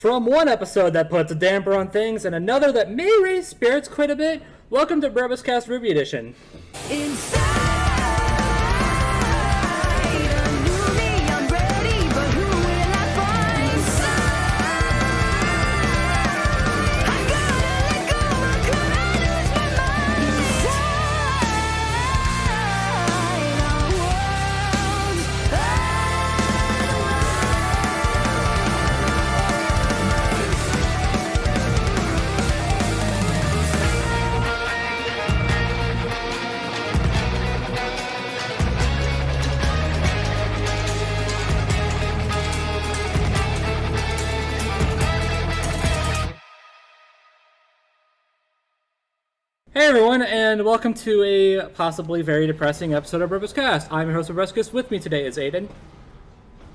From one episode that puts a damper on things and another that may raise spirits quite a bit, welcome to BrobusCast RWBY Edition. Hey everyone, and welcome to a possibly very depressing episode of BrobusCast. I'm your host, Brobuscus. With me today is Aidan.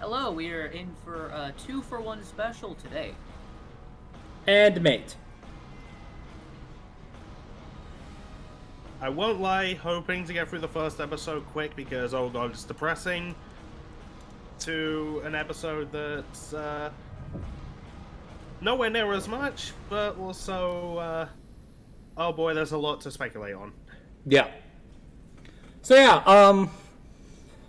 Hello, we are in for a 2-for-1 special today. And Mate. I won't lie, hoping to get through the first episode quick because, oh god, it's depressing. To an episode that's nowhere near as much, but also, oh boy, there's a lot to speculate on. Yeah. So yeah,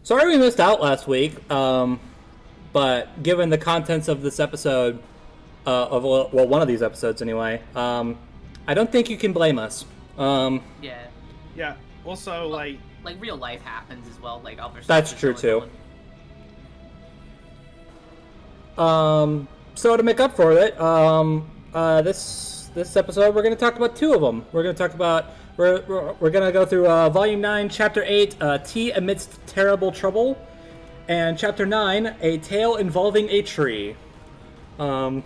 sorry we missed out last week, but given the contents of this episode, one of these episodes anyway, I don't think you can blame us. Yeah. Yeah, also, like real life happens as well, like other stuff. That's true too. So to make up for it, this episode we're going to talk about two of them. We're going to talk about we're going to go through Volume 9, Chapter 8, Tea Amidst Terrible Trouble, and Chapter 9, A Tale Involving a Tree. I'm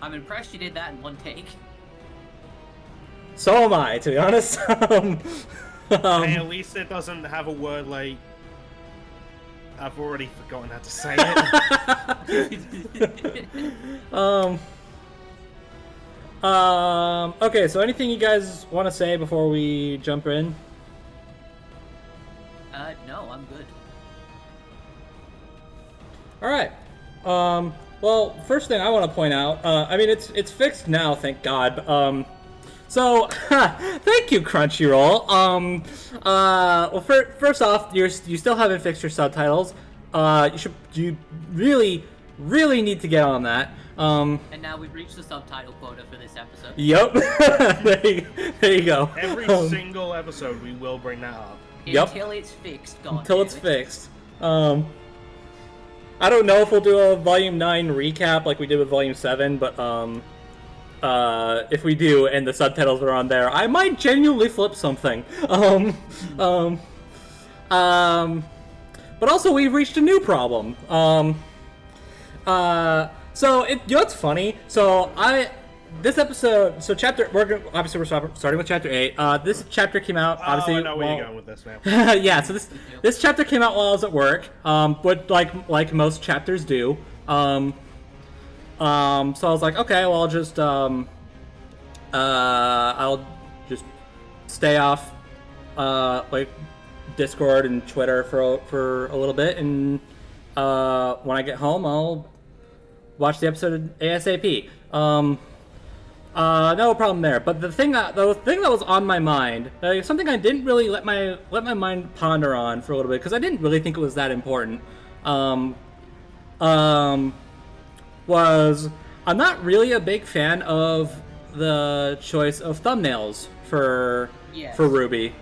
impressed you did that in one take. So am I, to be honest. Hey, at least it doesn't have a word like I've already forgotten how to say it. Okay, so anything you guys want to say before we jump in? No, I'm good. Alright. Well, first thing I want to point out, I mean, it's fixed now, thank God. So, thank you, Crunchyroll. Well, first off, you still haven't fixed your subtitles. You really need to get on that. And now we've reached the subtitle quota for this episode. Yep. there you go. Every single episode we will bring that up. Until it's fixed, God. Until it's fixed. I don't know if we'll do a Volume 9 recap like we did with Volume 7, but if we do and the subtitles are on there, I might genuinely flip something. But also we've reached a new problem. So it's funny. So this episode, so we're starting with chapter 8. This chapter came out obviously. Oh, I know where you're going with this now. Yeah. So this chapter came out while I was at work. But like most chapters do. So I was like, okay, well I'll just stay off like Discord and Twitter for a little bit, and when I get home I'll watch the episode ASAP. No problem there. But the thing that was on my mind, something I didn't really let my mind ponder on for a little bit because I didn't really think it was that important. Was I'm not really a big fan of the choice of thumbnails for RWBY.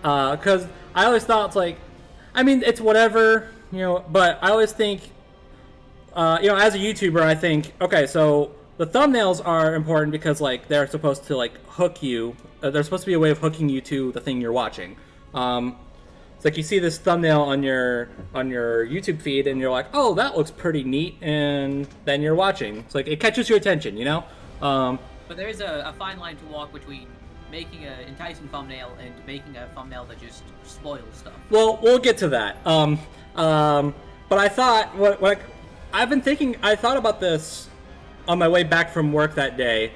Because I always thought it's like, I mean, it's whatever, but I always think, as a YouTuber, I think, okay, so the thumbnails are important because, like, they're supposed to, like, hook you. They're supposed to be a way of hooking you to the thing you're watching. It's like you see this thumbnail on your YouTube feed, and you're like, oh, that looks pretty neat, and then you're watching. It's like, it catches your attention, But there is a fine line to walk between making an enticing thumbnail and making a thumbnail that just spoils stuff. Well, we'll get to that. But I thought, I've been thinking, I thought about this on my way back from work that day,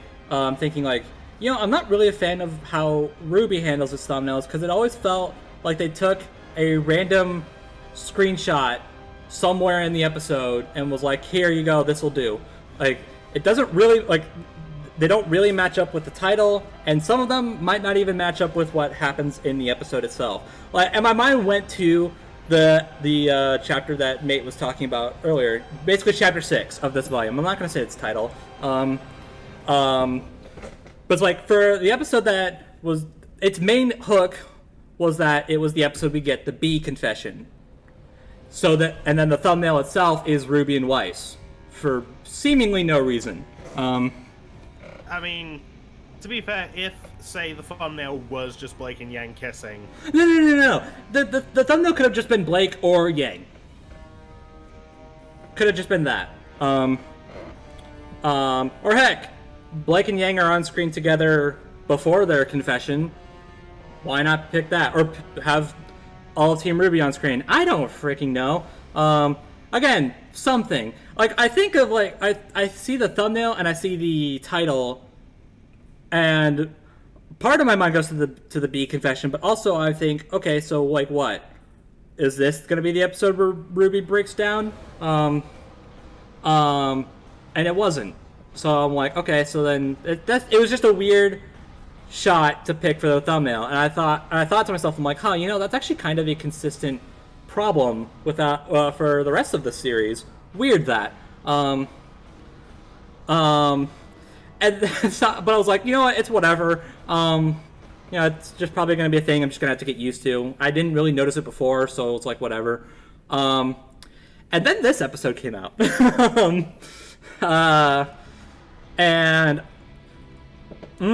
thinking like, I'm not really a fan of how RWBY handles its thumbnails, because it always felt like they took a random screenshot somewhere in the episode and was like, here you go, this will do. Like, it doesn't really like. They don't really match up with the title, and some of them might not even match up with what happens in the episode itself. Like, and my mind went to the chapter that Mate was talking about earlier, basically chapter 6 of this volume. I'm not going to say its title, but it's like for the episode that was its main hook was that it was the episode we get the B confession. So that, and then the thumbnail itself is Ruby and Weiss for seemingly no reason. I mean, to be fair, if, say, the thumbnail was just Blake and Yang kissing... No. The thumbnail could have just been Blake or Yang. Could have just been that. Or heck, Blake and Yang are on screen together before their confession. Why not pick that? Or have all of Team RWBY on screen? I don't freaking know. Again, something. Like, I think of, like, I see the thumbnail and I see the title, and part of my mind goes to the B confession, but also I think, okay, so, like, what? Is this gonna be the episode where Ruby breaks down? And it wasn't. So I'm like, okay, so then, it was just a weird shot to pick for the thumbnail, and I thought to myself, I'm like, you know, that's actually kind of a consistent problem with that for the rest of the series. Weird that. And but I was like, you know what, it's whatever. You know, it's just probably going to be a thing I'm just going to have to get used to. I didn't really notice it before, so it's like whatever. And then this episode came out. And you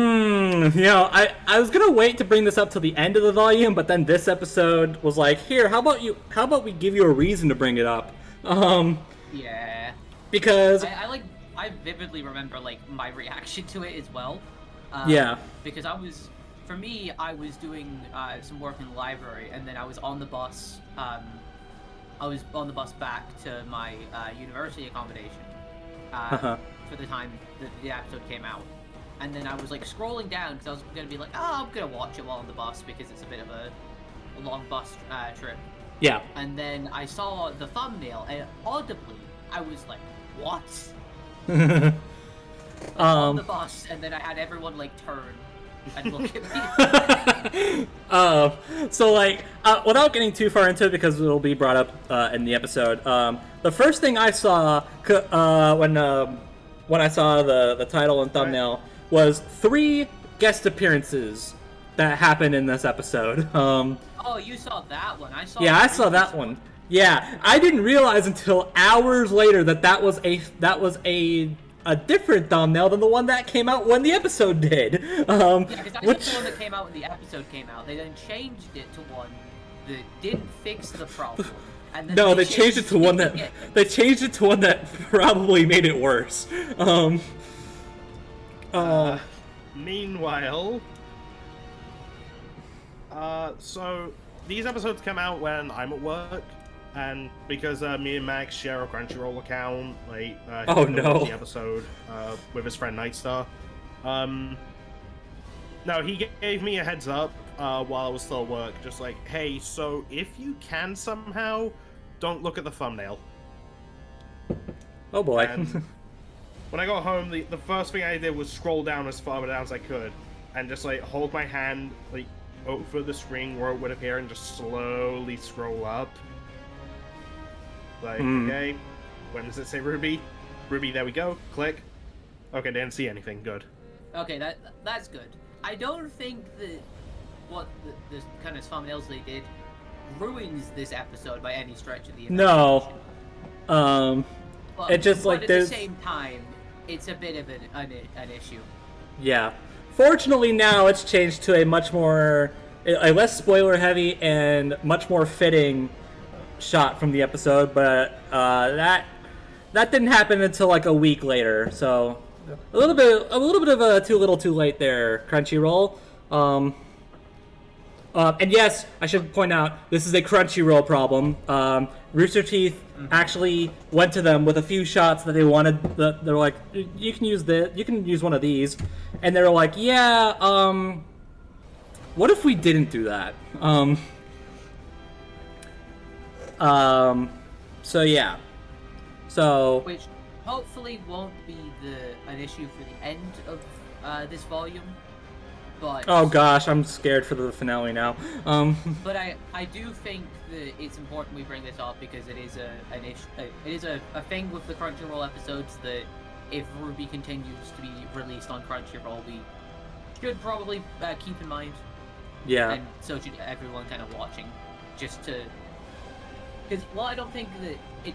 know, I was gonna wait to bring this up till the end of the volume, but then this episode was like, here, how about we give you a reason to bring it up? Yeah. Because I vividly remember like my reaction to it as well. Yeah. Because I was doing some work in the library, and then I was on the bus. I was on the bus back to my university accommodation for the time that the episode came out. And then I was like scrolling down because I was going to be like, I'm going to watch it while on the bus because it's a bit of a long bus trip. Yeah. And then I saw the thumbnail, and audibly, I was like, what? On the bus, and then I had everyone like turn and look at me. So like, without getting too far into it because it'll be brought up in the episode, the first thing I saw when I saw the title and thumbnail was 3 guest appearances that happened in this episode. Oh, you saw that one. I saw that one. Yeah, I didn't realize until hours later that was a different thumbnail than the one that came out when the episode did. Yeah, because that's the one that came out when the episode came out. They then changed it to one that didn't fix the problem. And then no, they changed it to one that probably made it worse. Meanwhile, so these episodes come out when I'm at work, and because me and Max share a Crunchyroll account, like the episode with his friend Nightstar. No, he gave me a heads up while I was still at work, just like, hey, so if you can somehow, don't look at the thumbnail. Oh boy. And when I got home, the first thing I did was scroll down as far down as I could, and just like hold my hand like over the screen where it would appear, and just slowly scroll up. Like, okay, when does it say RWBY? RWBY, there we go. Click. Okay, didn't see anything. Good. Okay, that's good. I don't think that what the kind of thumbnails they did ruins this episode by any stretch of the imagination. No. It just like at the same time, it's a bit of an issue. Yeah. Fortunately, now it's changed to a much more, a less spoiler heavy and much more fitting shot from the episode, but that didn't happen until like a week later. So a little bit of a too little too late there, Crunchyroll. And yes, I should point out, this is a Crunchyroll problem. Rooster Teeth actually went to them with a few shots that they wanted. They're like, you can use one of these, and they were like, yeah. What if we didn't do that? So yeah. So. hopefully won't be an issue for the end of this volume. But oh gosh, I'm scared for the finale now. But I do think that it's important we bring this up because it is an issue. It is a thing with the Crunchyroll episodes that if RWBY continues to be released on Crunchyroll, we should probably keep in mind. Yeah. And so should everyone kind of watching, just to. Because while I don't think that it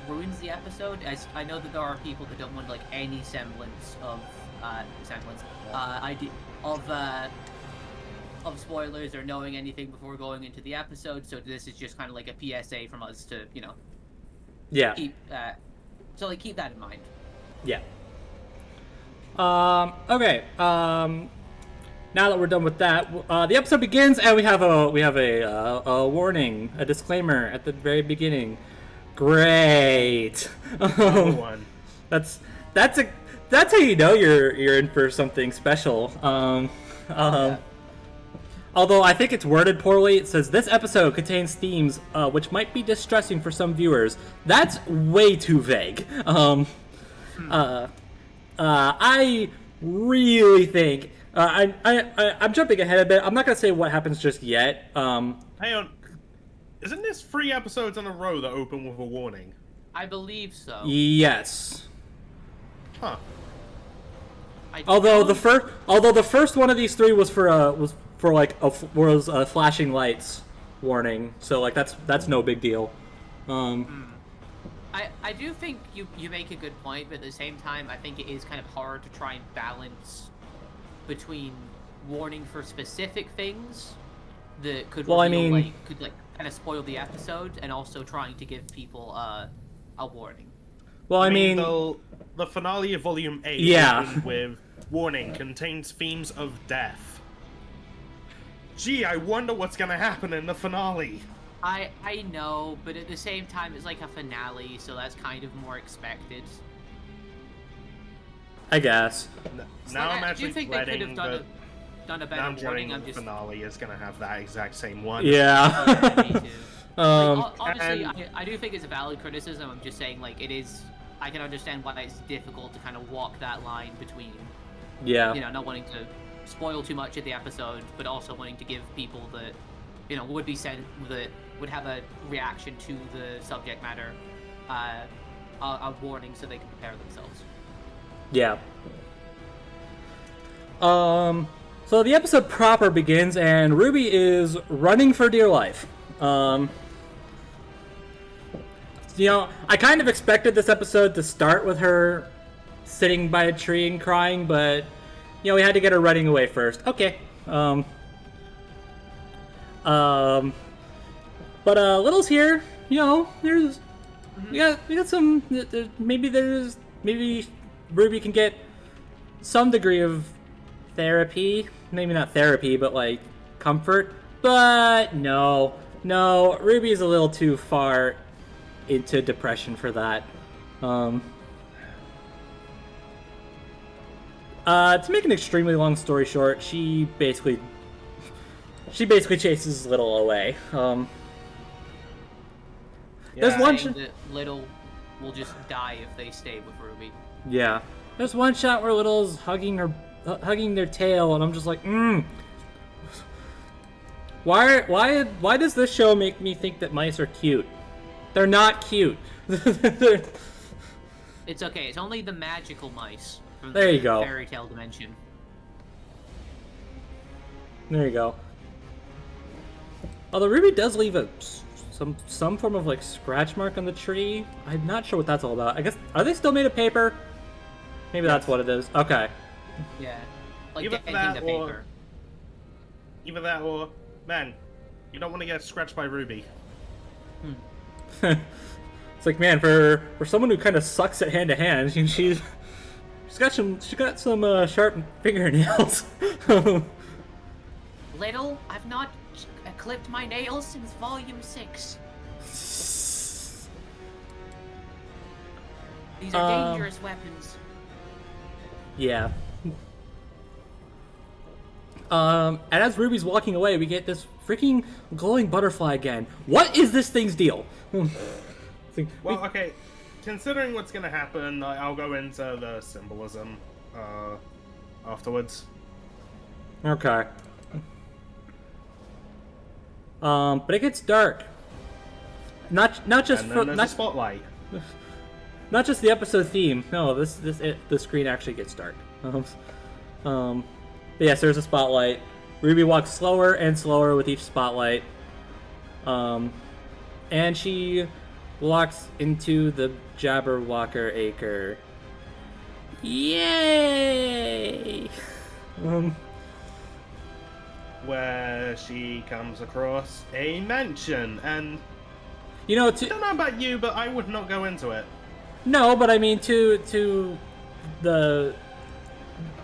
ruins the episode, as I know that there are people that don't want like any semblance of of spoilers or knowing anything before going into the episode. So this is just kind of like a PSA from us to yeah. Keep that in mind. Yeah. Okay. Now that we're done with that, the episode begins, and we have a warning, a disclaimer at the very beginning. Great. One. That's how you know you're in for something special. Yeah. Although I think it's worded poorly, it says this episode contains themes which might be distressing for some viewers. That's way too vague. I really think I'm jumping ahead a bit. I'm not gonna say what happens just yet. Hang on, isn't this 3 episodes in a row that open with a warning? I believe so. Yes. Huh. Although the first one of these 3 was for a flashing lights warning, so like that's no big deal. I do think you make a good point, but at the same time, I think it is kind of hard to try and balance between warning for specific things that could kind of spoil the episode, and also trying to give people a warning. Well, I mean the finale of Volume 8 with warning contains themes of death. Gee, I wonder what's gonna happen in the finale. I know, but at the same time, it's like a finale, so that's kind of more expected. I guess. Now I'm I actually do think they could have done a better warning. The finale is gonna have that exact same one. Yeah. Yeah, me too. Obviously, I do think it's a valid criticism. I'm just saying, like, it is. I can understand why it's difficult to kind of walk that line between, not wanting to spoil too much of the episode, but also wanting to give people that, would be said that would have a reaction to the subject matter, a warning so they can prepare themselves. Yeah. So the episode proper begins, and RWBY is running for dear life. I kind of expected this episode to start with her sitting by a tree and crying, but, we had to get her running away first. Okay. But Little's here. There's we got some. Maybe RWBY can get some degree of therapy. Maybe not therapy, but like comfort. But no, RWBY is a little too far into depression for that. To make an extremely long story short, she basically chases Little away. There's one that Little will just die if they stay with RWBY. Yeah. There's one shot where Little's hugging their tail, and I'm just like, Why does this show make me think that mice are cute? They're not cute. It's okay. It's only the magical mice from there you the go. fairy tale dimension. There you go. Although RWBY does leave some form of like scratch mark on the tree. I'm not sure what that's all about. I guess, are they still made of paper? Maybe that's what it is. Okay. Yeah. Like Either denting the paper. Either that or, man, you don't want to get scratched by RWBY. It's like, man, for someone who kind of sucks at hand to hand, she's got some sharp fingernails. Little, I've not clipped my nails since Volume 6. These are dangerous weapons. Yeah. And as RWBY's walking away, we get this freaking glowing butterfly again. What is this thing's deal? Well, okay. considering what's gonna happen, I'll go into the symbolism afterwards. Okay. But it gets dark. Not just and then there's a spotlight. Not just the episode theme. No, the screen actually gets dark. Yes, there's a spotlight. Ruby walks slower and slower with each spotlight. And she walks into the Jabberwocker Acre. Yay! Where she comes across a mansion, and I don't know about you, but I would not go into it. No, but I mean, to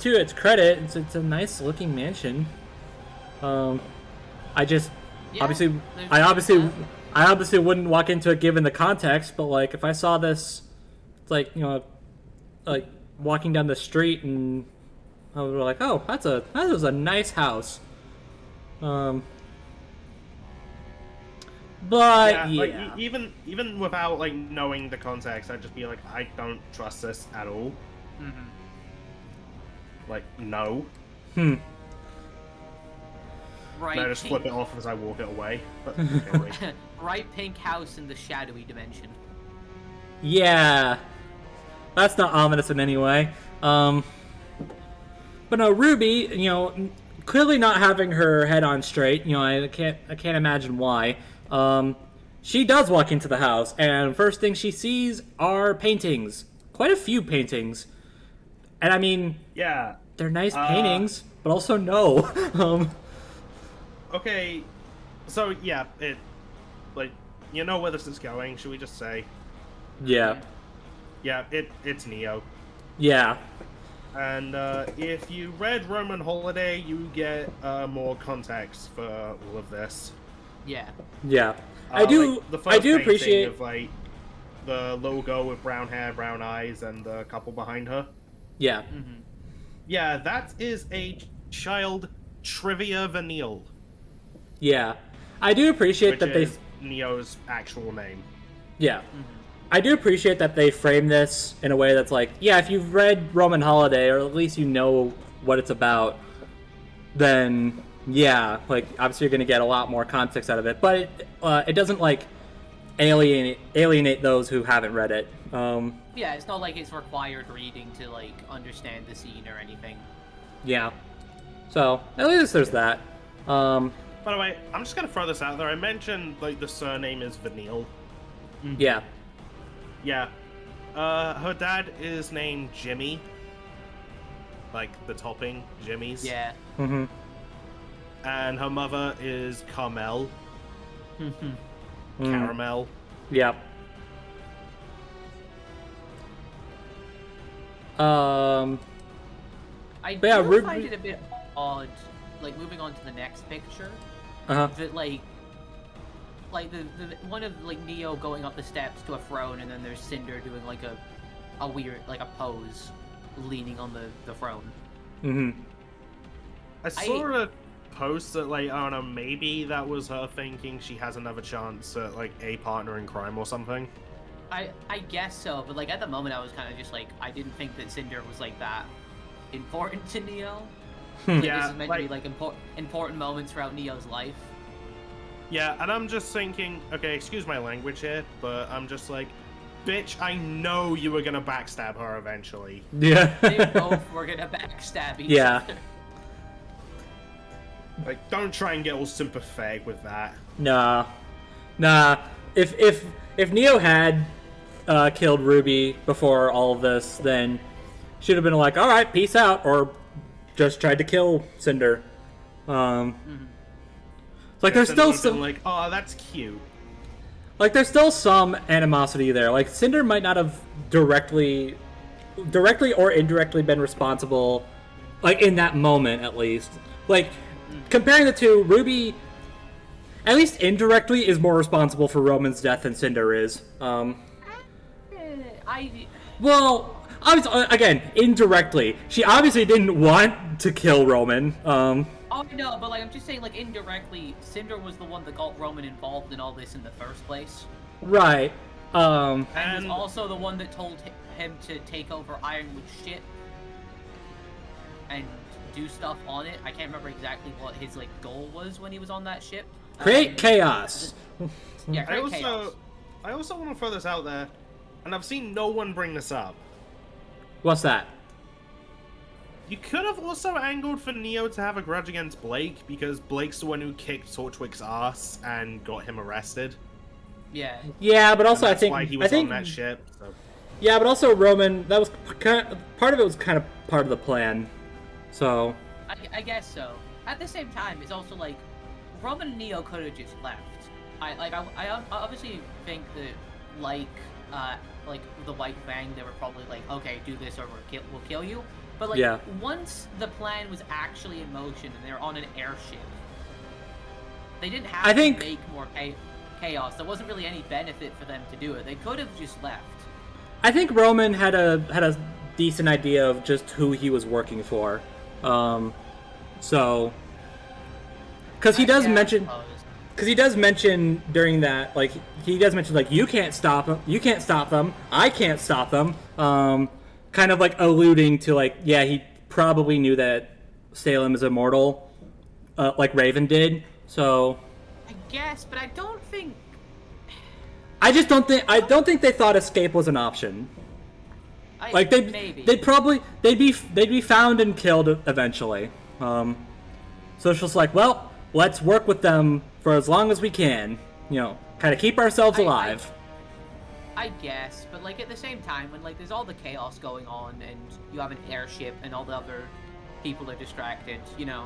its credit, it's a nice looking mansion. I obviously wouldn't walk into it given the context, but like if I saw this, it's like like walking down the street and I was like, oh, that was a nice house. But yeah. Like, even without like knowing the context, I'd just be like, I don't trust this at all. Mm-hmm. Like, no. Right. And I just flip it off as I walk it away. But, anyway. Bright pink house in the shadowy dimension. Yeah, that's not ominous in any way. But no, Ruby, clearly not having her head on straight. I can't imagine why. She does walk into the house, and first thing she sees are paintings. Quite a few paintings. And I mean, yeah, they're nice paintings, but also no. Okay, so yeah, where this is going, should we just say? Yeah. Yeah, it's Neo. Yeah. And if you read Roman Holiday, you get more context for all of this. Yeah. Yeah. I do appreciate of like the little girl with brown hair, brown eyes, and the couple behind her. Yeah. Mm-hmm. Yeah, that is a child trivia Vanille. Yeah. I do appreciate that is Neo's actual name. Yeah. Mm-hmm. I do appreciate that they frame this in a way that's like, yeah, if you've read Roman Holiday, or at least you know what it's about, then yeah, like obviously you're gonna get a lot more context out of it. But it doesn't like alienate those who haven't read it. Yeah, it's not like it's required reading to like understand the scene or anything. Yeah. So at least there's that. By the way, I'm just gonna throw this out there. I mentioned like the surname is Vanille. Mm-hmm. Yeah. Yeah. Her dad is named Jimmy. Like the topping, Jimmy's. Yeah. Mm-hmm. And her mother is Carmel. Mm-hmm. Caramel. Yep. I do find it a bit odd, like moving on to the next picture. That like the one of like Neo going up the steps to a throne, and then there's Cinder doing like a weird like a pose, leaning on the throne. Mm-hmm. I saw a post that like I don't know, maybe that was her thinking she has another chance at like a partner in crime or something. I guess so, but like at the moment I was kind of just like I didn't think that Cinder was like that important to Neo. Like, yeah, this is meant to be like important moments throughout Neo's life. Yeah, and I'm just thinking, okay, excuse my language here, but I'm just like, bitch, I know you were gonna backstab her eventually. Yeah. They both were gonna backstab each other. Like, don't try and get all sympathetic with that. Nah. If Neo had killed Ruby before all of this, then she'd have been like, all right, peace out, or just tried to kill Cinder. Like there's still some like, oh, that's cute. Like there's still some animosity there. Like Cinder might not have directly or indirectly been responsible, like in that moment at least. Like comparing the two, Ruby, at least indirectly, is more responsible for Roman's death than Cinder is. Well, obviously, again, indirectly, she obviously didn't want to kill Roman. Oh no, but like I'm just saying, like indirectly, Cinder was the one that got Roman involved in all this in the first place. Right. And he's also the one that told him to take over Ironwood's ship and do stuff on it. I can't remember exactly what his goal was when he was on that ship. Create chaos. Yeah, create chaos. I also want to throw this out there, and I've seen no one bring this up. What's that? You could have also angled for Neo to have a grudge against Blake, because Blake's the one who kicked Torchwick's ass and got him arrested. Yeah. Yeah, but also and that's I think why he was on that ship. So. Yeah, but also Roman. That was part of it. Was kind of part of the plan. So. I guess so. At the same time, it's also like Roman and Neo could have just left. I obviously think that like the White Fang, they were probably like, okay, do this or we'll kill you. But once the plan was actually in motion and they're on an airship, they didn't have to make more chaos. There wasn't really any benefit for them to do it. They could have just left. I think Roman had a decent idea of just who he was working for. So, because he does mention. Because he does mention during that, he does mention, you can't stop them, I can't stop them, kind of, alluding to, he probably knew that Salem is immortal, like Raven did, so... I guess, but I don't think... I don't think they thought escape was an option. Maybe. They'd be found and killed eventually, so it's just well, let's work with them for as long as we can, kind of keep ourselves alive. I guess, but at the same time, when there's all the chaos going on and you have an airship and all the other people are distracted, Yeah,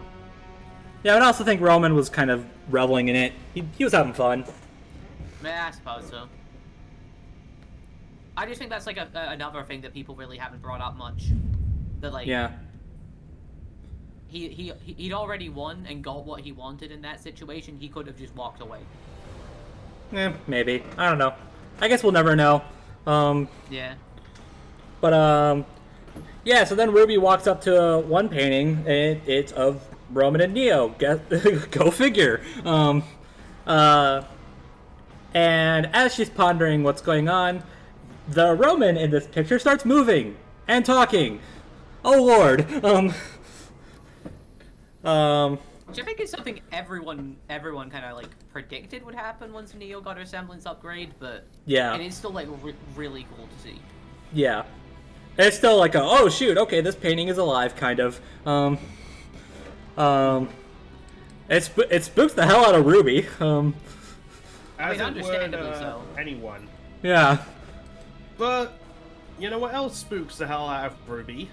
I also think Roman was kind of reveling in it. He was having fun. I suppose so. I just think that's another thing that people really haven't brought up much. That yeah. He'd already won and got what he wanted in that situation. He could have just walked away. Maybe. I don't know. I guess we'll never know. Yeah. But, yeah, so then Ruby walks up to one painting, and it's of Roman and Neo. Go figure. And as she's pondering what's going on, the Roman in this picture starts moving and talking. Oh, Lord. Which I think is something everyone kind of predicted would happen once Neo got her semblance upgrade, but yeah, it is still really cool to see. Yeah, it's still oh shoot, okay, this painting is alive, kind of. It spooks the hell out of Ruby. Understandably so. Anyone. Yeah. But you know what else spooks the hell out of Ruby?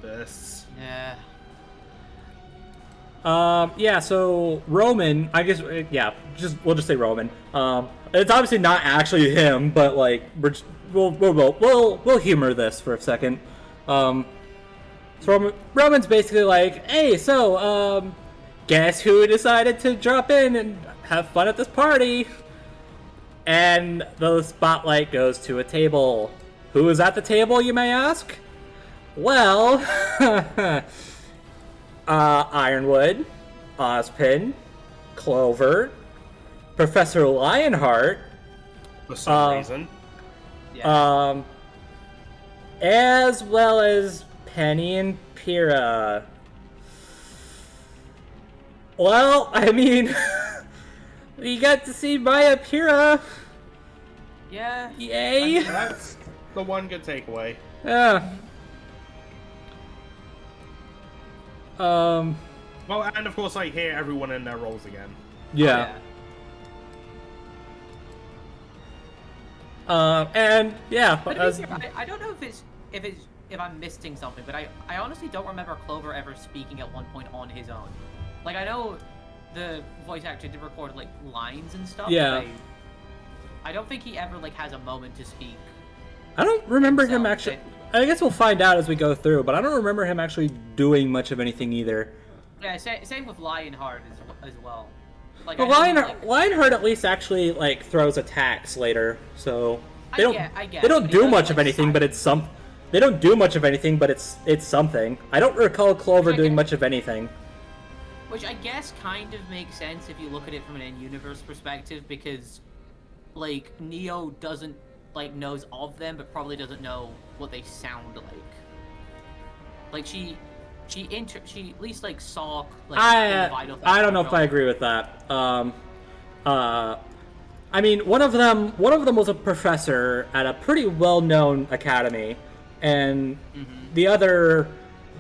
This. Yeah. Yeah, so Roman, I guess, we'll just say Roman. It's obviously not actually him, but we'll humor this for a second. So Roman's basically hey, so, guess who decided to drop in and have fun at this party? And the spotlight goes to a table. Who is at the table, you may ask? Well, Ironwood, Ozpin, Clover, Professor Lionheart, for some reason, as well as Penny and Pyrrha. Well, I mean, you got to see Maya Pyrrha. Yeah. Yay! That's the one good takeaway. Yeah. Well, and of course I hear everyone in their roles again. Yeah. And yeah. I don't know if I'm missing something, but I honestly don't remember Clover ever speaking at one point on his own. I know the voice actor did record lines and stuff. Yeah. But I don't think he ever has a moment to speak. I don't remember him actually. I guess we'll find out as we go through, but I don't remember him actually doing much of anything either. Yeah, same with Lionheart as well. Well, Lionheart at least actually throws attacks later, so they don't do much of anything, but it's some. They don't do much of anything, but it's something. I don't recall Clover doing much of anything. Which I guess kind of makes sense if you look at it from an in-universe perspective, because, like, Neo doesn't, like, knows of them, but probably doesn't know what they sound like. Like, she at least, like, saw, like, I don't know if I agree with that. I mean, one of them was a professor at a pretty well-known academy, and the other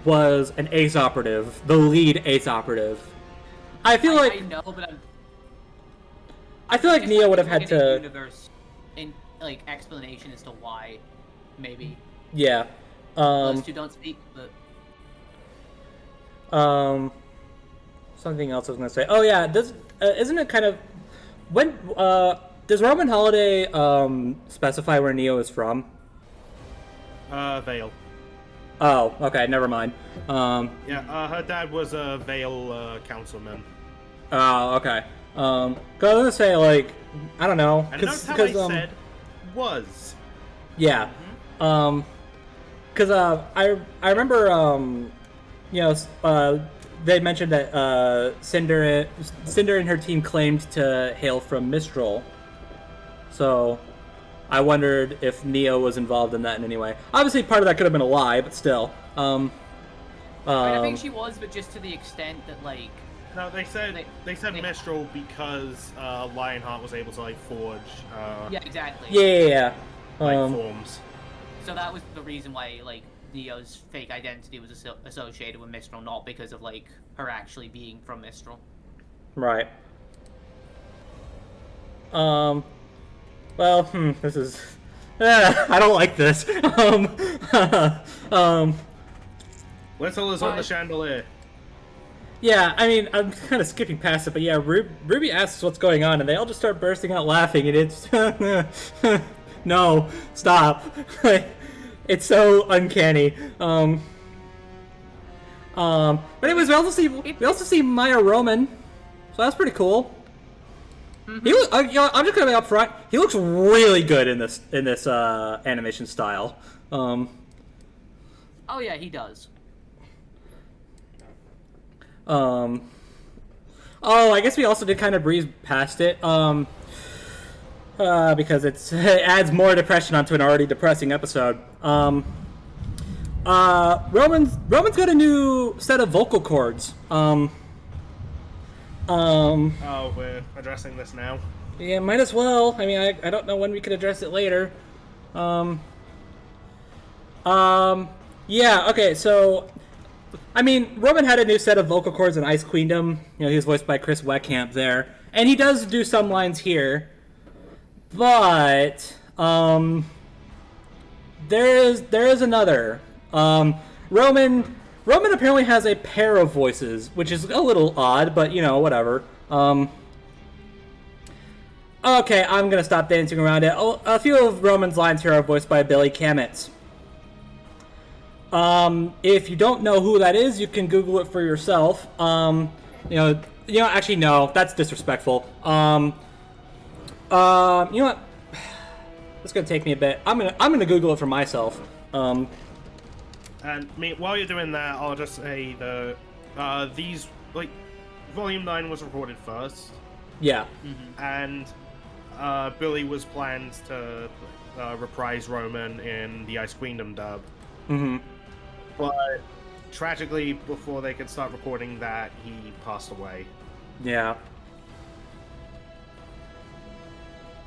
was an ace operative, the lead ace operative. I feel like I feel like Neo would have had to universe in like explanation as to why, maybe. Yeah. Those two don't speak, but. Something else I was gonna say. Oh yeah, isn't it kind of when does Roman Holiday specify where Neo is from? Vale. Oh, okay, never mind. Her dad was a Vale councilman. Oh, okay. Cause I was gonna say, like, I don't know. And note how I said was. Yeah. Cause I remember they mentioned that Cinder and her team claimed to hail from Mistral. So I wondered if Neo was involved in that in any way. Obviously, part of that could have been a lie, but still. I think she was, but just to the extent that, like. No, they said Mistral because Lionheart was able to like forge. Yeah, exactly. Yeah. Forms. So that was the reason why, like, Neo's fake identity was associated with Mistral, not because of, like, her actually being from Mistral. Right. Well, this is. I don't like this. Whistle is on the chandelier. Yeah, I mean, I'm kind of skipping past it, but yeah, Ruby asks what's going on, and they all just start bursting out laughing, and it's no, stop. It's so uncanny. But anyways, we also see Maya Roman, so that's pretty cool. Mm-hmm. I'm just gonna be up front. He looks really good in this animation style. Oh yeah, he does. Oh, I guess we also did kind of breeze past it. Because it adds more depression onto an already depressing episode. Roman's got a new set of vocal cords. Oh, we're addressing this now. Yeah, might as well. I mean, I don't know when we could address it later. Yeah, okay, so I mean, Roman had a new set of vocal cords in Ice Queendom. You know, he was voiced by Chris Weckhamp there. And he does do some lines here. But there is another. Roman apparently has a pair of voices, which is a little odd, but you know, whatever. Okay, I'm gonna stop dancing around it. A few of Roman's lines here are voiced by Billy Kametz. If you don't know who that is, you can Google it for yourself. Actually, no, that's disrespectful. You know what? It's gonna take me a bit. I'm gonna Google it for myself. And while you're doing that, I'll just say these Volume 9 was recorded first. Yeah. Mm-hmm. And Billy was planned to reprise Roman in the Ice Queendom dub. Mm-hmm. But tragically, before they could start recording that, he passed away. Yeah.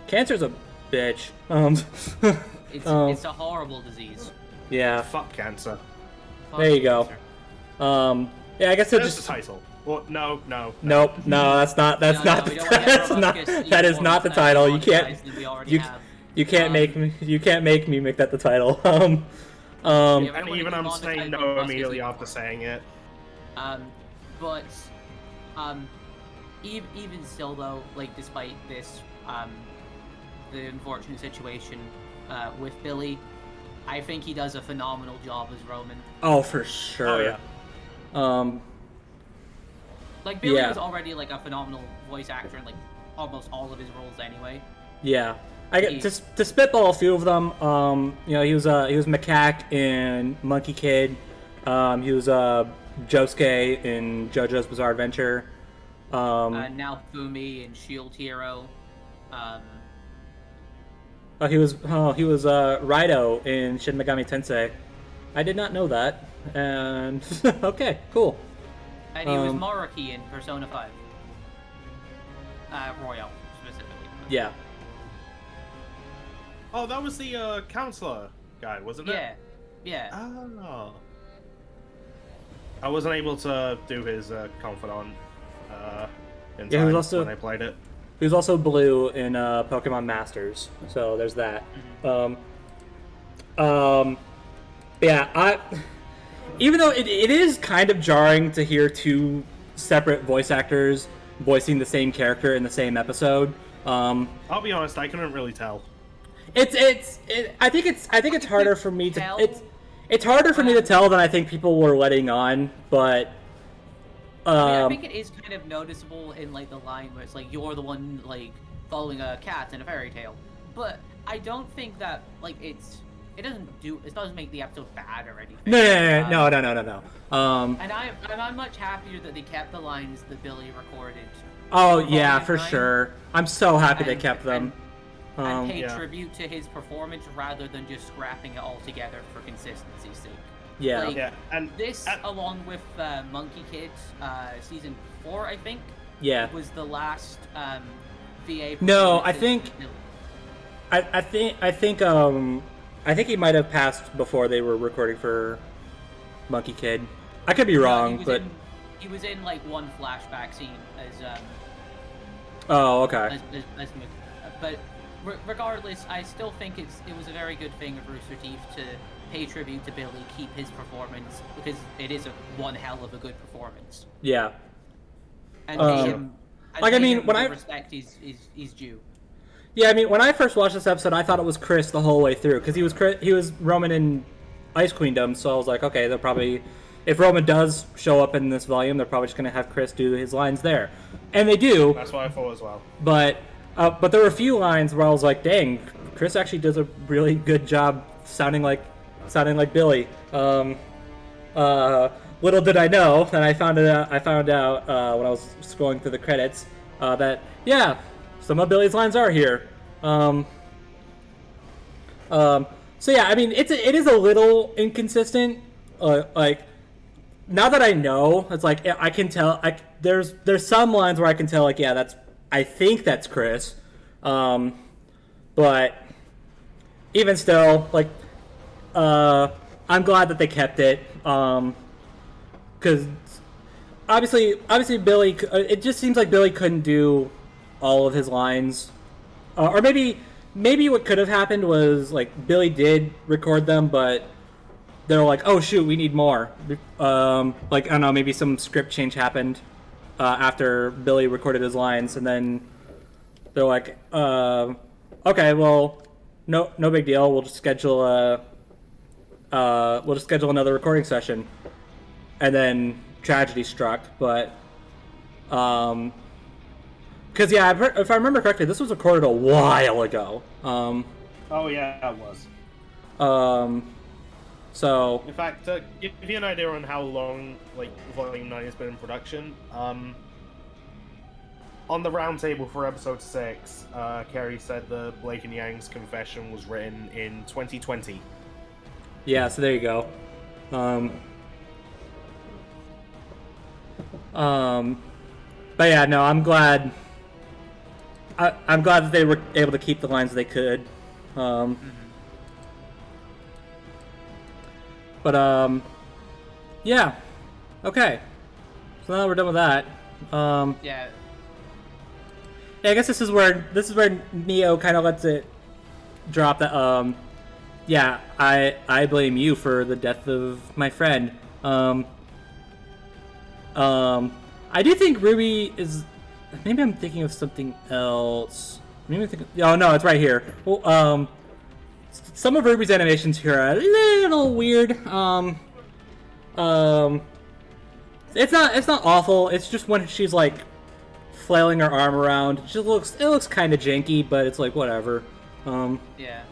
Cancer's a bitch. It's a horrible disease. Yeah. Fuck cancer. There you go. Yeah, I guess it just the title. Well, no. Nope. No, that's not the title. You can't make me make that the title. And even I'm saying no immediately after saying it. But even still though, like despite this, the unfortunate situation with Billy, I think he does a phenomenal job as Roman. Oh, for sure. Oh, yeah. Like Billy was already like a phenomenal voice actor in like almost all of his roles anyway. Yeah. I get to spitball a few of them. He was Macaque in Monkey Kid. He was Josuke in JoJo's Bizarre Adventure. Now Fumi in Shield Hero. He was Raido in Shin Megami Tensei. I did not know that. And okay, cool. And he was Maruki in Persona 5. Royal, specifically. Yeah. Oh, that was the counselor guy, wasn't it? Yeah. Oh. I wasn't able to do his confidant in time when I played it. He was also blue in Pokemon Masters, so there's that. Yeah, even though it is kind of jarring to hear two separate voice actors voicing the same character in the same episode. I'll be honest, I couldn't really tell. I think it's harder for me to it's harder for me to tell than I think people were letting on, but I think it is kind of noticeable in like the line where it's like you're the one like following a cat in a fairy tale, but I don't think that like it doesn't make the episode bad or anything. No. And I'm much happier that they kept the lines that Billy recorded. Oh yeah, for sure. I'm so happy they kept them. And pay tribute to his performance rather than just scrapping it all together for consistency's sake. Yeah. And this, along with Monkey Kid, season 4, I think. Yeah. Was the last VA. No, I think he might have passed before they were recording for Monkey Kid. I could be wrong, but he was in like one flashback scene as. Oh, okay. But regardless, I still think it was a very good thing of Rooster Teeth to pay tribute to Billy, keep his performance, because it is one hell of a good performance. Yeah. And pay him, when I respect he's due. Yeah, I mean, when I first watched this episode, I thought it was Chris the whole way through, because he was Roman in Ice Queendom, so I was like, okay, they'll probably, if Roman does show up in this volume, they're probably just going to have Chris do his lines there. And they do. That's what I thought as well. But there were a few lines where I was like, dang, Chris actually does a really good job sounding like Billy. Little did I know, and I found out when I was scrolling through the credits that some of Billy's lines are here. So yeah, I mean it is a little inconsistent. Like now that I know, it's like I can tell. There's some lines where I can tell like I think that's Chris, but even still, like, I'm glad that they kept it, because obviously Billy. It just seems like Billy couldn't do all of his lines, or maybe what could have happened was like Billy did record them, but they're like, oh shoot, we need more. Like I don't know, maybe some script change happened after Billy recorded his lines, and then they're like, okay, well, no big deal. We'll just schedule another recording session, and then tragedy struck. But because if I remember correctly, this was recorded a while ago. Oh yeah, it was. So in fact, to give you an idea on how long like Volume 9 has been in production, on the roundtable for episode 6, Kerry said the Blake and Yang's confession was written in 2020. Yeah, so there you go. But yeah, no, I'm glad. I'm glad that they were able to keep the lines they could. But yeah, okay. So now we're done with that. Yeah, I guess this is where Neo kind of lets it drop that. Yeah, I blame you for the death of my friend. I do think RWBY is. Maybe I'm thinking of something else. Oh no, it's right here. Well, some of RWBY's animations here are a little weird. It's not awful. It's just when she's like flailing her arm around. It looks kind of janky, but it's like whatever. Yeah.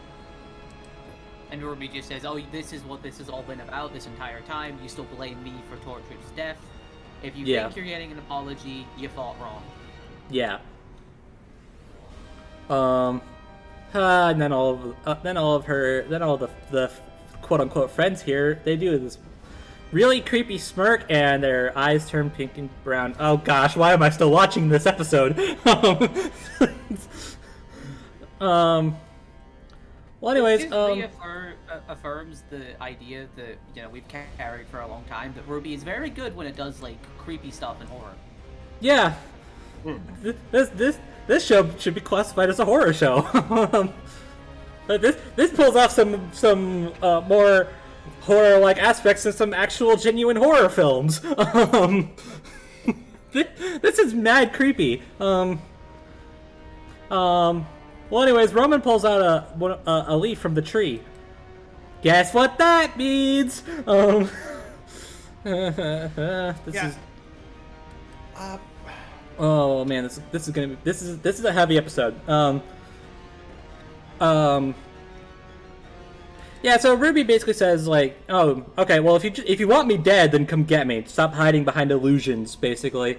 And RWBY just says, "Oh, this is what this has all been about this entire time. You still blame me for Torchwood's death. If you think you're getting an apology, you fought wrong." Yeah. And then all of the quote unquote friends here, they do this really creepy smirk, and their eyes turn pink and brown. Oh gosh, why am I still watching this episode? Well, anyways, this affirms the idea that we've carried for a long time, that RWBY is very good when it does like creepy stuff in horror. Yeah, this show should be classified as a horror show. But this pulls off some more horror-like aspects of some actual genuine horror films. This is mad creepy. Well, anyways, Roman pulls out a leaf from the tree. Guess what that means? Is. Oh man, this is a heavy episode. Yeah, so RWBY basically says like, oh, okay, well if you want me dead, then come get me. Stop hiding behind illusions, basically.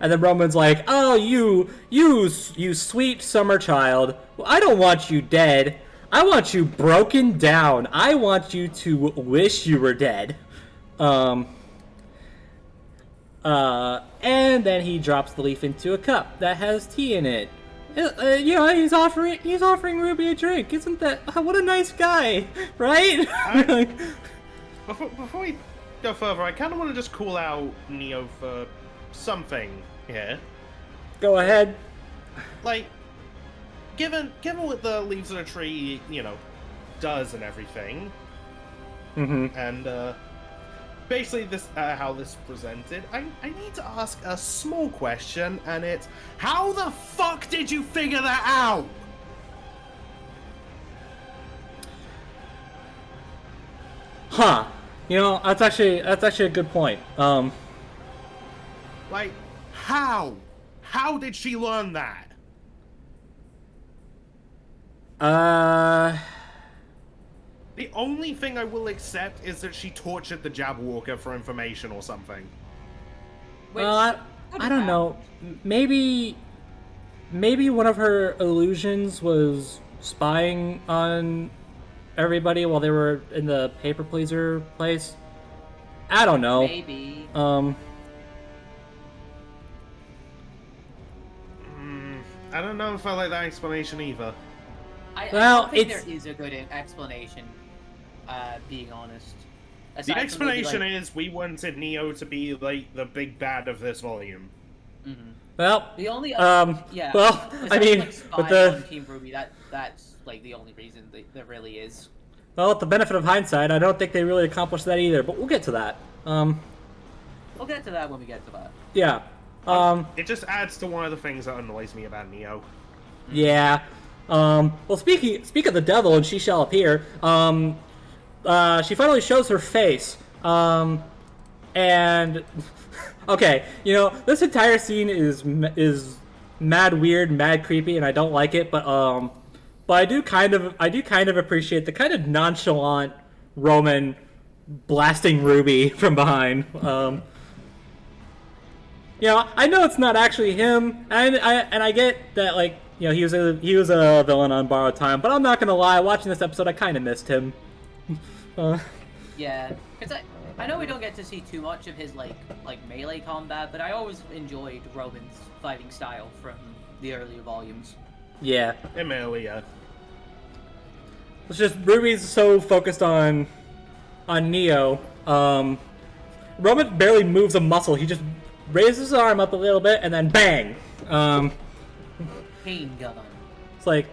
And then Roman's like, oh, you sweet summer child. Well, I don't want you dead. I want you broken down. I want you to wish you were dead. And then he drops the leaf into a cup that has tea in it. He's offering RWBY a drink. Isn't that what a nice guy, right? Before we go further, I kind of want to just call out Neo for something here. Go ahead. Like, given what the leaves of the tree, does and everything, and basically this how this is presented, I need to ask a small question, and it's, how the fuck did you figure that out? Huh. That's actually a good point. Like, how? How did she learn that? The only thing I will accept is that she tortured the Jabberwocker for information or something. Well, I don't know. Maybe one of her illusions was spying on everybody while they were in the paper pleaser place. I don't know. Maybe. I don't know if I like that explanation either. I don't think there is a good explanation, being honest. The explanation is we wanted Neo to be like the big bad of this volume. Mm-hmm. Well, the only yeah. Well, I mean, with the Team RWBY, that's like the only reason there really is. Well, with the benefit of hindsight, I don't think they really accomplished that either. But we'll get to that. We'll get to that when we get to that. Yeah. It just adds to one of the things that annoys me about Neo. Yeah. Well, speak of the devil, and she shall appear. She finally shows her face. And okay, this entire scene is mad weird, mad creepy, and I don't like it. But I do kind of appreciate the kind of nonchalant Roman blasting RWBY from behind. I know it's not actually him, and I get that, like, he was a villain on borrowed time, but I'm not gonna lie, watching this episode, I kind of missed him. Yeah, because I know we don't get to see too much of his like melee combat, but I always enjoyed Roman's fighting style from the earlier volumes. Yeah. Emilia. It's just RWBY's so focused on Neo. Roman barely moves a muscle. He just raises his arm up a little bit and then bang. Pain gun. It's like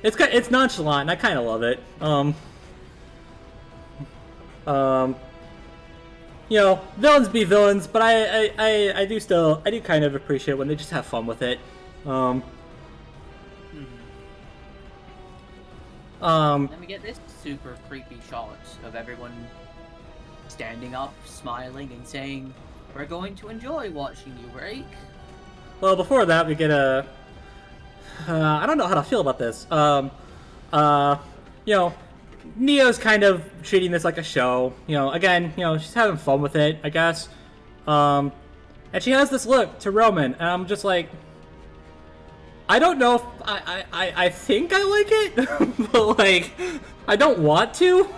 it's nonchalant, and I kind of love it. Villains be villains, but I do kind of appreciate when they just have fun with it. Then we get this super creepy shot of everyone standing up, smiling, and saying, "We're going to enjoy watching you break." Well, before that, we get I don't know how to feel about this. you know, Neo's kind of treating this like a show. You know, again, you know, she's having fun with it, I guess. And she has this look to Roman, and I'm just like, I don't know if I think I like it, but like, I don't want to.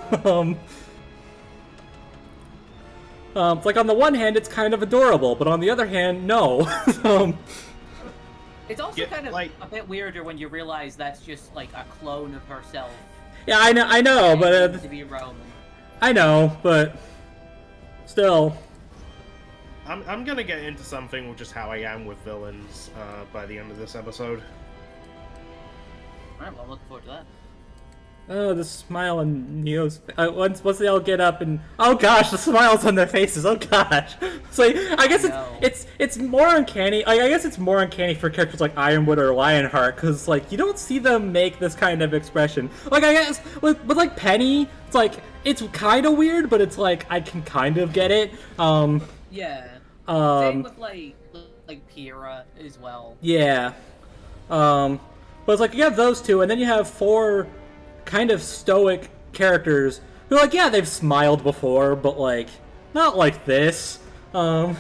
It's like on the one hand, it's kind of adorable, but on the other hand, no. It's also kind of like a bit weirder when you realize that's just like a clone of herself. Yeah, I know, but to be Roman. I know, but still. I'm gonna get into something with just how I am with villains by the end of this episode. Alright, well, I'm looking forward to that. Oh, the smile on Neo's. Once they all get up and oh gosh, the smiles on their faces. Oh gosh, it's like I guess it's more uncanny. I guess it's more uncanny for characters like Ironwood or Lionheart because like you don't see them make this kind of expression. Like I guess with like Penny, it's like it's kind of weird, but it's like I can kind of get it. Yeah. Same with like Pyrrha as well. Yeah. But it's like you have those two, and then you have four kind of stoic characters who, like, yeah, they've smiled before, but like not like this. I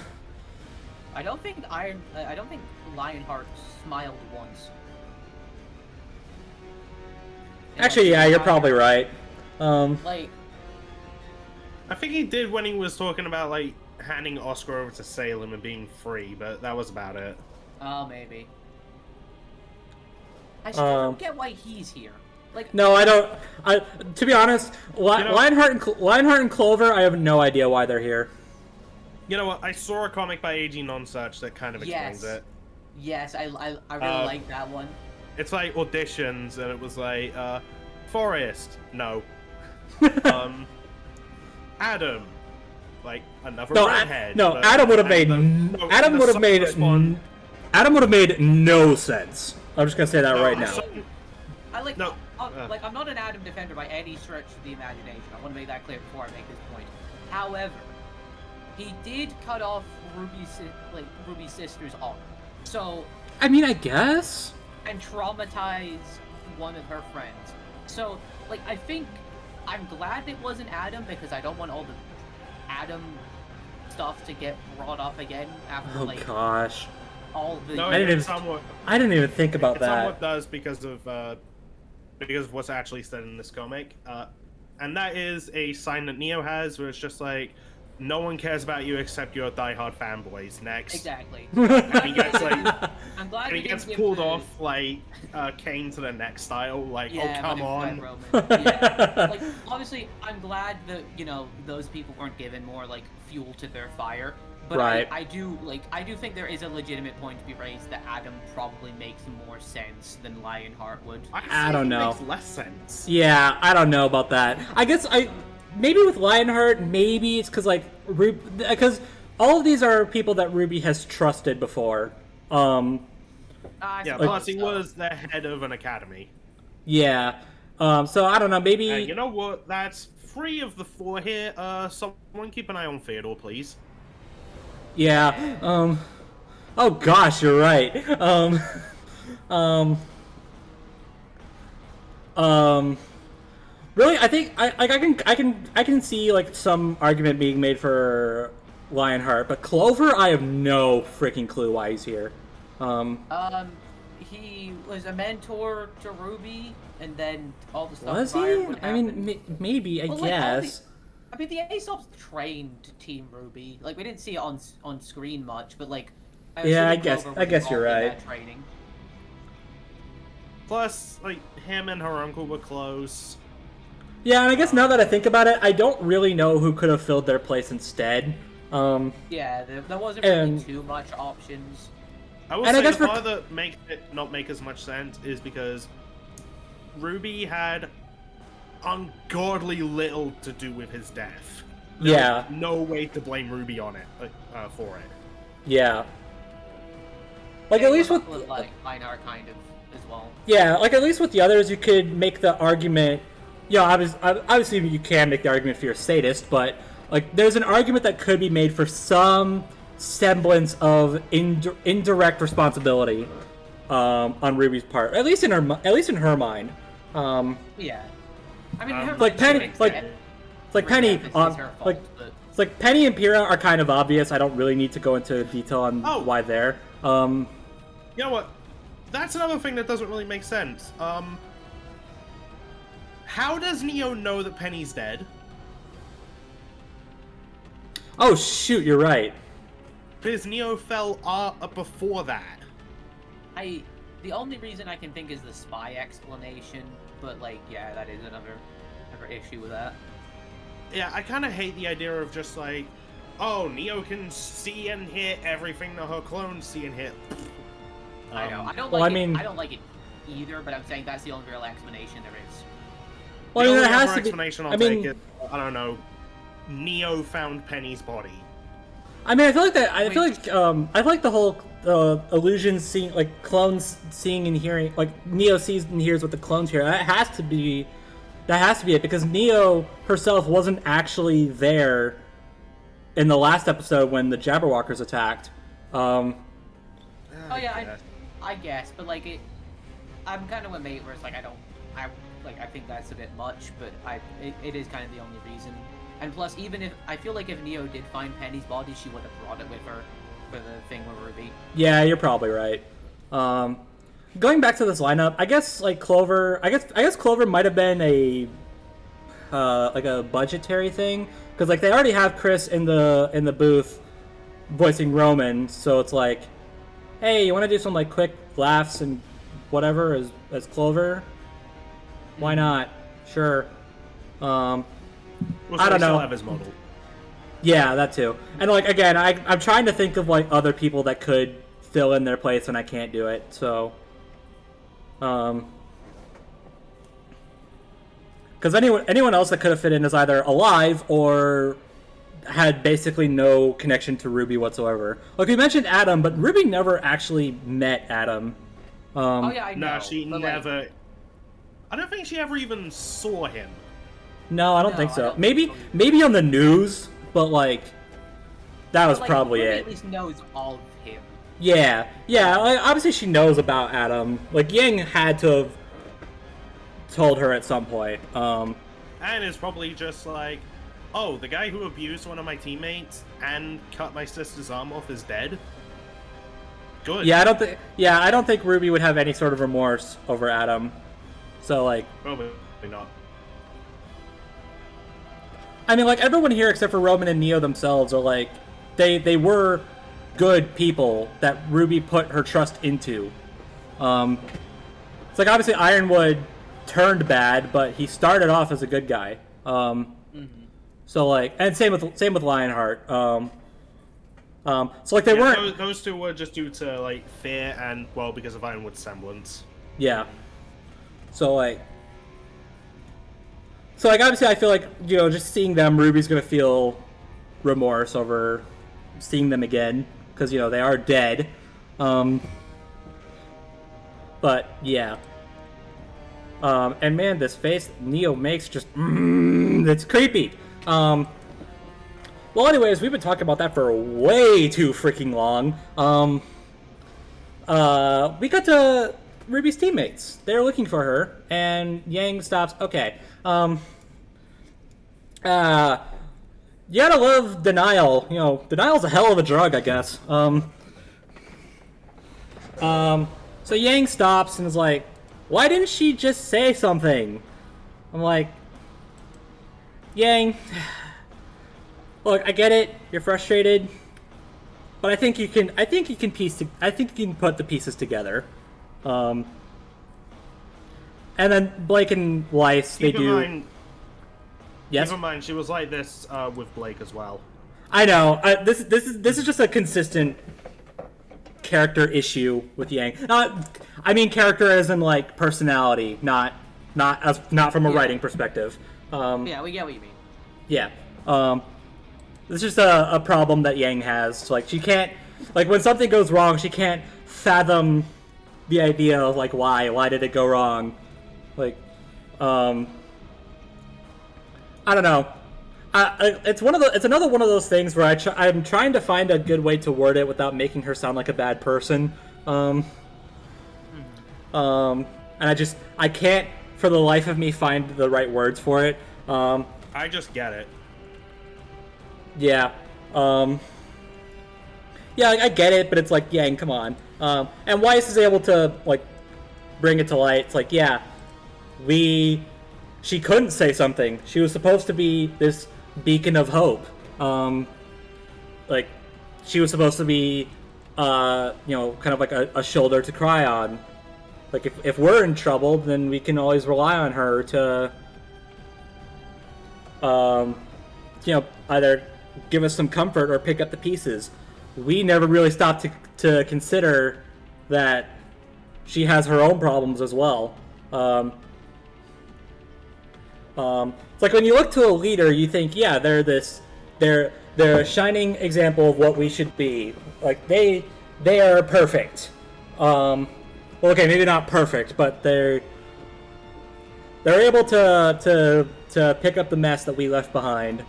don't think Lionheart smiled once. Actually, yeah, you're probably right. Like, I think he did when he was talking about like handing Oscar over to Salem and being free, but that was about it. Oh, maybe. I still don't get why he's here. Like, no, I don't. To be honest, Lionheart and Clover, I have no idea why they're here. You know what? I saw a comic by A.G. Nonsuch that kind of explains it. Yes, I really like that one. It's like auditions, and it was like, Forrest, no. Adam, like another redhead. Adam would have made Adam would have made no sense. I'm just gonna say that right now. I'm not an Adam defender by any stretch of the imagination. I want to make that clear before I make this point. However, he did cut off Ruby's sister's arm. So I mean, I guess. And traumatize one of her friends. So, like, I think I'm glad it wasn't Adam because I don't want all the Adam stuff to get brought up again after gosh. All the. No, I didn't even think about that. It somewhat does because of what's actually said in this comic, and that is a sign that Neo has, where it's just like, no one cares about you except your diehard fanboys. Next. Exactly. And he gets I'm glad he gets pulled off like Kane to the next style. Like, yeah, oh come on. Yeah. Like, obviously, I'm glad that those people weren't given more like fuel to their fire. But right. I do think there is a legitimate point to be raised that Adam probably makes more sense than Lionheart would. I don't know. Makes less sense. Yeah, I don't know about that. I guess maybe with Lionheart, maybe it's because all of these are people that Ruby has trusted before. Plus he was the head of an academy. Yeah. So I don't know. Maybe you know what? That's 3 of the 4 here. Someone keep an eye on Theodore, please. Yeah. Oh gosh, you're right. Really, I think I can see like some argument being made for Lionheart, but Clover, I have no freaking clue why he's here. He was a mentor to Ruby, and then all the stuff. Was he? I mean, maybe. I guess. The Aesop's trained Team Ruby. Like, we didn't see it on screen much, but like. I guess you're right. Training. Plus, like, him and her uncle were close. Yeah, and I guess now that I think about it, I don't really know who could have filled their place instead. Yeah, there wasn't really too much options. I will say the part that makes it not make as much sense is because Ruby had ungodly little to do with his death. There was no way to blame Ruby on it for it. Yeah. Like, at least with like Lionheart kind of as well. Yeah, like at least with the others, you could make the argument. Yeah, obviously you can make the argument for your sadist, but like there's an argument that could be made for some semblance of indirect responsibility on Ruby's part, at least in her mind. Yeah. I mean, like Penny, Penny, Penny and Pyrrha are kind of obvious. I don't really need to go into detail on why they're. You know what? That's another thing that doesn't really make sense. How does Neo know that Penny's dead? Oh shoot, you're right. Because Neo fell before that. The only reason I can think is the spy explanation, but like, yeah, that is another issue with that. Yeah, I kind of hate the idea of just like, oh, Neo can see and hear everything that her clones see and hear. I know. I don't like it either, but I'm saying that's the only real explanation there is. Well, the only other explanation I'll take is, I don't know, Neo found Penny's body. I mean, I feel like that. I feel like the whole illusion seeing, like clones seeing and hearing, like Neo sees and hears what the clones hear. That has to be it, because Neo herself wasn't actually there in the last episode when the Jabberwockers attacked. I guess, but like I'm kind of with Mate where it's like I think that's a bit much, but it is kind of the only reason. And plus, I feel like if Neo did find Penny's body, she would have brought it with her for the thing with RWBY. Yeah, you're probably right. Going back to this lineup, I guess like Clover. I guess Clover might have been a like a budgetary thing, because like they already have Chris in the booth voicing Roman, so it's like, hey, you want to do some like quick laughs and whatever as Clover? Why not? Sure. I don't know. Have his model. Yeah, that too. And like again, I'm trying to think of like other people that could fill in their place, and I can't do it. So, because anyone else that could have fit in is either alive or had basically no connection to RWBY whatsoever. Like we mentioned Adam, but RWBY never actually met Adam. I know. No, she never. I don't think she ever even saw him. No, I don't think so. Maybe on the news, but like that was probably it. At least knows all of him. Yeah. Like, obviously, she knows about Adam. Like Yang had to have told her at some point. And it's probably just like, oh, the guy who abused one of my teammates and cut my sister's arm off is dead. Good. Yeah, I don't think RWBY would have any sort of remorse over Adam. So like, probably not. I mean, like everyone here except for Roman and Neo themselves are like, they were good people that RWBY put her trust into. It's like obviously Ironwood turned bad, but he started off as a good guy. So like, and same with Lionheart. So like they weren't. Those two were just due to like fear and because of Ironwood's semblance. Yeah. So like obviously I feel like, just seeing them, RWBY's gonna feel remorse over seeing them again, because they are dead. But yeah. And man, this face Neo makes just it's creepy. Well, anyways, we've been talking about that for way too freaking long. We got to RWBY's teammates. They're looking for her, and Yang stops. Okay. You gotta love denial. Denial's a hell of a drug, I guess. So Yang stops and is like, why didn't she just say something? I'm like, Yang, look, I get it. You're frustrated, but I think you can put the pieces together. And then Blake and Weiss, they do. Yes. Keep in mind, she was like this with Blake as well. I know. This is just a consistent character issue with Yang. I mean character as in like personality, not from a writing perspective. Yeah, we get what you mean. Yeah. It's just a problem that Yang has. So, like, she can't, like, when something goes wrong, she can't fathom the idea of like why did it go wrong. Like, I don't know. It's another one of those things where I'm trying to find a good way to word it without making her sound like a bad person. And I can't for the life of me find the right words for it. I just get it. Yeah. Yeah, I get it, but it's like, Yang, come on. And Weiss is able to, like, bring it to light. It's like, yeah, she couldn't say something. She was supposed to be this beacon of hope. Like, she was supposed to be, kind of like a shoulder to cry on. Like, if we're in trouble, then we can always rely on her to, either give us some comfort or pick up the pieces. We never really stopped to consider that she has her own problems as well. It's like when you look to a leader, you think, yeah, they're a shining example of what we should be. Like they are perfect. Well, okay, maybe not perfect, but they're able to pick up the mess that we left behind,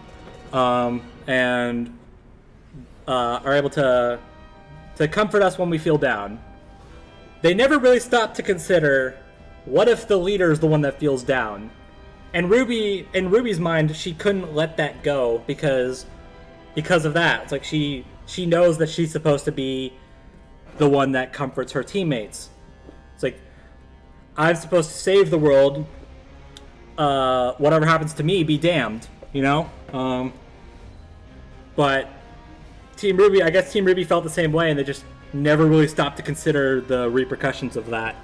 and are able to comfort us when we feel down. They never really stop to consider, what if the leader is the one that feels down? And Ruby, in Ruby's mind, she couldn't let that go because of that. It's like she knows that she's supposed to be the one that comforts her teammates. It's like, I'm supposed to save the world. Whatever happens to me, be damned. You know. But I guess Team Ruby felt the same way, and they just never really stopped to consider the repercussions of that.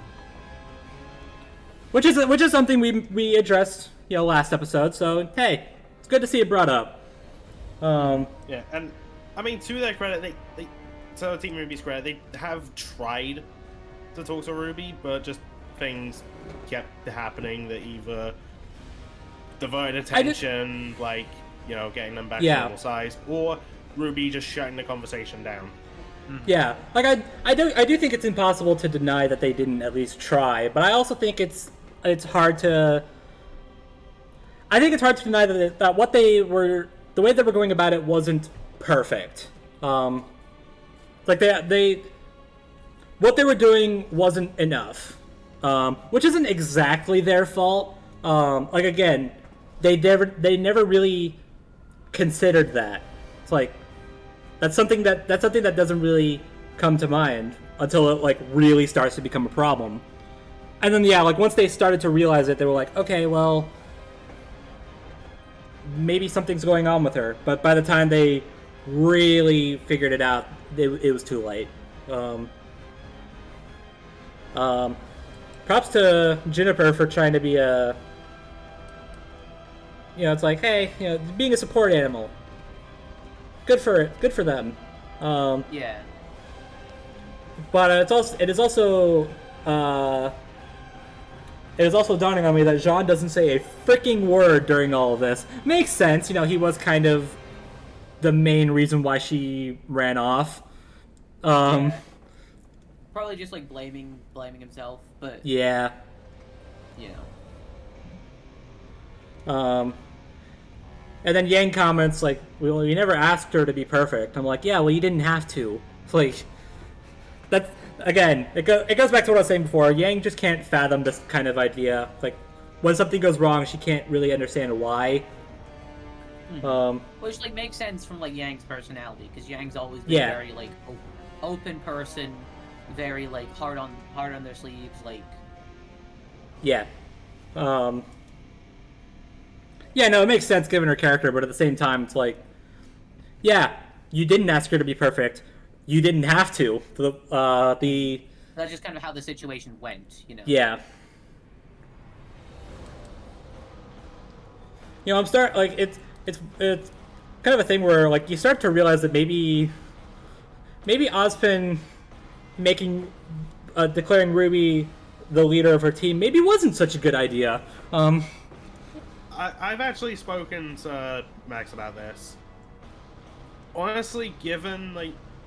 Which is something we addressed, last episode. So hey, it's good to see it brought up. Yeah, and I mean, to their credit, so Team Ruby's credit, they have tried to talk to Ruby, but just things kept happening that either diverted attention, getting them back to normal size, or Ruby just shutting the conversation down. Yeah, like I do think it's impossible to deny that they didn't at least try, but I also think it's hard to. I think it's hard to deny that what they were, the way they were going about it, wasn't perfect. Like what they were doing wasn't enough, which isn't exactly their fault. Like again, they never really considered that. It's like that's something that doesn't really come to mind until it really starts to become a problem. And then once they started to realize it, they were like, okay, well, maybe something's going on with her. But by the time they really figured it out, it was too late. Props to Juniper for trying to be it's like, hey, being a support animal. Good for them. Yeah. But it is also dawning on me that Jean doesn't say a freaking word during all of this. Makes sense, he was kind of the main reason why she ran off. Yeah. Probably just blaming himself, but yeah. And then Yang comments well, you never asked her to be perfect. I'm like, yeah, well, you didn't have to. It's that's again, it goes back to what I was saying before. Yang just can't fathom this kind of idea. When something goes wrong, she can't really understand why. Which makes sense from Yang's personality, because Yang's always been very open person, very hard on their sleeves, Yeah. Yeah, no, it makes sense given her character, but at the same time, it's yeah, you didn't ask her to be perfect. You didn't have to. That's just kind of how the situation went, Yeah. I'm it's kind of a thing where you start to realize that maybe Ozpin declaring Ruby the leader of her team maybe wasn't such a good idea. I've actually spoken to Max about this. Honestly, given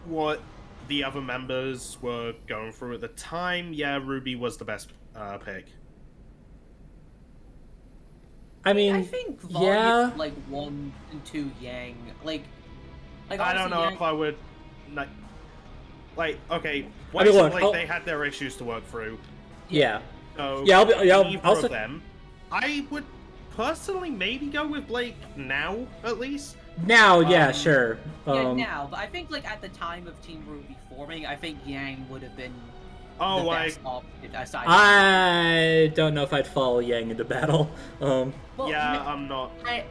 what the other members were going through at the time, yeah, Ruby was the best pick. I mean, I think volume 1 and 2 Yang, I don't know Yang... if I would, okay, I mean, look, they had their issues to work through. Yeah. So yeah, neither I'll of them I would personally maybe go with Blake now, at least. Now, yeah, sure. Yeah, now, but I think like at the time of Team RWBY forming, I think Yang would have been the best option aside. I don't know if I'd follow Yang into battle. Well, yeah, I'm not sure.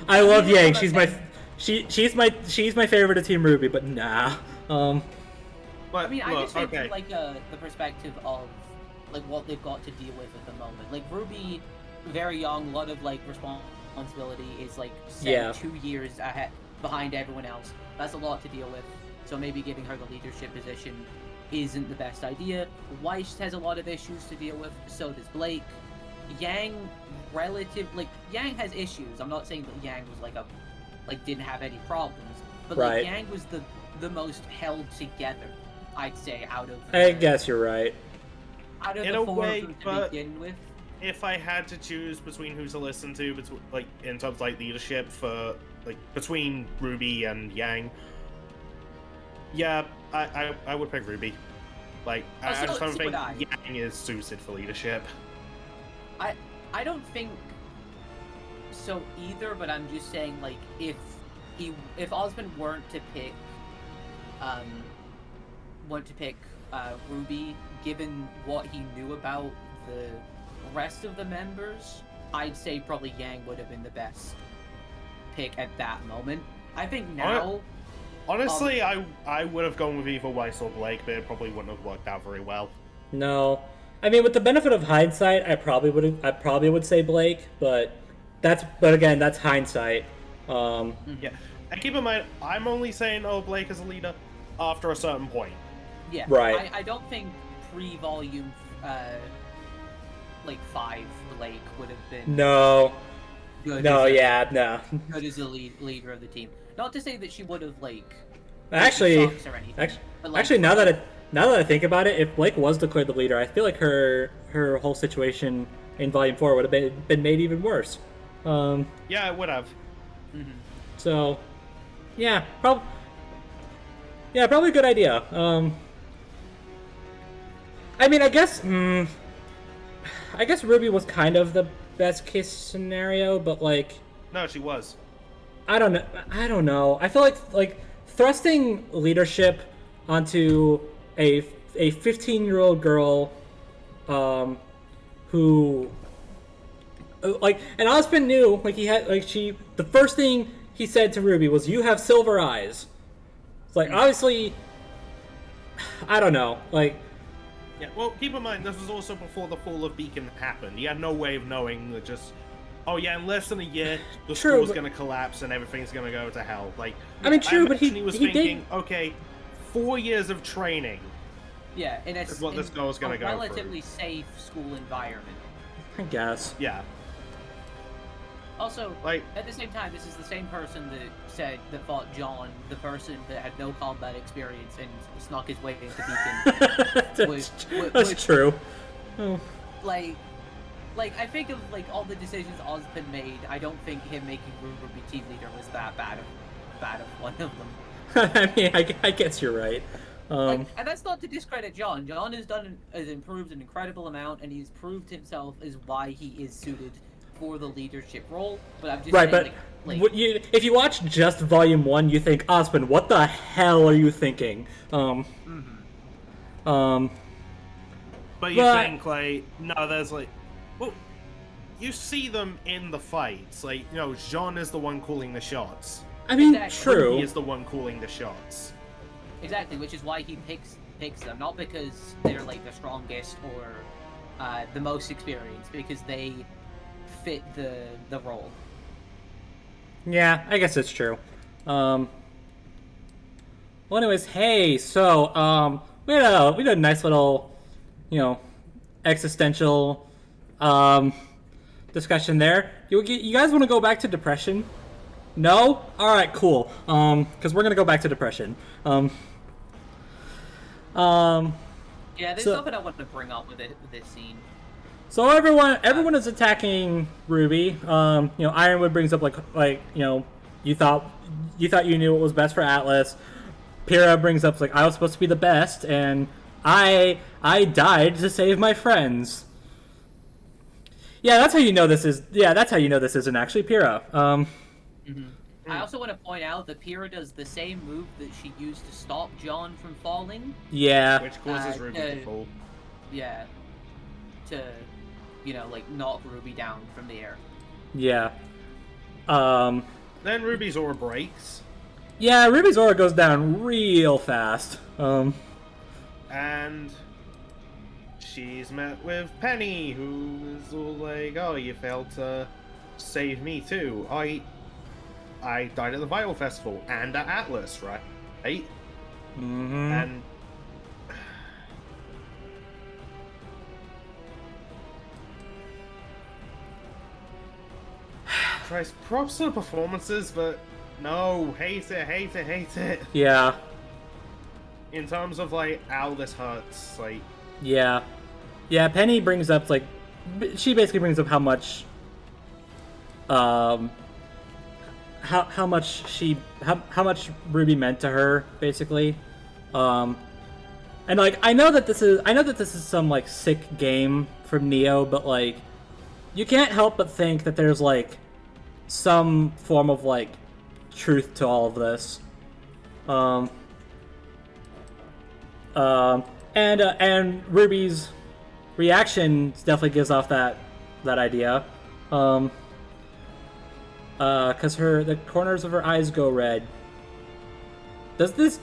I love Yang. She's my favorite of Team RWBY, but nah. I mean, I just think from like the perspective of like what they've got to deal with at the moment. Like RWBY, very young, a lot of like responsibility is like set 2 years ahead behind everyone else. That's a lot to deal with. So maybe giving her the leadership position isn't the best idea. Weiss has a lot of issues to deal with. So does Blake. Yang, Yang has issues. I'm not saying that Yang was didn't have any problems, but like Yang was the most held together, I'd say, out of. I guess you're right. Out of the four of them to begin with. If I had to choose between who to listen to, like in terms of like leadership for like between RWBY and Yang, yeah, I would pick RWBY. Like I just don't think Yang is suited for leadership. I don't think so either, but I'm just saying like if Osmond weren't to pick RWBY, given what he knew about the rest of the members, I'd say probably Yang would have been the best pick at that moment. I think now... Honestly, I would have gone with either Weiss or Blake, but it probably wouldn't have worked out very well. No. I mean, with the benefit of hindsight, I probably would say Blake, but again, that's hindsight. Yeah. And keep in mind, I'm only saying, Blake as a leader after a certain point. Yeah. Right. I don't think pre-volume 5 Blake would have been good. No, good as a leader of the team. Not to say that she would have actually now that I think about it, if Blake was declared the leader, I feel like her whole situation in Volume 4 would have been made even worse. Yeah, it would have. Mm-hmm. So, yeah, probably a good idea. I mean, I guess RWBY was kind of the best case scenario, but like... No, she was. I don't know. I feel like thrusting leadership onto a 15-year-old girl, who, like, and Osmond knew, like, he had, like, the first thing he said to RWBY was, "You have silver eyes." It's like, obviously, I don't know, like. Yeah, well, keep in mind, this was also before the fall of Beacon happened. He had no way of knowing that just, in less than a year, the school's going to collapse and everything's going to go to hell. Like, I mean, true, but he was thinking, okay, 4 years of training. Yeah, is what this girl's going to go relatively safe school environment. I guess. Yeah. Also, at the same time, this is the same person that fought John, the person that had no combat experience and snuck his way into Beacon. That's true. Oh. Like, I think of all the decisions Osmond made. I don't think him making RWBY team leader was that bad of one of them. I mean, I guess you're right. And that's not to discredit John. John has improved an incredible amount, and he's proved himself as why he is suited for the leadership role. But I'm just saying, if you watch just Volume 1, you think, Osmond, what the hell are you thinking? But you think, there's you see them in the fights. Jean is the one calling the shots. I mean, exactly. True. He is the one calling the shots. Exactly, which is why he picks them, not because they're the strongest or the most experienced, because they fit the role. Yeah, I guess it's true. Well, anyways, hey, so we had a nice little, existential discussion there. You guys want to go back to depression? No? All right, cool. Because we're gonna go back to depression. Yeah, there's something I wanted to bring up with this scene. So everyone is attacking RWBY. Ironwood brings up you thought you knew what was best for Atlas. Pyrrha brings up I was supposed to be the best, and I died to save my friends. Yeah, that's how you know this is. Yeah, that's how you know this isn't actually Pyrrha. I also want to point out that Pyrrha does the same move that she used to stop John from falling. Yeah. Which causes Ruby to fall. Yeah. To, like, knock Ruby down from the air. Yeah. Then Ruby's aura breaks. Yeah, Ruby's aura goes down real fast. And she's met with Penny, who is all like, "Oh, you failed to save me too. I died at the Vital Festival and at Atlas, right?" Mm-hmm. And Christ, props to the performances, but no, hate it. Yeah. In terms of like how this hurts, like. Yeah. Yeah, Penny brings up like, she basically brings up how much, how much Ruby meant to her, basically, and like I know that this is some like sick game from Neo, but like, you can't help but think that there's like some form of like truth to all of this, and Ruby's reaction definitely gives off that idea, because the corners of her eyes go red. Does this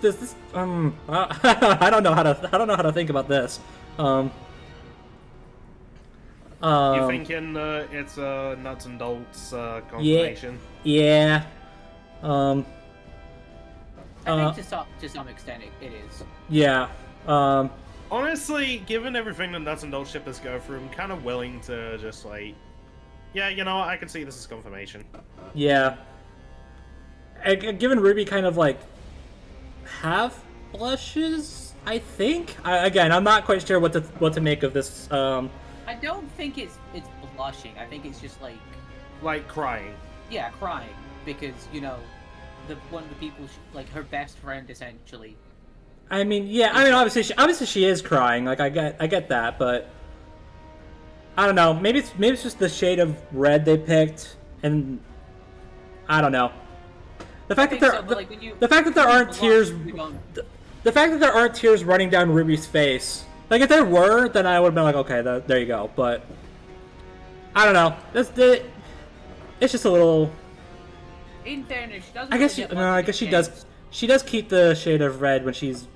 I don't know how to think about this. You thinking it's a nuts and bolts confirmation? Yeah. I think to some extent it is. Yeah. Honestly, given everything the nuts and bolts shippers go through, I'm kind of willing to just like, yeah, you know what? I can see this as confirmation. Yeah. Given Ruby kind of like half blushes, I think. Again, I'm not quite sure what to make of this. I don't think it's blushing. I think it's just like crying. Yeah, crying because one of the people like her best friend essentially. I mean, yeah. I mean, obviously she is crying. Like I get that, but I don't know. Maybe it's just the shade of red they picked, and I don't know. The fact that there aren't tears. The fact that there aren't tears running down Ruby's face. Like if there were, then I would have been like, okay, there you go. But I don't know. It's just a little. In fairness, she doesn't. I guess she does. She does keep the shade of red when she's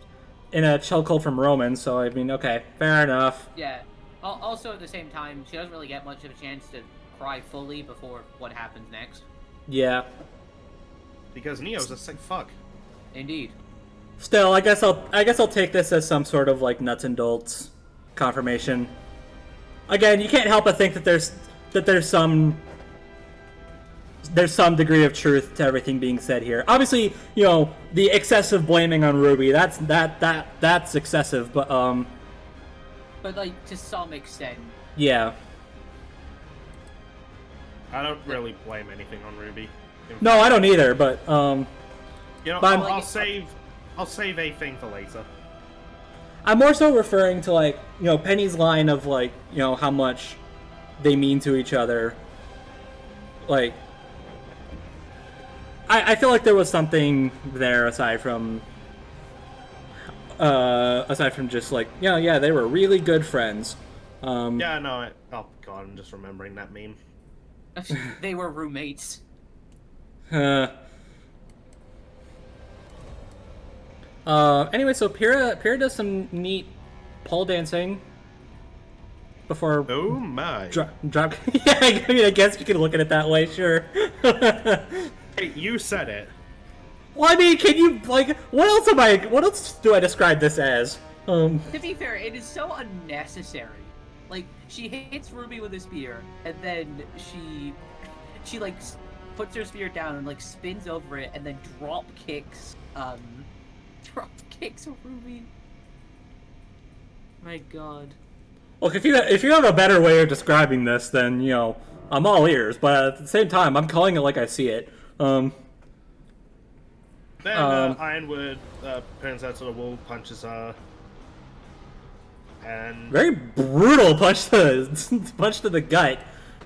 in a chokehold from Roman. So I mean, okay, fair enough. Yeah. Also, at the same time, she doesn't really get much of a chance to cry fully before what happens next. Yeah. Because Neo's a sick fuck. Indeed. Still, I guess I'll take this as some sort of like nuts and bolts confirmation. Again, you can't help but think that there's some degree of truth to everything being said here. Obviously, the excessive blaming on Ruby, that's excessive, but like to some extent. Yeah. I don't really blame anything on Ruby. No, I don't either, but I'll save a thing for later. I'm more so referring to like, Penny's line of like, how much they mean to each other. Like, I feel like there was something there aside from just like, yeah, they were really good friends. Yeah, no, oh god, I'm just remembering that meme. They were roommates. Anyway, so Pyrrha does some neat pole dancing before. Oh my! Drop. Yeah, I mean, I guess you can look at it that way. Sure. Hey, you said it. Well, I mean, can you like what else do I describe this as? To be fair, it is so unnecessary. Like she hits Ruby with a spear, and then she like puts her spear down and like spins over it, and then drop kicks Ruby. My god. Look, if you have a better way of describing this, then I'm all ears. But at the same time, I'm calling it like I see it. Then Ironwood pins out to the wall, punches her, and very brutal punch to the gut.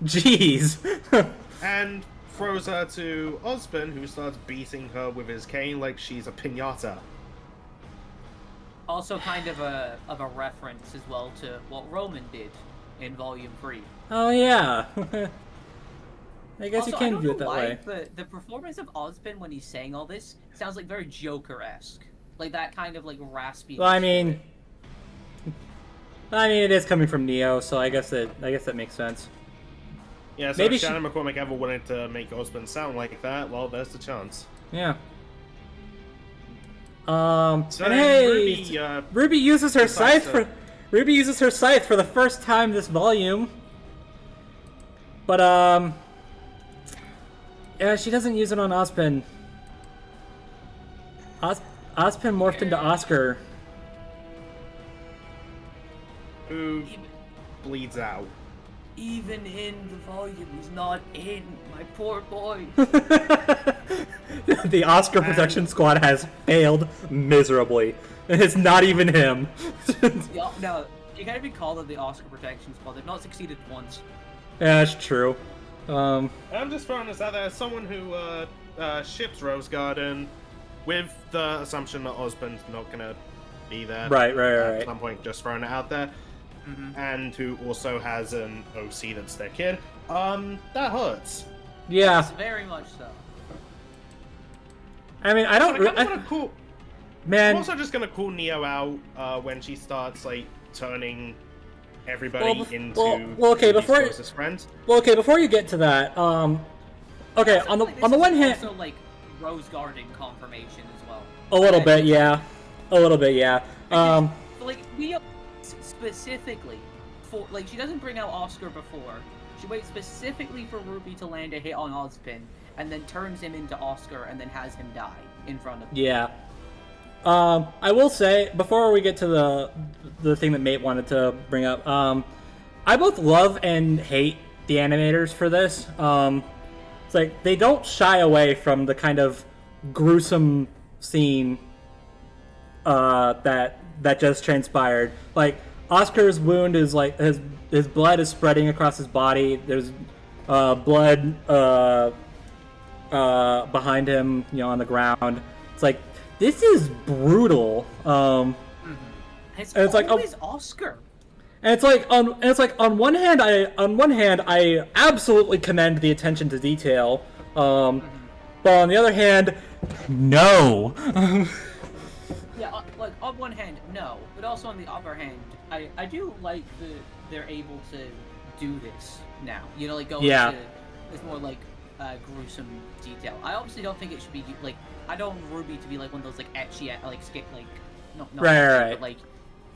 Jeez. And throws her to Osborn, who starts beating her with his cane like she's a piñata. Also kind of a reference as well to what Roman did in Volume 3. Oh yeah. I guess also, you can view it that way. But the performance of Osborn when he's saying all this sounds like very Joker-esque. Like that kind of like raspy. Well, I mean, it is coming from Neo, so I guess that makes sense. Yeah, so if Shannon McCormick ever wanted to make Osborn sound like that, well, there's the chance. Yeah. So and hey, RWBY uses her scythe for the first time this volume. But yeah, she doesn't use it on Ozpin. Ozpin morphed into Oscar, who bleeds out. Even in the volume, he's not in, my poor boy. The Oscar Protection Squad has failed miserably. It's not even him. No, you can't even call them the Oscar Protection Squad. They've not succeeded once. Yeah, that's true. I'm just throwing this out there as someone who ships Rose Garden with the assumption that Osborn's not gonna be there. Right. At some point, just throwing it out there. And who also has an OC that's their kid. That hurts. Yeah. Yes, very much so. I mean, I don't. Man. I'm also just gonna call Neo out when she starts like turning everybody into closest friends. Well, okay, before you get to that, okay, on the one hand, also like Rose Garden confirmation as well. A little bit, yeah. Like Neo specifically for like she doesn't bring out Oscar before. She waits specifically for RWBY to land a hit on Ozpin, and then turns him into Oscar, and then has him die in front of him. Yeah. I will say, before we get to the thing that Mate wanted to bring up, I both love and hate the animators for this. It's like, they don't shy away from the kind of gruesome scene that just transpired. Like, Oscar's wound is like, his blood is spreading across his body. There's blood behind him, on the ground. It's like, this is brutal. It's always Oscar. And it's like on one hand I absolutely commend the attention to detail. But on the other hand, no. Yeah, like on one hand, no, but also on the other hand, I do like that they're able to do this now. Like go into this more like gruesome detail. I obviously don't think it should be like, I don't want RWBY to be like one of those like etchy right. But like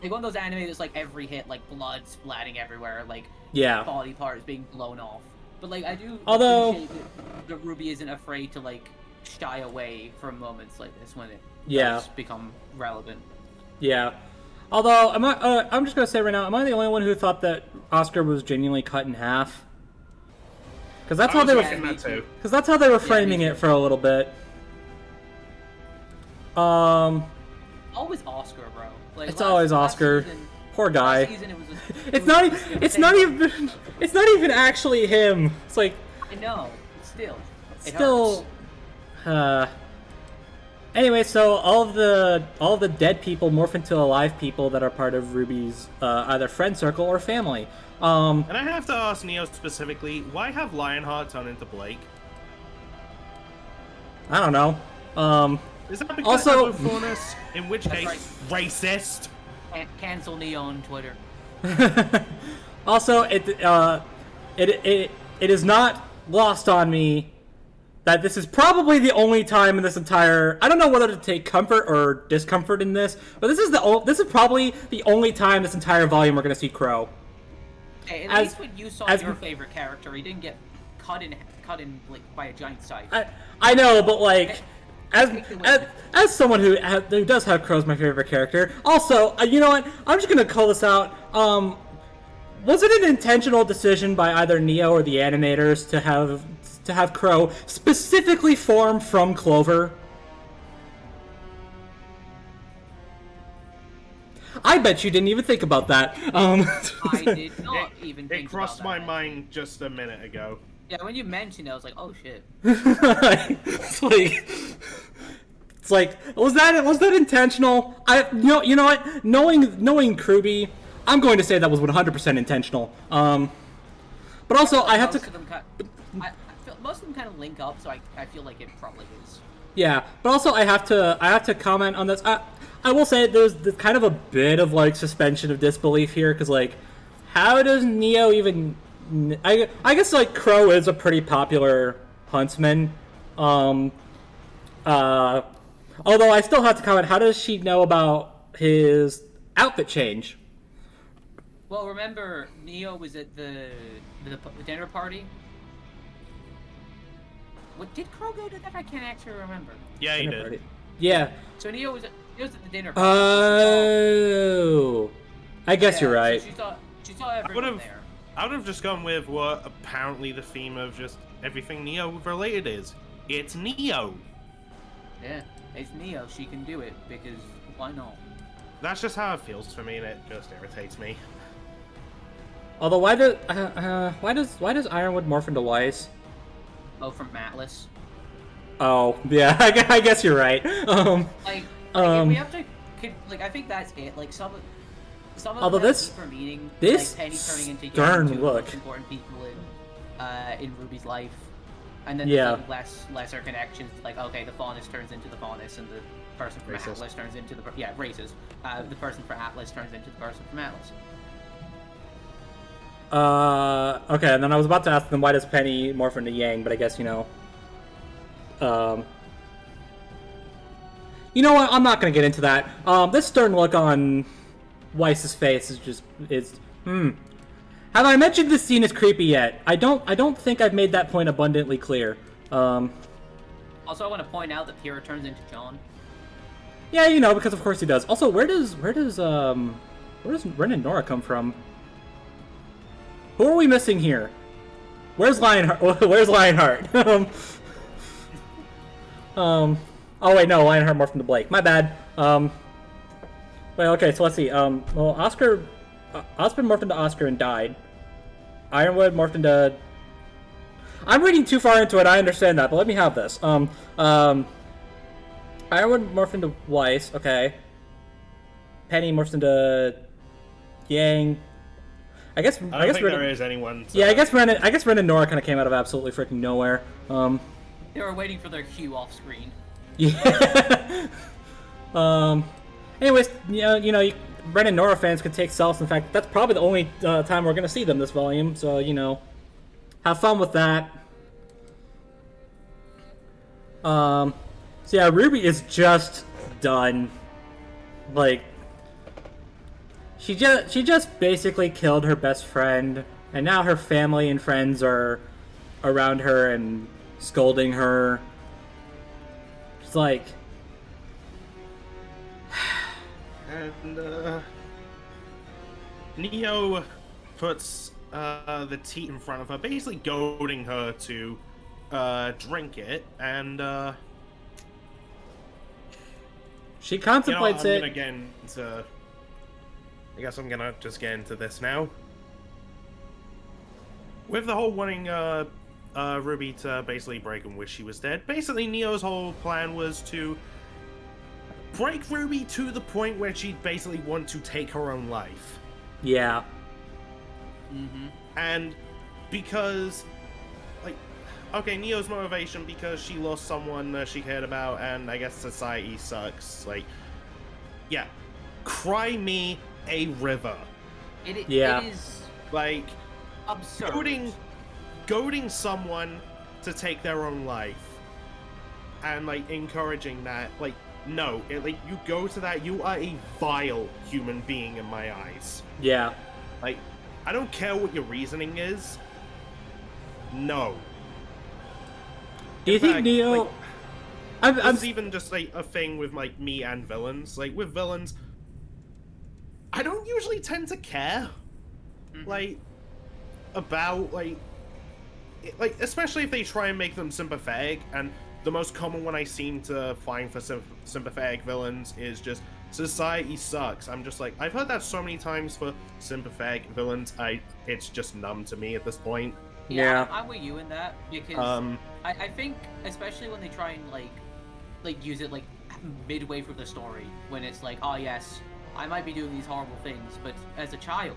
one of those anime that's like every hit like blood splatting everywhere, like body parts being blown off. But like I do appreciate that RWBY isn't afraid to like shy away from moments like this when it does become relevant. Yeah. Although I'm just gonna say right now, am I the only one who thought that Oscar was genuinely cut in half? Because that's how they were. Because that's how they were framing it for a little bit. Always Oscar, bro. Like, it's always Oscar. Season, Poor guy. Season, it's not even actually him. It's like, I know. Still. Anyway, so all of the dead people morph into alive people that are part of RWBY's either friend circle or family. And I have to ask Neo specifically, why have Lionheart turn into Blake? I don't know. Is that because of fairness? In which case, racist. Cancel Neo on Twitter. Also, it is not lost on me that this is probably the only time in this entire, I don't know whether to take comfort or discomfort in this, but this is probably the only time this entire volume we're going to see Crow. Hey, at least when you saw your favorite character, he didn't get cut in like by a giant scythe. I know, but like, as someone who does have Crow as my favorite character, also, you know what? I'm just gonna call this out. Was it an intentional decision by either Neo or the animators to have Crow specifically form from Clover? I bet you didn't even think about that. I did not even think It crossed about my that. mind just a minute ago. Yeah, when you mentioned it, I was like, oh shit. It's like, was that intentional? You know what? Knowing Ruby, I'm going to say that was 100% intentional. But also I have to. I feel most of them kind of link up, so I feel like it probably is. Yeah, but also I have to comment on this. I will say there's kind of a bit of like suspension of disbelief here, because like, how does Neo even? I guess like Crow is a pretty popular huntsman. Although I still have to comment, how does she know about his outfit change? Well, remember Neo was at the dinner party. What did Crow go to that? I can't actually remember. Yeah, he did. Party. Yeah. So Neo was at the dinner party. Oh, I guess you're right. So she saw everyone there. I would have just gone with what apparently the theme of just everything Neo related is. It's Neo. Yeah, it's Neo. She can do it because why not? That's just how it feels for me, and it just irritates me. Although why does Ironwood morph into Weiss? Oh, from Atlas. Oh yeah, I guess you're right. If we have to, I think that's it. Like some of although them this deeper meaning, this like Penny turning into stern two of the look. most important people in RWBY's life, and then Yeah. there's like lesser connections. Like okay, the Faunus turns into the Faunus, and the person from Racist. Atlas turns into the racist. The person from Atlas turns into the person from Atlas. Okay, and then I was about to ask them why does Penny morph into Yang, but I guess you know what? I'm not gonna get into that. This stern look on Weiss's face is. Have I mentioned this scene is creepy yet? I don't think I've made that point abundantly clear. Also, I want to point out that Pyrrha turns into John. Yeah, because of course he does. Also, where does Ren and Nora come from? Who are we missing here? Where's Lionheart? Where's Lionheart? Oh wait, no, Lionheart morphed into Blake. My bad. Wait, okay, so let's see. Well, Oscar morphed into Oscar and died. Ironwood morphed into. I'm reading too far into it. I understand that, but let me have this. Ironwood morphed into Weiss. Okay. Penny morphs into Yang. I guess I don't think there is anyone. Yeah, I guess Ren and Nora kind of came out of absolutely freaking nowhere. They were waiting for their cue off screen. Yeah. Anyways, Ren and Nora fans can take solace. In fact, that's probably the only time we're gonna see them this volume. So have fun with that. So yeah, RWBY is just done. Like. She just basically killed her best friend, and now her family and friends are around her and scolding her. It's like, and Neo puts the tea in front of her, basically goading her to drink it, and she contemplates I'm it. gonna get into. I guess I'm gonna just get into this now. With the whole wanting RWBY to basically break and wish she was dead, basically Neo's whole plan was to break RWBY to the point where she'd basically want to take her own life. Yeah. Mm-hmm. And because, okay, Neo's motivation because she lost someone she cared about, and I guess society sucks. Yeah, cry me a river. It is absurd. Goading someone to take their own life, and encouraging that. No, you go to that. You are a vile human being in my eyes. Yeah. I don't care what your reasoning is. No. Do you think Neo? It's even just a thing with me and villains. With villains, I don't usually tend to care, about especially if they try and make them sympathetic. And the most common one I seem to find for sympathetic villains is just society sucks. I'm just like, I've heard that so many times for sympathetic villains. It's just numb to me at this point. Yeah. I'm with you in that, because I think, especially when they try and like use it like midway through the story, when it's like, oh yes, I might be doing these horrible things, but as a child,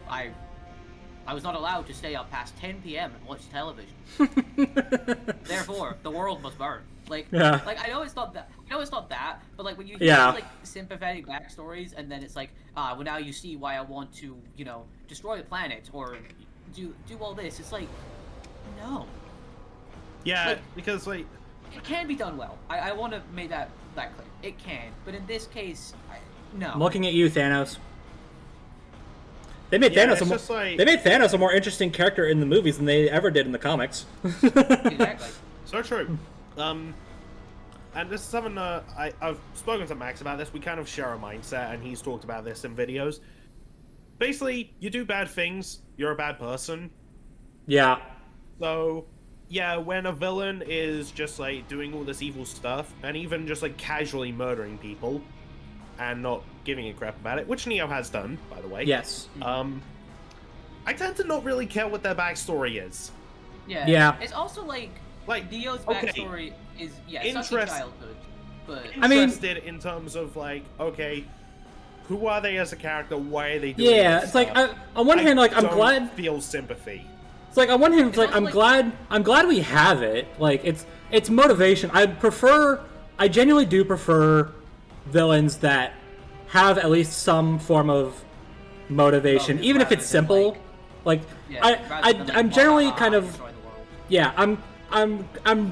I was not allowed to stay up past 10 p.m. and watch television. Therefore, the world must burn. Like, yeah. like I know it's not that. But like when you yeah. hear like sympathetic backstories, and then it's like, well now you see why I want to, destroy the planet or do all this. It's like, no. Yeah, like, because like it can be done well. I want to make that clear. It can, but in this case, no. I'm looking at you, Thanos. They made Thanos a more interesting character in the movies than they ever did in the comics. Exactly. So true. And this is something I've spoken to Max about this. We kind of share a mindset, and he's talked about this in videos. Basically, you do bad things, you're a bad person. Yeah. So, yeah, when a villain is just like doing all this evil stuff, and even just like casually murdering people, and not giving a crap about it, which Neo has done, by the way. Yes. I tend to not really care what their backstory is. Yeah. Yeah. It's also like Neo's backstory is such a childhood, but interested in terms of like, okay, who are they as a character? Why are they doing this it's stuff? like on one hand, like I'm glad feel sympathy. It's like on one hand, it's like I'm glad we have it. Like it's motivation. I genuinely do prefer villains that have at least some form of motivation, even if it's simple. I'm generally kind of I'm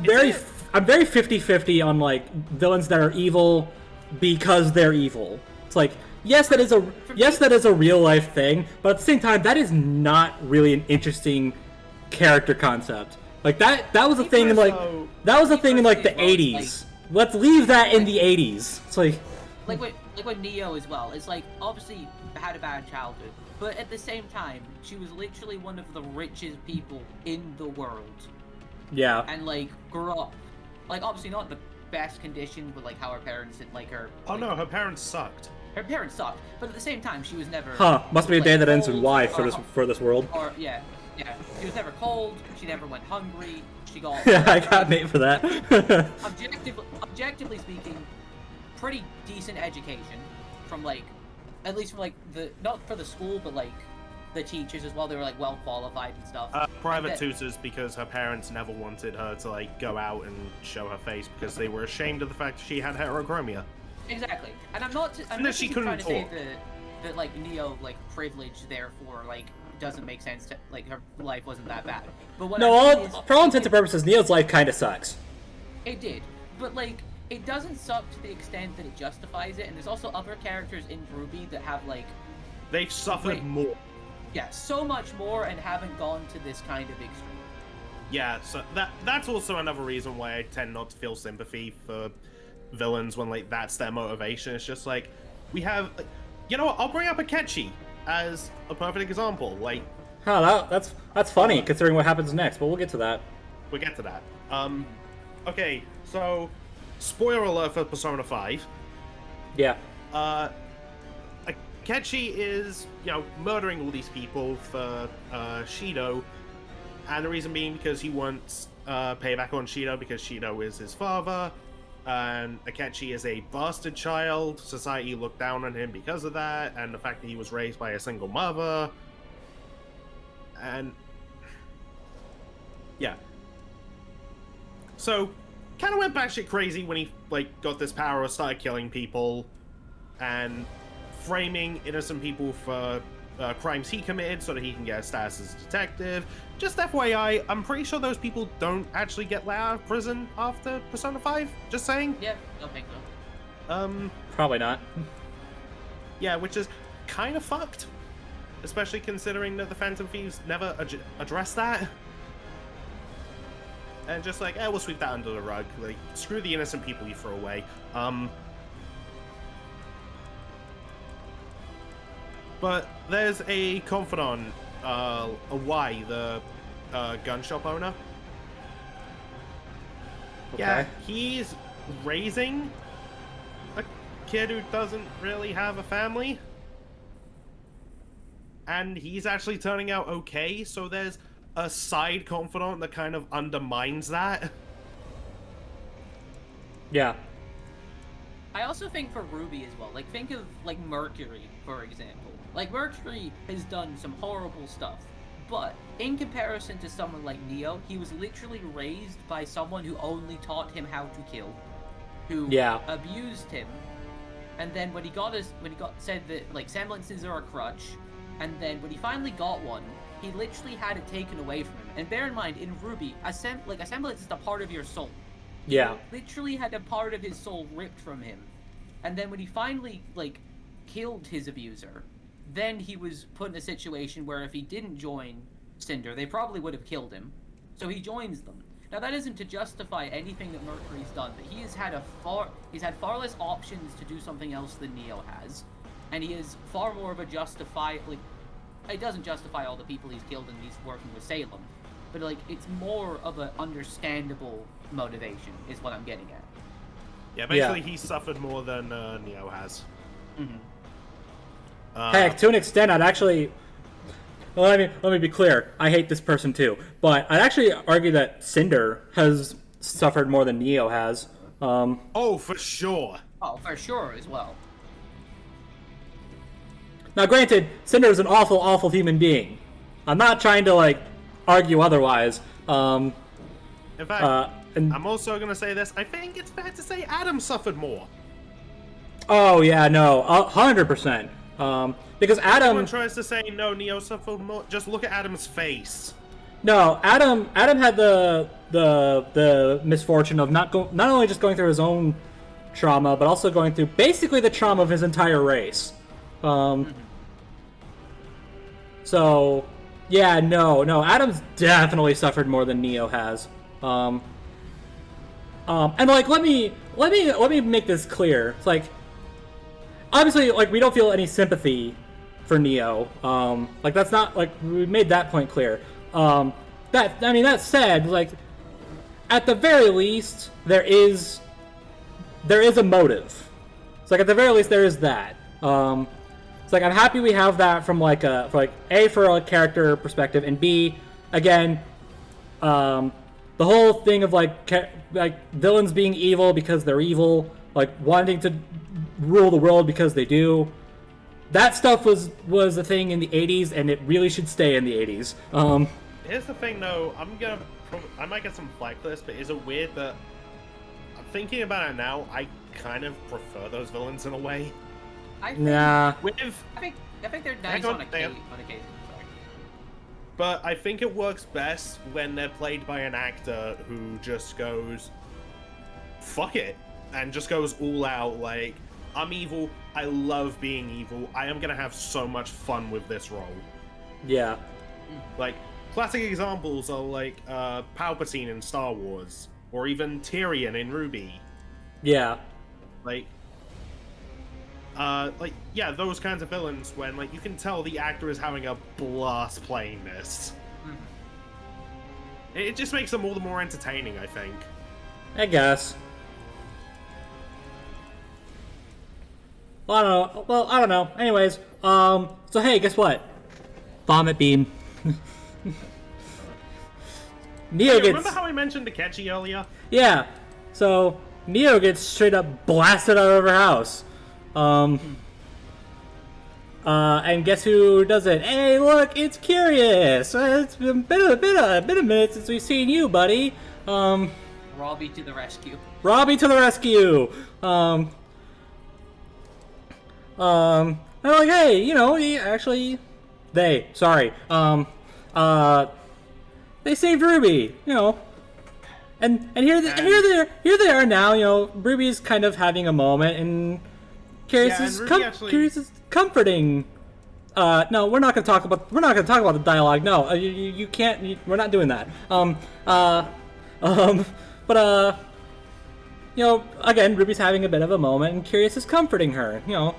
very 50-50 on like villains that are evil because they're evil. It's like yes, that is a real life thing, but at the same time, that is not really an interesting character concept. Like that was a thing in like the 80s. Let's leave that in the 80s. It's like with Neo as well. It's like obviously had a bad childhood, but at the same time, she was literally one of the richest people in the world. Yeah. And like grew up, like obviously not the best conditions, but like how her parents did like her. Oh no, her parents sucked. Her parents sucked, but at the same time, she was never. Must be a day that ends in Y for this world. Or yeah. She was never cold. She never went hungry. She got. Yeah, I got Nate for that. Objectively speaking, pretty decent education from like, at least from like not for the school, but like the teachers as well. They were like well qualified and stuff. Private tutors, because her parents never wanted her to like go out and show her face because they were ashamed of the fact that she had heterochromia. Exactly, and I'm not trying to say that like Neo like privilege therefore like doesn't make sense to like her life wasn't that bad. But what for all intents and purposes, Neo's life kind of sucks. It did, but like it doesn't suck to the extent that it justifies it. And there's also other characters in RWBY that have like they've suffered more. Yeah, so much more, and haven't gone to this kind of extreme. Yeah, so that's also another reason why I tend not to feel sympathy for villains when like that's their motivation. It's just like we have, you know what? I'll bring up Akechi as a perfect example. Like, that's funny considering what happens next, but we'll get to that. We'll get to that. Okay, so spoiler alert for Persona 5. Yeah. Akechi is, murdering all these people for Shido, and the reason being because he wants payback on Shido because Shido is his father. And Akechi is a bastard child. Society looked down on him because of that, and the fact that he was raised by a single mother. And yeah. So, kind of went batshit crazy when he got this power, started killing people, and framing innocent people for crimes he committed so that he can get a status as a detective. Just FYI, I'm pretty sure those people don't actually get let out of prison after Persona 5. Just saying. Yeah, don't think so. Probably not. Yeah, which is kind of fucked. Especially considering that the Phantom Thieves never addressed that. And just like, we'll sweep that under the rug. Like, screw the innocent people you throw away. But there's a confidant, a Y, the gun shop owner. Okay. Yeah, he's raising kid who doesn't really have a family. And he's actually turning out okay, so there's a side confidant that kind of undermines that. Yeah. I also think for RWBY as well, like, think of, like, Mercury, for example. Like, Mercury has done some horrible stuff, but in comparison to someone like Neo, he was literally raised by someone who only taught him how to kill, who abused him, and then when he said that, like, semblances are a crutch, and then when he finally got one, he literally had it taken away from him. And bear in mind, in RWBY, a semblance is a part of your soul. Yeah. He literally had a part of his soul ripped from him. And then when he finally, like, killed his abuser, then he was put in a situation where if he didn't join Cinder, they probably would have killed him. So he joins them. Now that isn't to justify anything that Mercury's done, but he's had far less options to do something else than Neo has. And he is far more of a it doesn't justify all the people he's killed and he's working with Salem. But, like, it's more of an understandable motivation, is what I'm getting at. Yeah, basically he suffered more than Neo has. Mm-hmm. Heck, to an extent, I'd actually... Well, let me be clear. I hate this person too. But I'd actually argue that Cinder has suffered more than Neo has. Oh, for sure. Oh, for sure as well. Now, granted, Cinder is an awful, awful human being. I'm not trying to, like, argue otherwise. In fact, I'm also going to say this. I think it's fair to say Adam suffered more. Oh, yeah, no. 100%. Because Adam... Someone tries to say, no, Neo suffered more. Just look at Adam's face. No, Adam had the misfortune of not only just going through his own trauma, but also going through basically the trauma of his entire race. So, yeah, no, Adam's definitely suffered more than Neo has. And like, let me make this clear. It's like, obviously, like, we don't feel any sympathy for Neo. Like, that's not, like, we made that point clear. That said, like, at the very least, there is a motive. It's like, at the very least, there is that. It's like, I'm happy we have that from, like, for a character perspective, and B, again, the whole thing of, like villains being evil because they're evil, like, wanting to rule the world because they do. That stuff was a thing in the 80s, and it really should stay in the 80s. Here's the thing, though. I might get some flack for this, but is it weird that, thinking about it now, I kind of prefer those villains in a way? I think they're nice on occasion. Sorry. But I think it works best when they're played by an actor who just goes, fuck it, and just goes all out, like, I'm evil, I love being evil, I am gonna have so much fun with this role. Yeah. Like, classic examples are, like, Palpatine in Star Wars, or even Tyrion in RWBY. Yeah. Yeah, those kinds of villains when, like, you can tell the actor is having a blast playing this. It just makes them all the more entertaining, I think. I guess. Well, I don't know. Anyways, so hey, guess what? Vomit beam. Neo gets... Remember how I mentioned Akechi earlier? Yeah. So, Neo gets straight up blasted out of her house. And guess who does it? Hey, look, it's Curious. It's been a minute since we've seen you, buddy. Robbie to the rescue. Robbie to the rescue. I'm like, hey, you know, they saved RWBY, you know. And here they are now, you know, RWBY's kind of having a moment, and Curious is comforting. No, we're not gonna talk about the dialogue. No, you can't. We're not doing that. But you know, again, RWBY's having a bit of a moment, and Curious is comforting her. You know,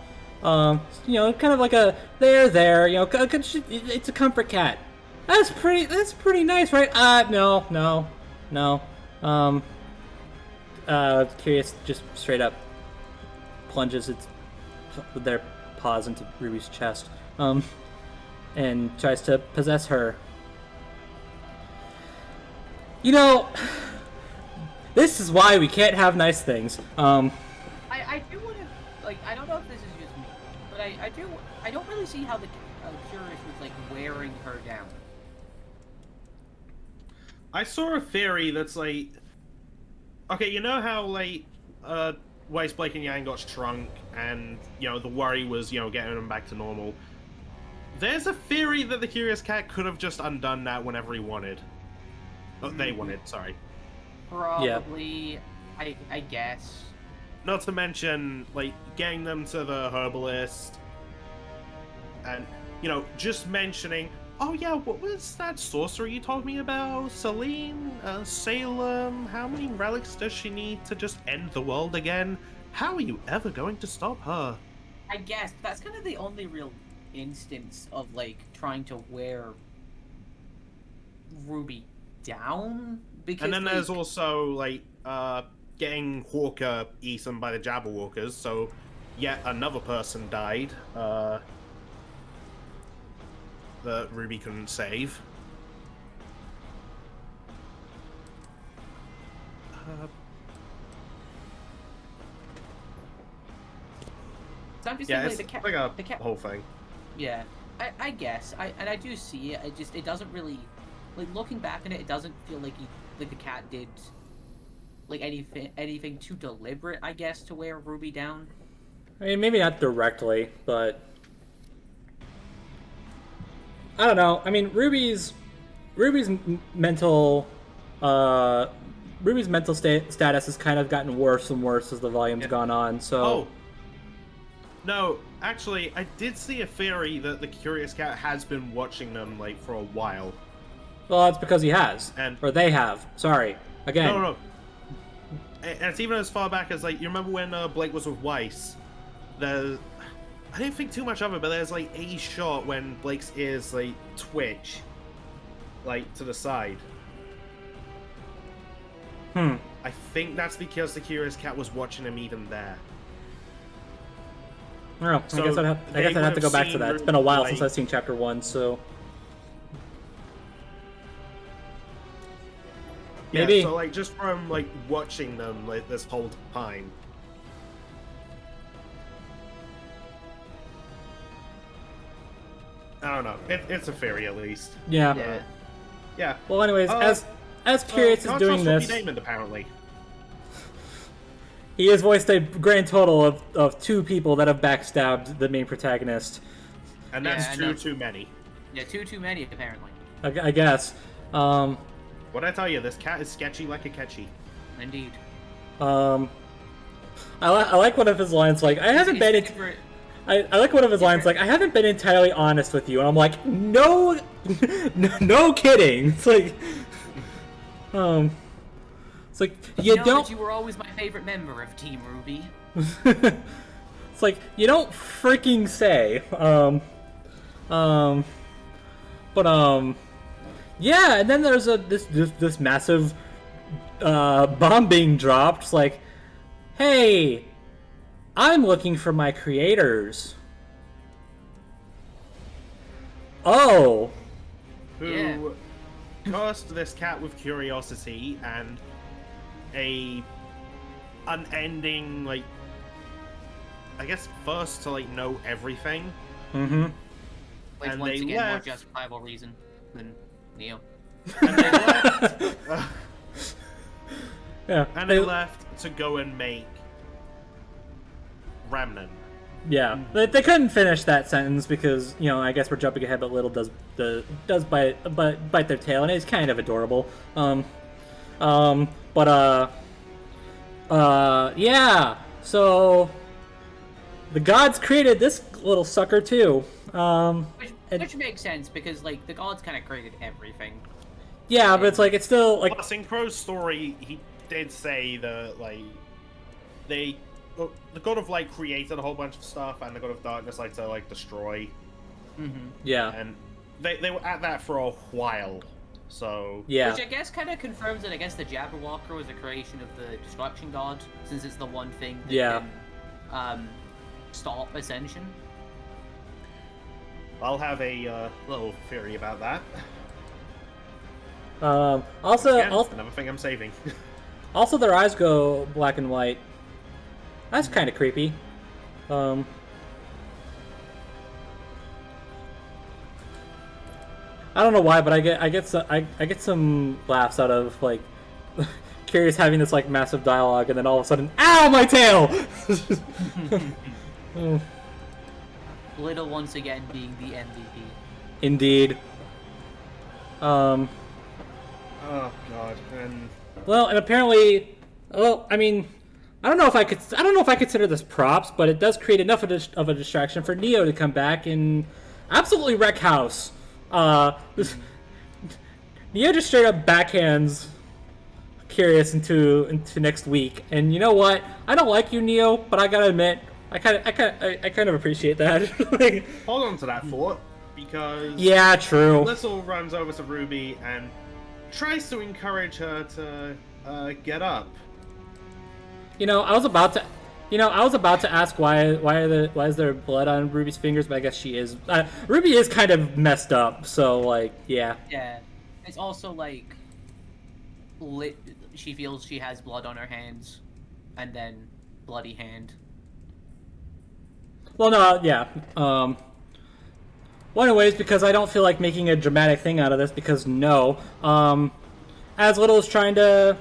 kind of like a there. You know, it's a comfort cat. That's pretty nice, right? No. Curious just straight up plunges their paws into RWBY's chest, and tries to possess her. You know, this is why we can't have nice things. I do want to, like, I don't know if this is just me, but I don't really see how the Curious was, like, wearing her down. I saw a theory that's like, okay, you know how like Weiss, Blake, and Yang got shrunk, and you know the worry was getting them back to normal. There's a theory that the Curious Cat could have just undone that whenever he wanted. Oh, they wanted, sorry. Probably, yeah. I guess. Not to mention like getting them to the herbalist, and just mentioning. Oh yeah, what was that sorcerer you told me about? Celine? Salem? How many relics does she need to just end the world again? How are you ever going to stop her? I guess that's kind of the only real instance of, like, trying to wear RWBY down. Because, and then there's also, like, getting Hawker eaten by the Jabberwockers, so yet another person died. That RWBY couldn't save. So I'm just yeah, saying, it's like a whole thing. Yeah, I guess. I do see it. It doesn't really, like, looking back on it, it doesn't feel like the cat did, like, anything too deliberate, I guess, to wear RWBY down. I mean, maybe not directly, but I don't know. I mean, RWBY's mental status has kind of gotten worse and worse as the volume's gone on. So. Oh. No, actually, I did see a theory that the Curious Cat has been watching them like for a while. Well, that's because he has, or they have. Sorry, again. No. And it's even as far back as like you remember when Blake was with Weiss. I didn't think too much of it, but there's like a shot when Blake's ears like twitch, like to the side. I think that's because the Curious Cat was watching him even there. Oh, I guess I'd have to go back to that. It's been a while since I've seen Chapter 1, so maybe. Yeah, so like just from like watching them like this whole time. I don't know. It's a theory, at least. Yeah. Yeah. Well, anyways, as Curious is doing this, Damon, apparently. He has voiced a grand total of 2 people that have backstabbed the main protagonist. And that's too many. Yeah, too many, apparently. I guess. What'd I tell you? This cat is sketchy like a catchy. Indeed. I like one of his lines, like, I like one of his lines, like, I haven't been entirely honest with you. And I'm like, no, no kidding. It's like, it's like, you know don't. That you were always my favorite member of Team RWBY. It's like, you don't freaking say. Yeah, and then there's this massive bomb being dropped. It's like, hey, I'm looking for my creators. Oh. Who cursed this cat with curiosity and a unending, like, I guess thirst to, like, know everything. Mm-hmm. Like, and once they again, left. more justifiable reason than Neo. And they left. Yeah. And they left to go and make Remnant. Yeah, they couldn't finish that sentence because, you know, I guess we're jumping ahead, but Little does bite their tail, and it's kind of adorable. Yeah. So the gods created this little sucker too. Which makes sense because, like, the gods kind of created everything. Yeah, but it's like it's still like. Plus, in Crow's story, he did say that like the God of Light created a whole bunch of stuff, and the God of Darkness like to like destroy. Mm-hmm. Yeah. And they were at that for a while, so yeah. Which I guess kind of confirms that I guess the Jabberwocker was a creation of the Destruction God, since it's the one thing that stop Ascension? I'll have a little theory about that. Also, another thing I'm saving. Also, their eyes go black and white. That's kind of creepy. I don't know why, but I get some laughs out of like Curious having this like massive dialogue, and then all of a sudden, ow, my tail! Little once again being the MVP. Indeed. Oh god, and well, and apparently, well, I mean, I don't know if I consider this props, but it does create enough of a distraction for Neo to come back and absolutely wreck house. Neo just straight up backhands Curious into next week, and you know what? I don't like you, Neo, but I gotta admit, I kind of appreciate that. Like, hold on to that thought, because yeah, true. Little runs over to RWBY and tries to encourage her to get up. I was about to ask why is there blood on Ruby's fingers, but I guess she is. Ruby is kind of messed up, so like, yeah. Yeah, it's also like she feels she has blood on her hands, and then bloody hand. Well, no, yeah. Well, anyways, because I don't feel like making a dramatic thing out of this, because no. As Little is trying to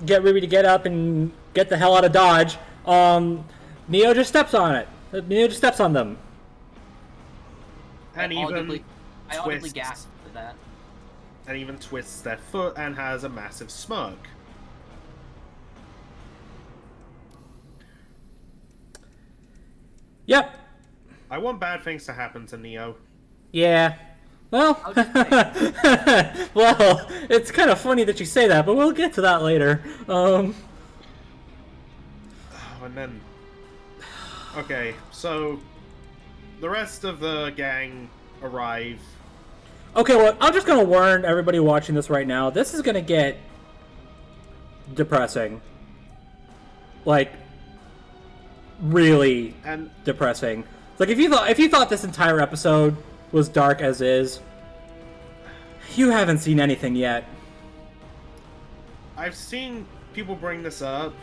get Ruby to get up and get the hell out of Dodge, Neo just steps on it. Neo just steps on them. And I audibly gasped at that. And even twists their foot and has a massive smirk. Yep. I want bad things to happen to Neo. Yeah. Well, well, it's kind of funny that you say that, but we'll get to that later. And then... Okay, so... The rest of the gang arrive. Okay, well, I'm just going to warn everybody watching this right now. This is going to get depressing. Like, really depressing. Like, if you thought this entire episode was dark as is, you haven't seen anything yet. I've seen people bring this up.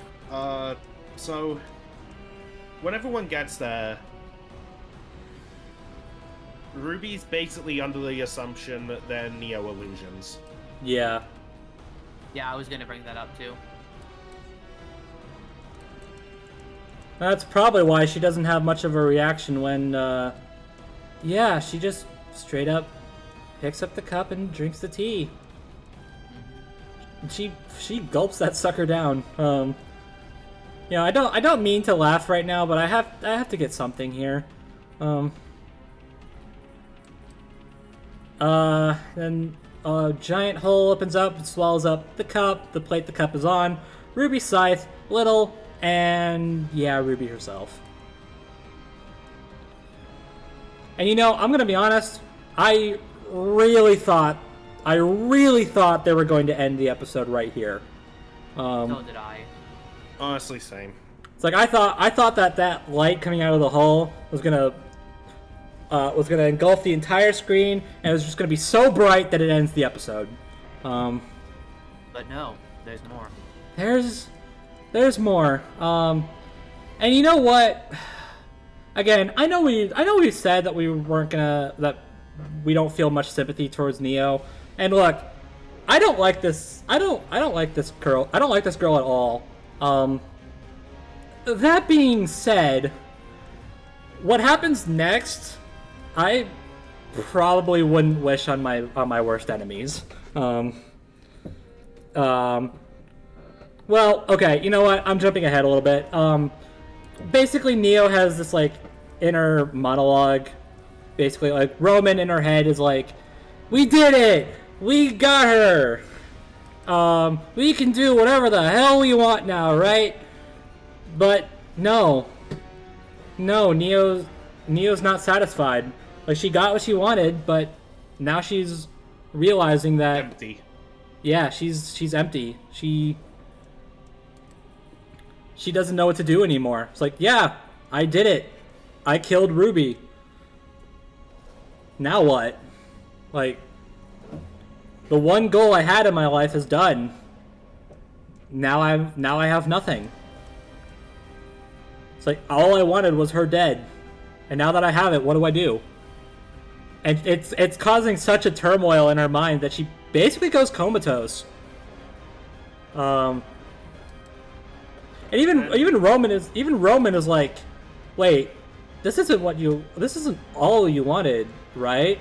So when everyone gets there, Ruby's basically under the assumption that they're Neo illusions. Yeah. Yeah, I was gonna bring that up too. That's probably why she doesn't have much of a reaction when, yeah, she just straight up picks up the cup and drinks the tea. She gulps that sucker down. I don't mean to laugh right now, but I have to get something here. Then a giant hole opens up and swallows up the cup, the plate the cup is on, Ruby, Scythe, Little, and yeah, Ruby herself. And I'm gonna be honest, I really thought they were going to end the episode right here. So did I. Honestly, same. It's like I thought that light coming out of the hole was gonna engulf the entire screen, and it was just gonna be so bright that it ends the episode. But no, there's more. There's more. And you know what? Again, I know we said that we weren't that we don't feel much sympathy towards Neo. And look, I don't like this. I don't like this girl. I don't like this girl at all. That being said, what happens next, I probably wouldn't wish on my worst enemies. Well, okay, you know what? I'm jumping ahead a little bit. Basically, Neo has this, like, inner monologue. Basically, like, Roman in her head is like, we did it! We got her! We can do whatever the hell we want now, right? But, no. No, Neo's not satisfied. Like, she got what she wanted, but now she's realizing that... Empty. Yeah, she's empty. she doesn't know what to do anymore. It's like, yeah, I did it. I killed Ruby. Now what? Like, the one goal I had in my life is done. Now I have nothing. It's like, all I wanted was her dead. And now that I have it, what do I do? And it's causing such a turmoil in her mind that she basically goes comatose. And even Roman is like, wait, this isn't all you wanted, right?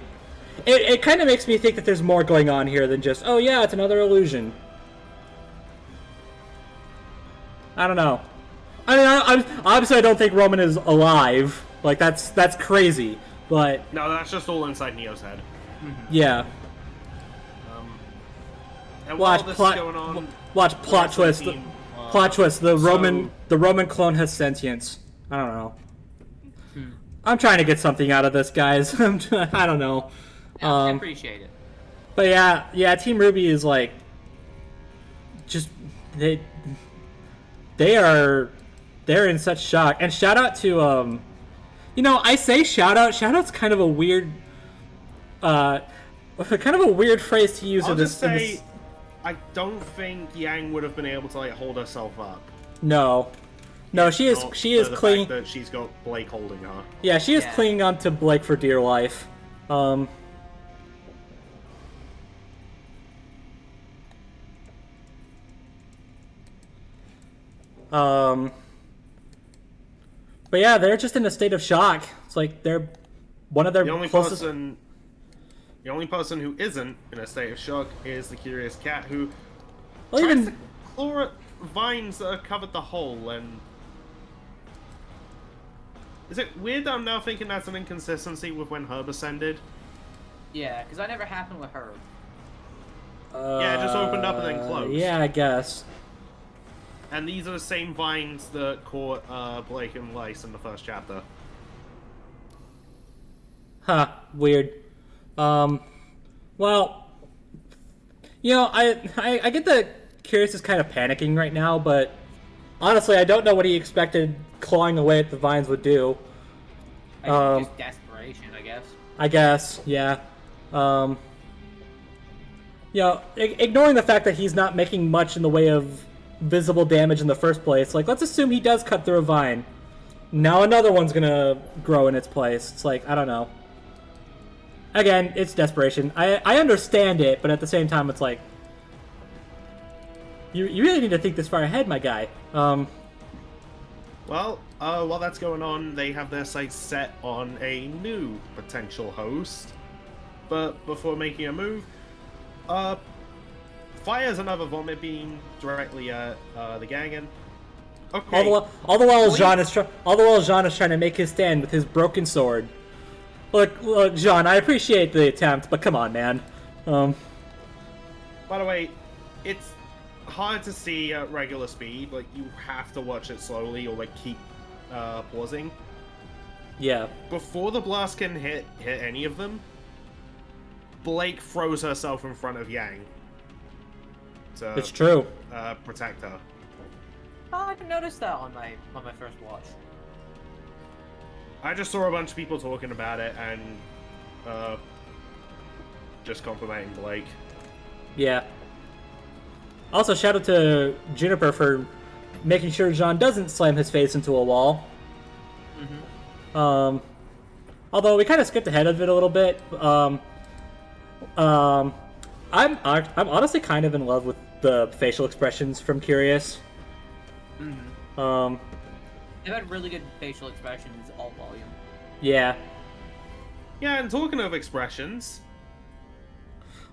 It kind of makes me think that there's more going on here than just, oh yeah, it's another illusion. I don't know. I mean, obviously I don't think Roman is alive. Like, that's crazy. But no, that's just all inside Neo's head. Yeah. And while this is going on, watch plot twist. Plot twist. The Roman clone has sentience. I don't know. I'm trying to get something out of this, guys. I don't know. I appreciate it. But yeah. Team RWBY is like, just they're in such shock. And shout out to I say shout out. Shout out's kind of a weird, phrase to use. I'll just say, I don't think Yang would have been able to hold herself up. No, she is clinging. That she's got Blake holding her. Yeah, she is clinging on to Blake for dear life. But yeah, they're just in a state of shock. It's like they're one of their closest... The only person who isn't in a state of shock is the curious cat, who tries to claw at vines that have covered the hole. And is it weird that I'm now thinking that's an inconsistency with when Herb ascended? Yeah, because that never happened with Herb. Yeah, it just opened up and then closed. Yeah, I guess. And these are the same vines that caught Blake and Lyse in the first chapter. Huh, weird. Well, I get that Curious is kind of panicking right now, but honestly, I don't know what he expected clawing away at the vines would do. Just desperation, I guess. I guess, yeah. Ignoring the fact that he's not making much in the way of visible damage in the first place, like, let's assume he does cut through a vine. Now another one's gonna grow in its place. It's like, I don't know. Again, it's desperation. I understand it, but at the same time, it's like, you really need to think this far ahead, my guy. Well, while that's going on, they have their sights set on a new potential host. But before making a move, fires another vomit beam directly at the gang, and okay. All the while Jean is trying to make his stand with his broken sword. Look, Jean, I appreciate the attempt, but come on, man. By the way, it's hard to see at regular speed. Like, you have to watch it slowly or keep pausing. Yeah. Before the blast can hit any of them, Blake throws herself in front of Yang. It's true. Protect her. Oh, I didn't notice that on my first watch. I just saw a bunch of people talking about it and just complimenting Blake. Yeah. Also, shout out to Juniper for making sure Jean doesn't slam his face into a wall. Mm-hmm. Although we kind of skipped ahead of it a little bit. I'm honestly kind of in love with the facial expressions from Curious. Mm-hmm. They've had really good facial expressions all volume. Yeah. Yeah, and talking of expressions...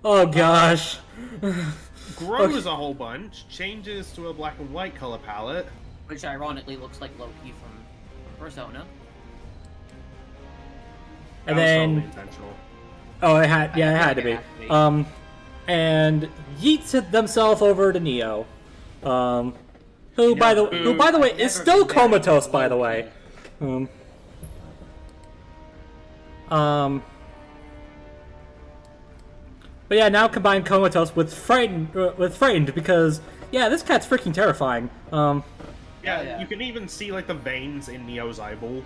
Oh gosh. Grows a whole bunch, changes to a black and white color palette. Which ironically looks like Loki from Persona. And then... intentional. Oh, it had to be. And yeets themselves over to Neo. Who, by the way, is still comatose, by the way. But yeah, now combine comatose with frightened because yeah, this cat's freaking terrifying. Yeah, you can even see like the veins in Neo's eyeball.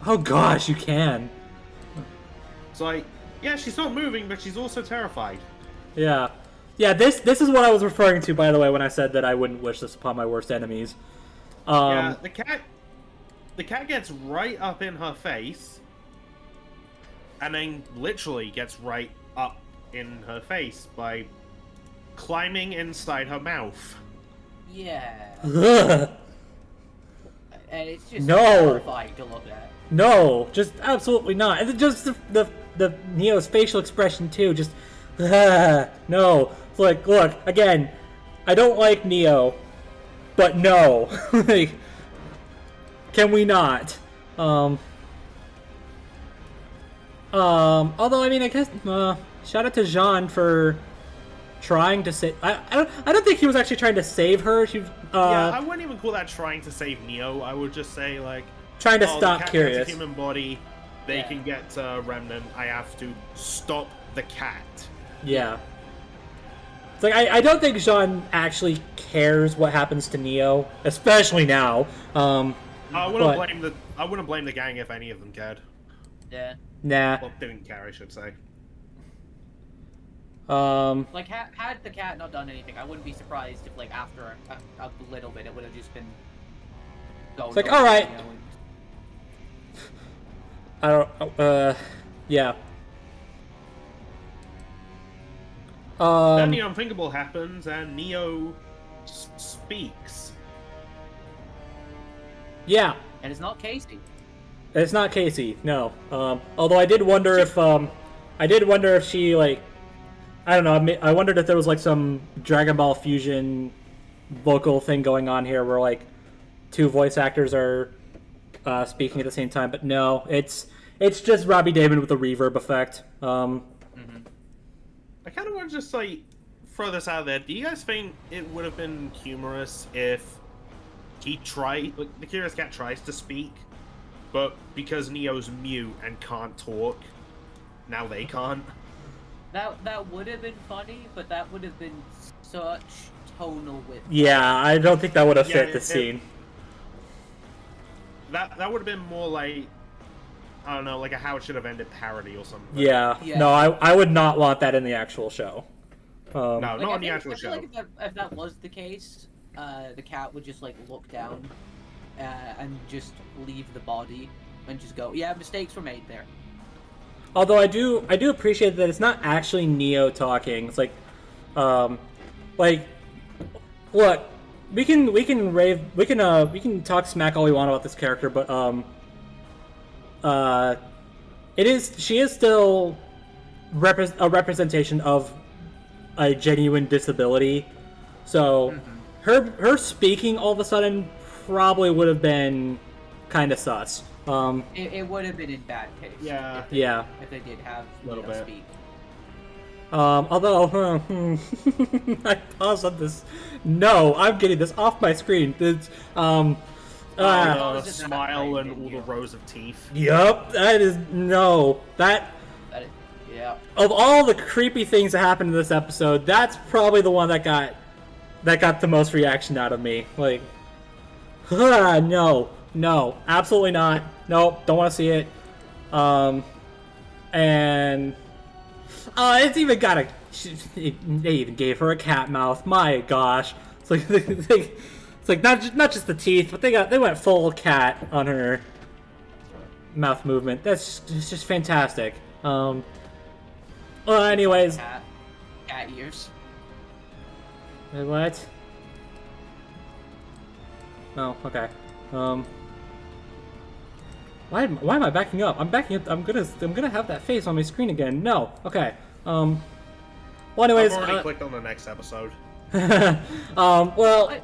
Oh gosh, you can. It's like, yeah, she's not moving, but she's also terrified. Yeah. Yeah, this is what I was referring to, by the way, when I said that I wouldn't wish this upon my worst enemies. Yeah, the cat gets right up in her face, and then literally gets right up in her face by climbing inside her mouth. Yeah. Ugh. And it's just No. horrifying to look at. No, just absolutely not. And just the Neo's facial expression too. Just no. It's like, look again. I don't like Neo, but no. Like, can we not? Although I mean, I guess shout out to Jean for trying to save. I don't think he was actually trying to save her. She yeah, I wouldn't even call that trying to save Neo. I would just say like trying to stop the cat Curious. Gets a human body, they can get Remnant. I have to stop the cat. Yeah. It's like I don't think Jean actually cares what happens to Neo, especially now. I wouldn't blame the gang if any of them cared. Yeah. Nah. Well, didn't care, I should say. Like, had the cat not done anything, I wouldn't be surprised if, like, after a little bit, it would have just been going. It's like, all right. I don't. Yeah. Then the unthinkable happens, and Neo speaks. Yeah. And it's not Casey. It's not Casey. No. Although I did wonder if she like. I don't know. I wondered if there was like some Dragon Ball fusion vocal thing going on here, where like two voice actors are speaking at the same time. But no, it's just Robbie Daymond with a reverb effect. I kind of want to just like throw this out there. Do you guys think it would have been humorous if he tried, like the Curious Cat tries to speak, but because Neo's mute and can't talk, now they can't? That would have been funny, but that would have been such tonal width. Yeah, I don't think that would have fit the scene. That would have been more like, I don't know, like a How It Should Have Ended parody or something. Yeah. No, I would not want that in the actual show. No, like, not in the actual I feel show. like if that was the case, the cat would just like look down and just leave the body and just go, yeah, mistakes were made there. Although I do appreciate that it's not actually Neo talking. It's like, look, we can talk smack all we want about this character, but she is still a representation of a genuine disability. So her speaking all of a sudden probably would have been kind of sus. It would have been in bad taste. Yeah. If they did have Little Neo bit. speak. Although I paused on this. No, I'm getting this off my screen. It's, the smile and all the rows of teeth. Yup, that is no. Yeah. Of all the creepy things that happened in this episode, that's probably the one that got the most reaction out of me. Like, no, absolutely not. Nope, don't want to see it. And it's even got a. They even gave her a cat mouth. My gosh, it's like not just the teeth, but they went full cat on her mouth movement. It's just fantastic. Well, anyways. Cat ears. Wait, what? Oh, okay. Why am I backing up? I'm backing up. I'm gonna have that face on my screen again. No. Okay. Well, anyways. I've already clicked on the next episode. Well,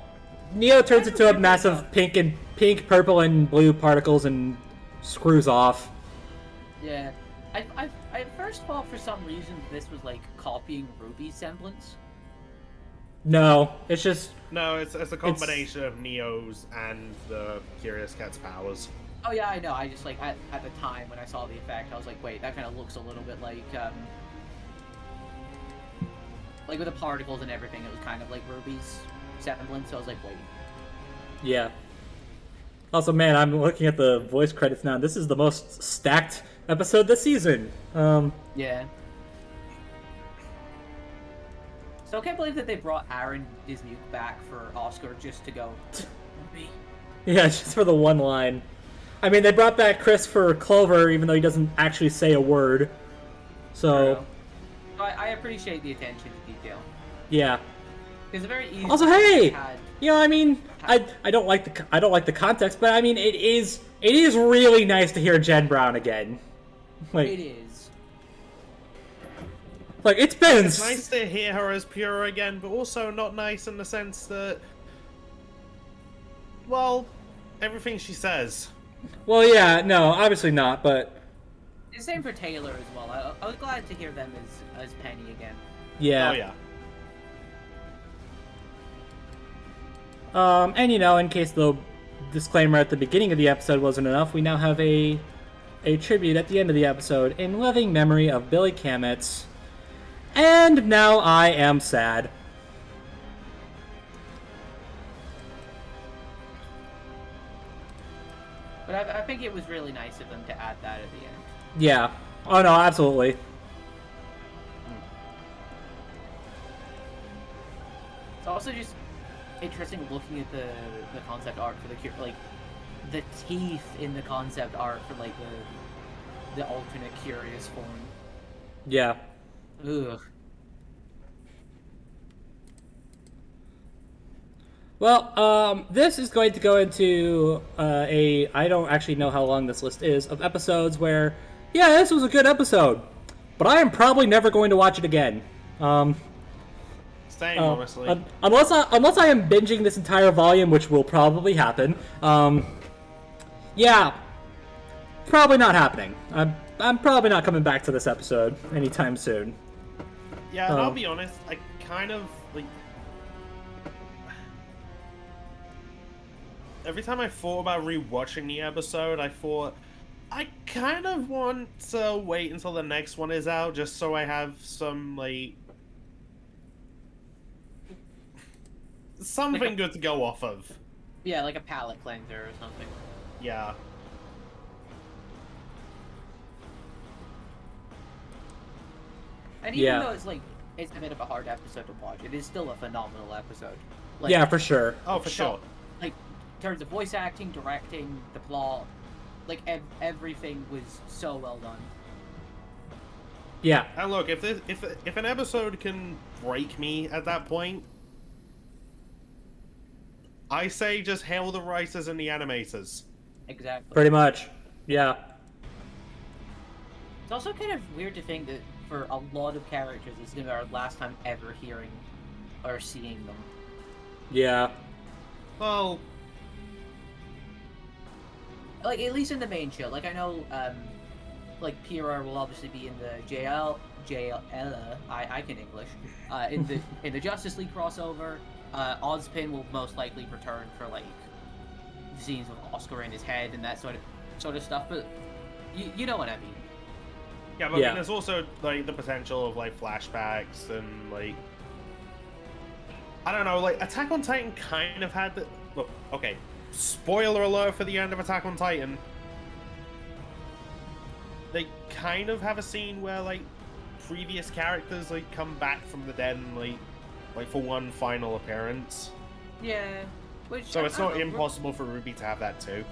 Neo turns into a massive pink, purple, and blue particles and screws off. Yeah. I first thought for some reason this was like copying RWBY's semblance. No, it's just. No, it's a combination of Neo's and the Curious Cat's powers. Oh yeah, I know. I just like at the time when I saw the effect, I was like, wait, that kind of looks a little bit like with the particles and everything. It was kind of like RWBY's semblance, so I was like, wait. Yeah. Also, man, I'm looking at the voice credits now, and this is the most stacked episode this season. Yeah. So I can't believe that they brought Aaron Dismuke back for Oscar just to go, me. Yeah, just for the one line. I mean, they brought back Chris for Clover, even though he doesn't actually say a word. So... I appreciate the attention to detail. Yeah. It's very easy. Also, hey, you know, I mean, I don't like the context, but I mean, it is really nice to hear Jen Brown again. Like, it is. Like, it's been... It's nice to hear her as Pura again, but also not nice in the sense that, well, everything she says. Well, yeah, no, obviously not, but... The same for Taylor as well. I was glad to hear them as Penny again. Yeah. Oh, yeah. And, you know, in case the disclaimer at the beginning of the episode wasn't enough, we now have a tribute at the end of the episode in loving memory of Billy Kametz. And now I am sad. But I think it was really nice of them to add that at the end. Yeah. Oh, no, absolutely. It's also just interesting looking at the concept art for the teeth in the concept art for like the alternate curious form. Yeah. Ugh. Well, this is going to go into I don't actually know how long this list is, of episodes where, yeah, this was a good episode, but I am probably never going to watch it again. Same, honestly. Unless I am binging this entire volume, which will probably happen. Yeah, probably not happening. I'm probably not coming back to this episode anytime soon. Yeah, and I'll be honest, I kind of, like... Every time I thought about rewatching the episode, I thought, I kind of want to wait until the next one is out, just so I have some, like... something good to go off of. Yeah, like a palate cleanser or something. Yeah. And even though it's a bit of a hard episode to watch, it is still a phenomenal episode. Like, yeah, for sure. Oh, for sure. Like, in terms of voice acting, directing, the plot, like everything was so well done. Yeah. And look, if an episode can break me at that point, I say just hail the writers and the animators. Exactly. Pretty much. Yeah. It's also kind of weird to think that for a lot of characters, this is going to be our last time ever hearing or seeing them. Yeah. Well... Like, at least in the main show. Like, I know, like, Pyrrha will obviously be in the I can English. In the Justice League crossover. Ozpin will most likely return for, like, scenes with Oscar in his head and that sort of stuff, but you know what I mean. Yeah, but I mean, there's also, like, the potential of, like, flashbacks and, like... I don't know, like, Attack on Titan kind of had the... Look, okay, spoiler alert for the end of Attack on Titan. They kind of have a scene where, like, previous characters, like, come back from the dead and, like for one final appearance. Yeah. Which, so it's not impossible for RWBY to have that too.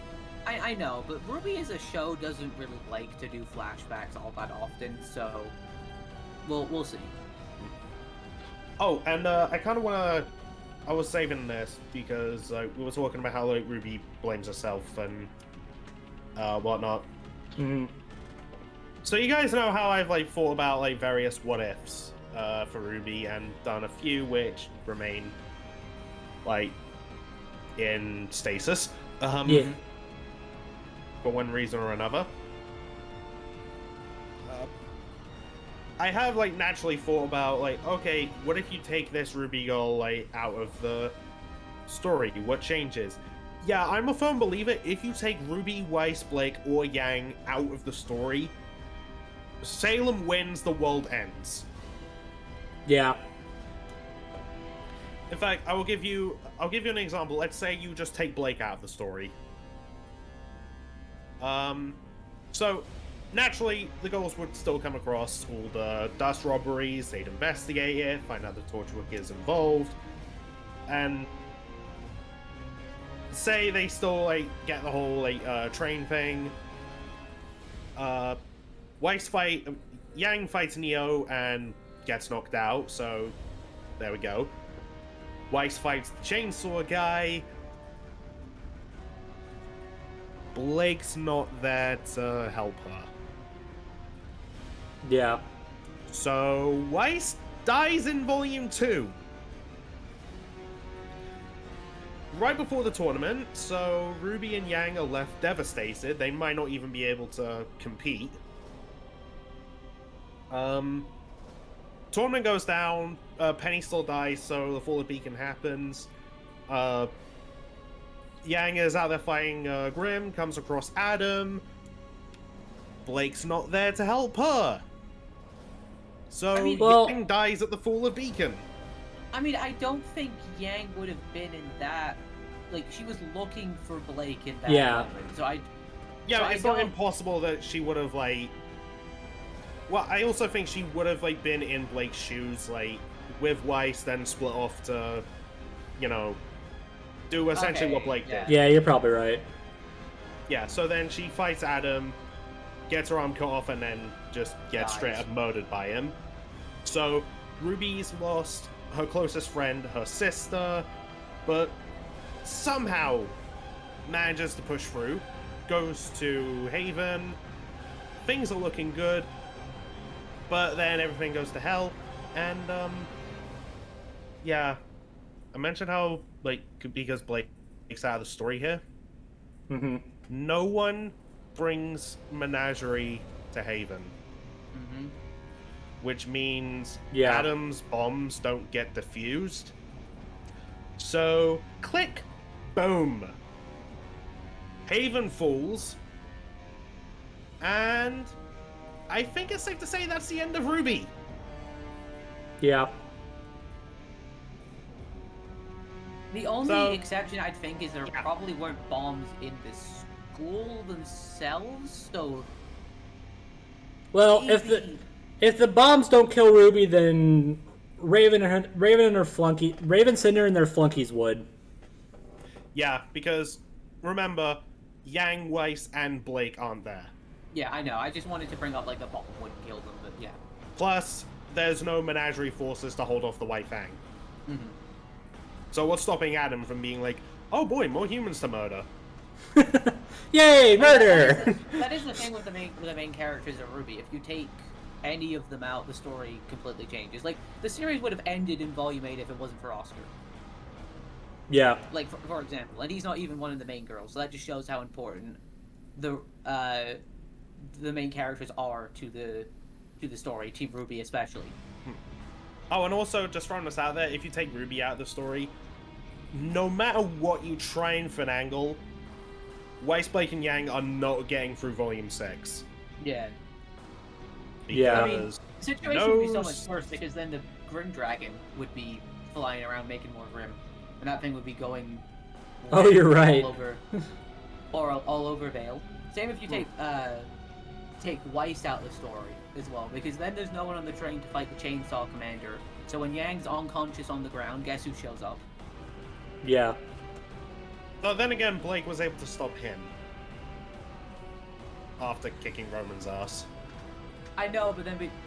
I know, but RWBY as a show doesn't really like to do flashbacks all that often, so we'll see. Oh, and I kind of want to... I was saving this because we were talking about how like RWBY blames herself and whatnot. Mm-hmm. So you guys know how I've like thought about like various what-ifs for RWBY and done a few which remain like in stasis. Yeah. For one reason or another. I have like naturally thought about like, okay, what if you take this RWBY girl like out of the story? What changes? Yeah, I'm a firm believer if you take RWBY, Weiss, Blake, or Yang out of the story, Salem wins, the world ends. Yeah. In fact, I'll give you an example. Let's say you just take Blake out of the story. So naturally, the girls would still come across all the dust robberies. They'd investigate it, find out the torture work is involved, and say they still like get the whole like train thing. Yang fights Neo and gets knocked out, so there we go. Weiss fights the chainsaw guy. Blake's not there to help her. Yeah. So Weiss dies in Volume 2. Right before the tournament, so Ruby and Yang are left devastated. They might not even be able to compete. Tournament goes down, Penny still dies, so the Fall of Beacon happens. Yang is out there fighting Grim, comes across Adam. Blake's not there to help her. So Yang dies at the Fall of Beacon. I mean, I don't think Yang would have been in that. Like, she was looking for Blake in that moment. So it's not impossible that she would have, like... Well, I also think she would have, like, been in Blake's shoes, like, with Weiss, then split off to, you know, do essentially what Blake did. Yeah, you're probably right. Yeah, so then she fights Adam, gets her arm cut off, and then just gets straight up murdered by him. So, Ruby's lost her closest friend, her sister, but somehow manages to push through, goes to Haven, things are looking good, but then everything goes to hell, and, yeah, I mentioned how, like, because Blake's out of the story here, no one brings Menagerie to Haven, which means Adam's bombs don't get defused, so, click, boom, Haven falls, and I think it's safe to say that's the end of RWBY. Yeah. The only exception I'd think is there probably weren't bombs in the school themselves, so... Well, maybe... if the bombs don't kill RWBY, then Raven and her flunky, Raven, Cinder, and their flunkies would. Yeah, because remember, Yang, Weiss, and Blake aren't there. Yeah, I know. I just wanted to bring up like the bomb wouldn't kill them, but yeah. Plus, there's no Menagerie forces to hold off the White Fang. So what's stopping Adam from being like, oh boy, more humans to murder? Yay, murder! That is the thing with the main characters of RWBY. If you take any of them out, the story completely changes. Like, the series would have ended in Volume 8 if it wasn't for Oscar. Yeah. Like, for example, and he's not even one of the main girls, so that just shows how important the main characters are to the story, Team RWBY especially. Oh, and also, just throwing this out there, if you take RWBY out of the story, no matter what you try and finagle, Weiss, Blake, and Yang are not getting through Volume 6. Yeah. Because I mean, the situation would be so much worse, because then the Grim Dragon would be flying around making more Grim. And that thing would be going... Oh, you're right. All over Vale. Same if you take Weiss out of the story as well, because then there's no one on the train to fight the Chainsaw Commander. So when Yang's unconscious on the ground, guess who shows up? Yeah. But then again, Blake was able to stop him after kicking Roman's ass. I know,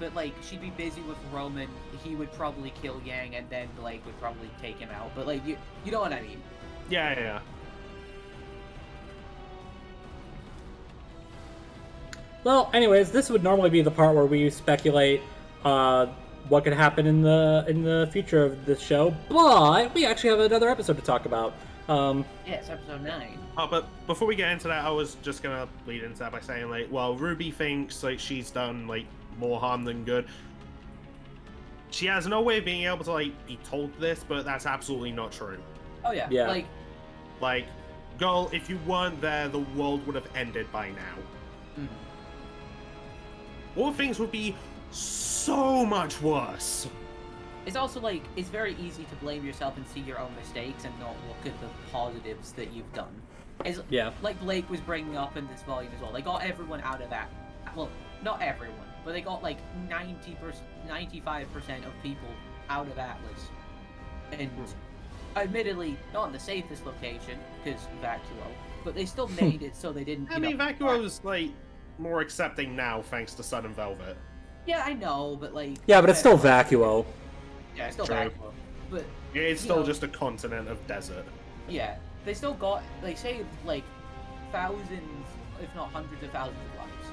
but like, she'd be busy with Roman, he would probably kill Yang, and then Blake would probably take him out. But like, you know what I mean? Yeah. Well, anyways, this would normally be the part where we speculate what could happen in the future of this show, but we actually have another episode to talk about. It's episode 9. Oh, but before we get into that, I was just gonna lead into that by saying, like, well, RWBY thinks like she's done like more harm than good. She has no way of being able to like be told this, but that's absolutely not true. Oh yeah. Like, girl, if you weren't there, the world would have ended by now. All things would be so much worse. it's also like it's very easy to blame yourself and see your own mistakes and not look at the positives that you've done. It's, like Blake was bringing up in this volume as well. They got everyone out of that. Well, not everyone, but they got like 95% of people out of Atlas, and admittedly not in the safest location because Vacuo, but they still made it so they didn't. I mean, Vacuo's like more accepting now thanks to Sun and Velvet. Yeah, I know, but like. Yeah, but it's still Vacuo. Yeah, it's still Vacuo, but it's still just a continent of desert. Yeah, they still got, they saved like thousands, if not hundreds of thousands of lives.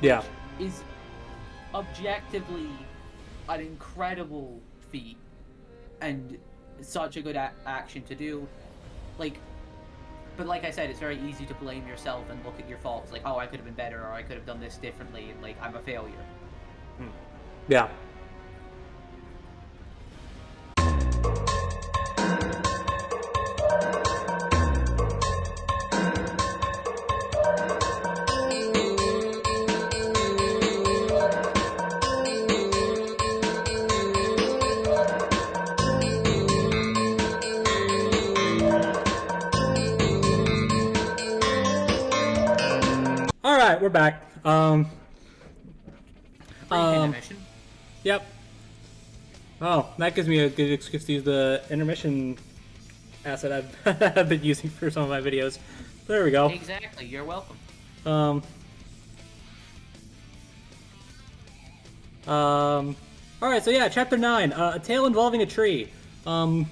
Yeah. Is objectively an incredible feat and such a good action to do. Like, but like I said, it's very easy to blame yourself and look at your faults. Like, oh, I could have been better, or I could have done this differently, and like I'm a failure. Yeah. Alright, we're back. Intermission. Yep. Oh, that gives me a good excuse to use the intermission asset I've been using for some of my videos. There we go. Exactly, you're welcome. Alright, so yeah, chapter 9, a tale involving a tree. So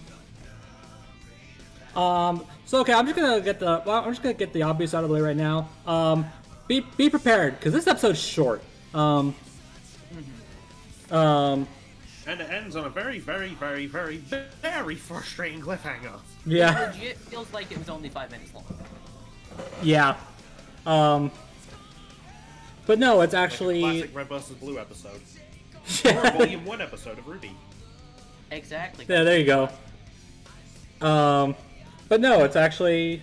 okay, I'm just gonna get the obvious out of the way right now. Be prepared, because this episode's short. And it ends on a very, very, very, very, very frustrating cliffhanger. Yeah. It legit feels like it was only 5 minutes long. Yeah. But no, it's actually like a classic Red vs. Blue episode. Or a Volume 1 episode of RWBY. Exactly. Yeah, there you go. But no, it's actually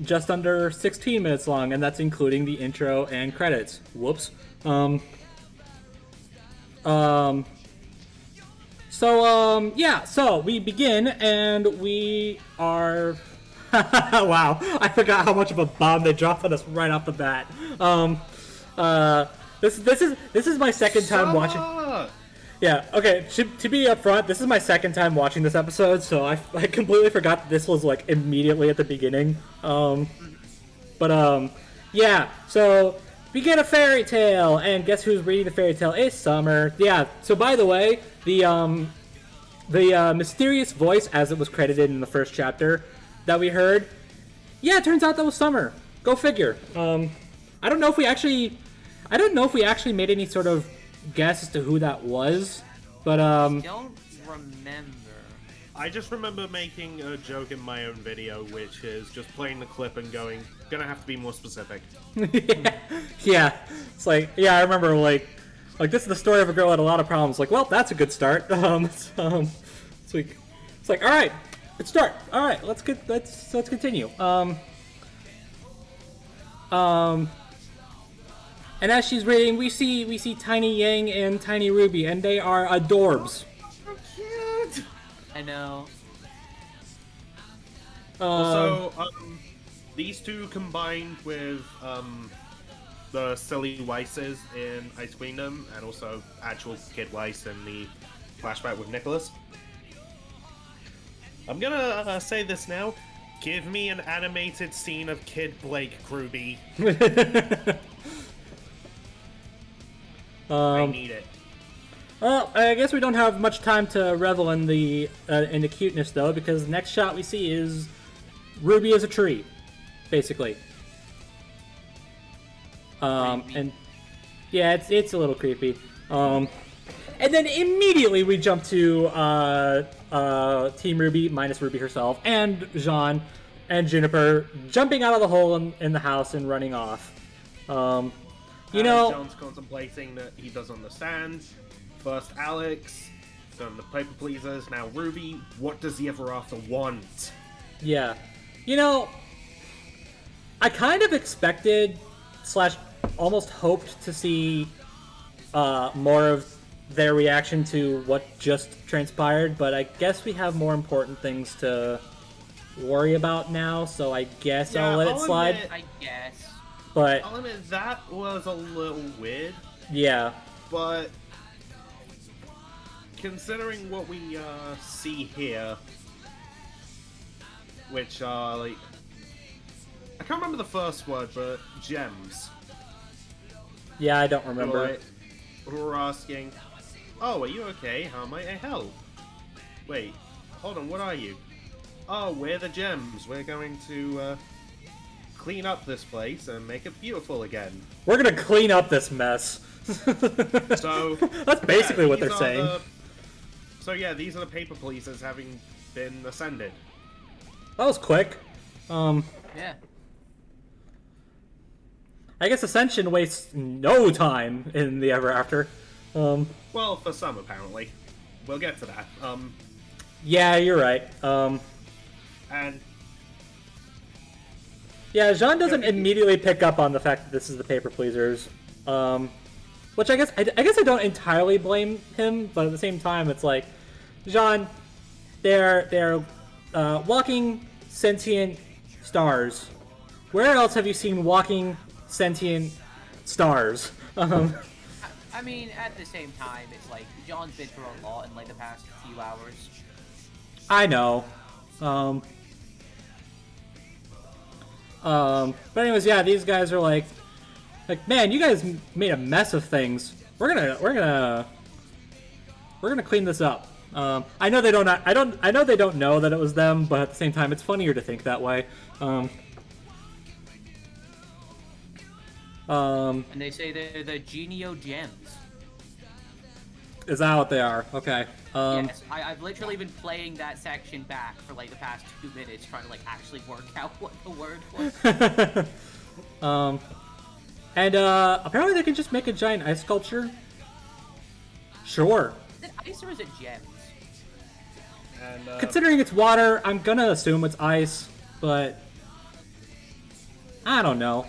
just under 16 minutes long, and that's including the intro and credits. Whoops. Yeah, so we begin, and we are... Wow, I forgot how much of a bomb they dropped on us right off the bat. This is my second time watching... Yeah, okay, to be upfront, this is my second time watching this episode, so I completely forgot that this was, like, immediately at the beginning. Yeah, so we get a fairy tale, and guess who's reading the fairy tale? It's Summer. Yeah, so by the way, the mysterious voice, as it was credited in the first chapter that we heard, yeah, it turns out that was Summer. Go figure. I don't know if we actually made any sort of guess as to who that was, but I don't remember. I just remember making a joke in my own video, which is just playing the clip and going, gonna have to be more specific. Yeah, it's like, yeah, I remember like this is the story of a girl who had a lot of problems. Like, well, that's a good start. It's like, all right, good start. All right, let's continue. And as she's reading, we see Tiny Yang and Tiny Ruby, and they are adorbs. So cute. I know. Also, these two combined with the silly Weisses in Ice Queendom, and also actual Kid Weiss in the flashback with Nicholas. I'm gonna say this now. Give me an animated scene of Kid Blake RWBY. I need it. Well, I guess we don't have much time to revel in the cuteness though, because the next shot we see is RWBY as a tree, basically. And yeah, it's a little creepy. And then immediately we jump to Team RWBY minus RWBY herself, and Jean and Juniper jumping out of the hole in the house and running off. You know, John's contemplating that he doesn't understand. First Alex, then the people pleasers, now RWBY. What does the ever after want? Yeah. You know, I kind of expected / almost hoped to see more of their reaction to what just transpired, but I guess we have more important things to worry about now, so I guess I'll let it slide. I guess. But I'll admit that was a little weird. Yeah. But considering what we see here, which are like, I can't remember the first word, but gems. Yeah, I don't remember. Who are asking, "Oh, are you okay? How might I help?" Wait, hold on, what are you? Oh, we're the gems. We're going to clean up this place and make it beautiful again. We're gonna clean up this mess. So that's basically what they're saying. So yeah, these are the paper pleasers having been ascended. That was quick. Yeah. I guess Ascension wastes no time in the Ever After. Well, for some apparently. We'll get to that. Yeah, you're right. And yeah, Jean doesn't immediately pick up on the fact that this is the paper pleasers, which I guess I don't entirely blame him, but at the same time, it's like, Jean, they're walking sentient stars. Where else have you seen walking sentient stars? I mean, at the same time, it's like John's been through a lot in like the past few hours. I know. But anyways, yeah, these guys are like, man, you guys made a mess of things. We're gonna clean this up. I know they don't. I know they don't know that it was them, but at the same time, it's funnier to think that way. And they say they're the Genio Gems. Is that what they are? Okay. Yes, I've literally been playing that section back for like the past 2 minutes, trying to like actually work out what the word was. And apparently they can just make a giant ice sculpture. Sure. Is it ice or is it gems? And, considering it's water, I'm gonna assume it's ice, but I don't know.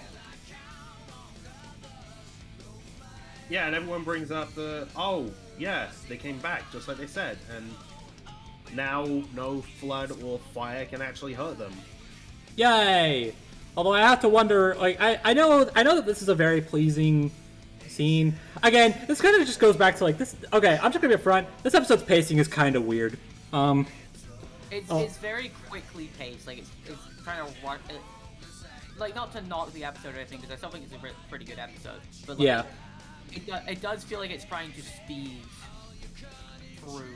Yeah, and everyone brings up the, oh, yes, they came back, just like they said, and now no flood or fire can actually hurt them. Yay! Although I have to wonder, like, I know that this is a very pleasing scene. Again, this kind of just goes back to, like, this, okay, I'm just gonna be upfront, this episode's pacing is kind of weird. It's very quickly paced, like, it's trying to work, like, not to knock the episode or anything, because I still think it's a pretty good episode, but, like, yeah. It does feel like it's trying to speed through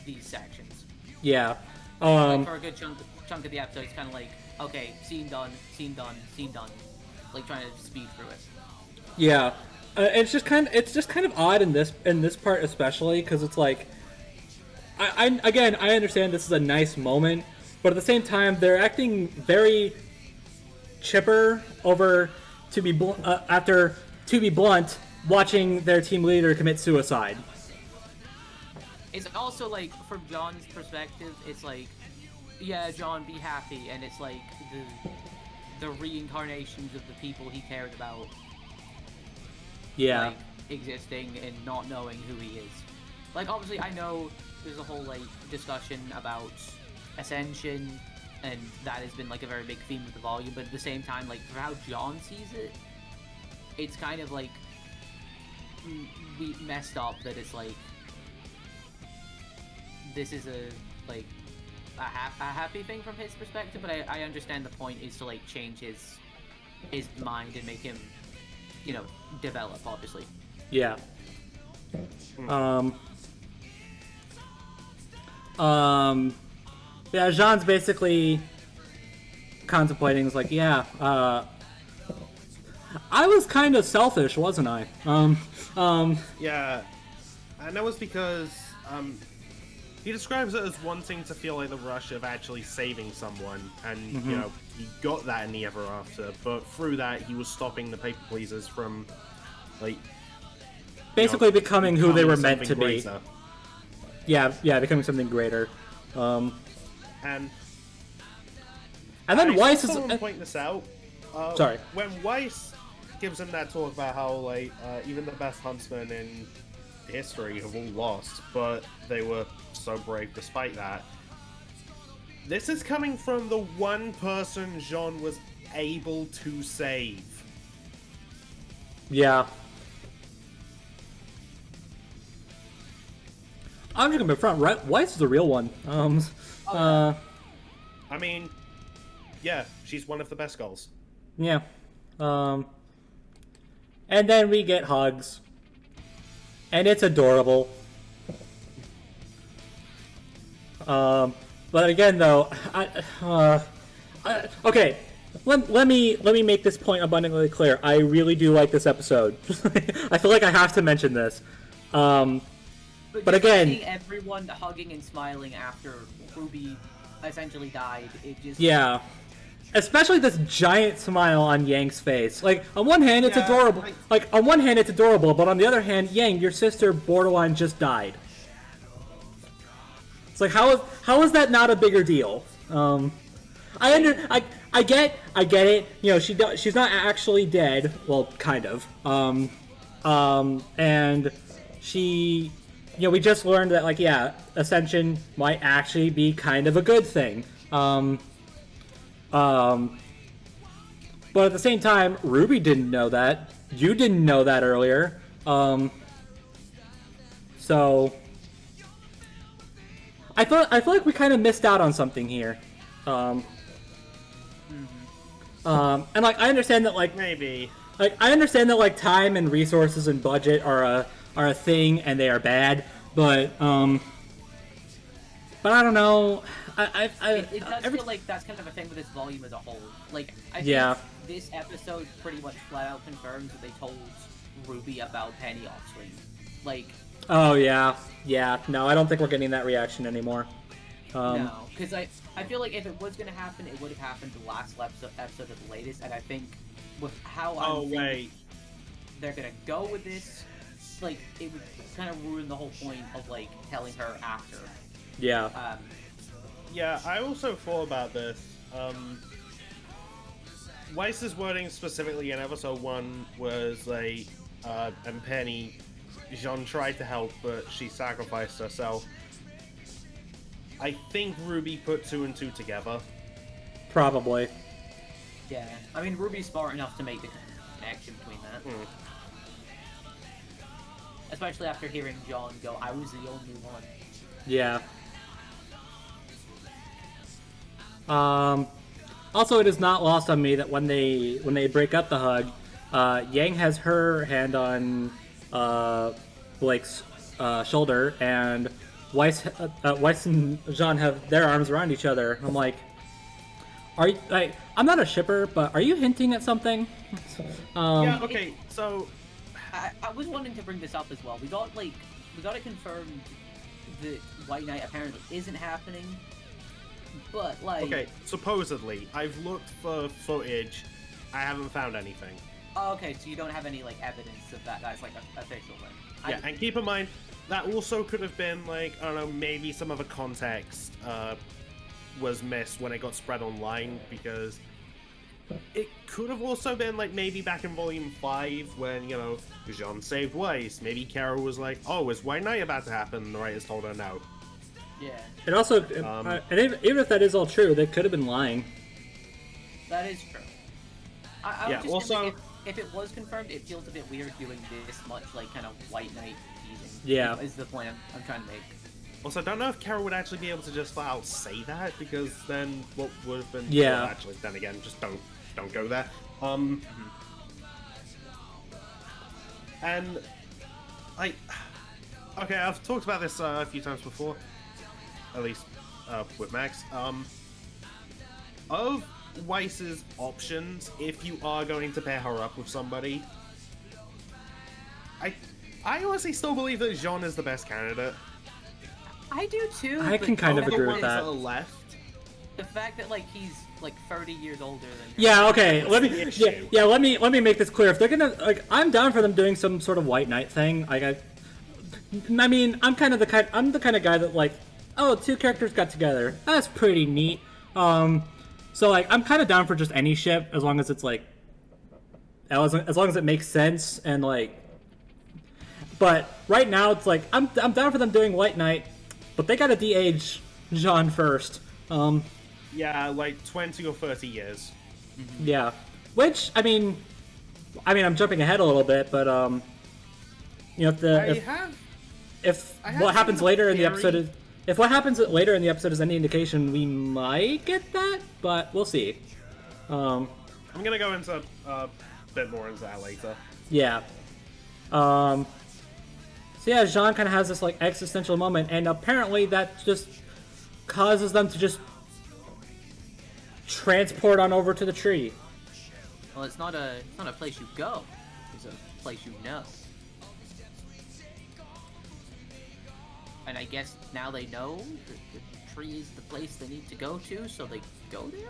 these sections. Yeah. Like for a good chunk of the episode, it's kind of like, okay, scene done, scene done, scene done, like trying to speed through it. Yeah. It's just kind of odd in this part especially, because it's like, I understand this is a nice moment, but at the same time they're acting very chipper over to be blunt. Watching their team leader commit suicide. It's also like, from John's perspective, it's like, yeah, John, be happy, and it's like the reincarnations of the people he cared about. Yeah. Like, existing and not knowing who he is. Like, obviously, I know there's a whole like discussion about ascension, and that has been like a very big theme of the volume. But at the same time, like for how John sees it, it's kind of like we messed up that it's like this is a happy thing from his perspective, but I understand the point is to like change his mind and make him, you know, develop, obviously. Yeah. Yeah, Jean's basically contemplating, it's like, yeah, I was kind of selfish, wasn't I? Yeah, and that was because, he describes it as wanting to feel like the rush of actually saving someone, and, you know, he got that in the Ever After, but through that, he was stopping the Paper Pleasers from, like... basically becoming who they were meant to greater. be. Yeah, becoming something greater. And then Weiss is... I want to point this out. Sorry. When Weiss gives him that talk about how, like, even the best huntsman in history have all lost, but they were so brave despite that. This is coming from the one person Jean was able to save. Yeah. I'm just gonna be front. Right, Weiss is the real one. I mean, yeah, she's one of the best girls. Yeah. And then we get hugs. And it's adorable. But again, though, okay. Let me make this point abundantly clear. I really do like this episode. I feel like I have to mention this. But again, seeing everyone hugging and smiling after RWBY essentially died, it just especially this giant smile on Yang's face. Like on one hand, it's adorable. Like on one hand, it's adorable, but on the other hand, Yang, your sister borderline just died. It's like how is that not a bigger deal? I get it. You know, she's not actually dead. Well, kind of. And she, you know, we just learned that, like, yeah, Ascension might actually be kind of a good thing. But at the same time, RWBY didn't know that. You didn't know that earlier. So I feel like we kind of missed out on something here. And like I understand that, like, maybe, like I understand that, like, time and resources and budget are a thing and they are bad, but I don't know. It does feel like that's kind of a thing with this volume as a whole. Like, I think this episode pretty much flat out confirms that they told RWBY about Penny off screen. Like, oh yeah. No, I don't think we're getting that reaction anymore. No, because I feel like if it was going to happen, it would have happened the last episode at the latest, and I think with how they're going to go with this, like, it would kind of ruin the whole point of, like, telling her after. Yeah. Yeah, I also thought about this. Weiss's wording specifically in episode 1 was like, and Penny, Jean tried to help, but she sacrificed herself. I think RWBY put 2 and 2 together. Probably. Yeah, I mean, RWBY's smart enough to make the connection between that. Especially after hearing John go, I was the only one. Yeah. Also, it is not lost on me that when they break up the hug, Yang has her hand on Blake's shoulder, and Weiss and Jean have their arms around each other. I'm like, I'm not a shipper, but are you hinting at something? Yeah. Okay. So, I was wanting to bring this up as well. We got it confirmed that White Knight apparently isn't happening. But, like... Okay, supposedly. I've looked for footage. I haven't found anything. Oh, okay, so you don't have any, like, evidence of that. That's, like, official then. Yeah, and keep in mind, that also could have been, like, I don't know, maybe some of the context was missed when it got spread online, because it could have also been, like, maybe back in Volume 5 when, you know, Jean saved Weiss. Maybe Carol was like, oh, is White Knight about to happen? And the writers told her no. Yeah. And also, and even if that is all true, they could have been lying. That is true. I yeah, just also... if it was confirmed, it feels a bit weird doing this much, like, kind of White Knight teasing. Yeah. Is the plan I'm trying to make. Also, I don't know if Carol would actually be able to just flat out say that, because then what would have been... Yeah. Well, actually, then again, just don't go there. And, like... Okay, I've talked about this a few times before. At least, with Max. Of Weiss's options, if you are going to pair her up with somebody, I honestly still believe that Jean is the best candidate. I do too. I can kind of agree with that. Left. The fact that, like, he's like 30 years older than her. Yeah, okay. Let me make this clear. If they're gonna, like, I'm down for them doing some sort of White Knight thing. Like, I mean, I'm the kind of guy that, like, oh, 2 characters got together. That's pretty neat. So, like, I'm kind of down for just any ship as long as it's, like, as long as it makes sense and, like, But right now, it's like I'm down for them doing White Knight, but they gotta de-age Jean first. Yeah, like 20 or 30 years. Yeah, which I mean, I'm jumping ahead a little bit, but you know, if what happens later in the episode is, if what happens later in the episode is any indication, we might get that, but we'll see. I'm gonna go into a bit more into that later. Yeah. So yeah, Jean kind of has this like existential moment, and apparently that just causes them to just transport on over to the tree. Well, it's not a place you go. It's a place you know. And I guess now they know that the tree is the place they need to go to, so they go there.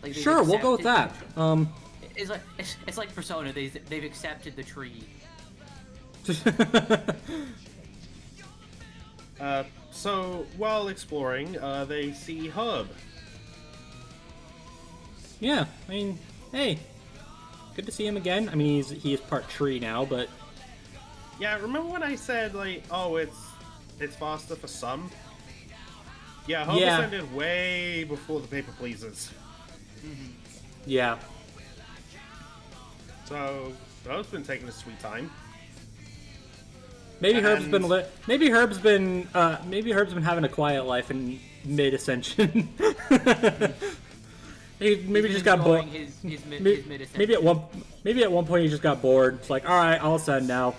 Like sure, we'll go with that. It's like Persona. They've accepted the tree. So while exploring, they see Herb. Yeah, I mean, hey, good to see him again. I mean, he is part tree now, but yeah, remember when I said like, oh, it's faster for some? Yeah, Herb ascended way before the Paper Pleasers. Yeah. So Herb's been taking his sweet time. Maybe Herb's been having a quiet life in mid ascension. He maybe just got bored. Maybe at one point he just got bored. It's like, all right, I'll ascend now.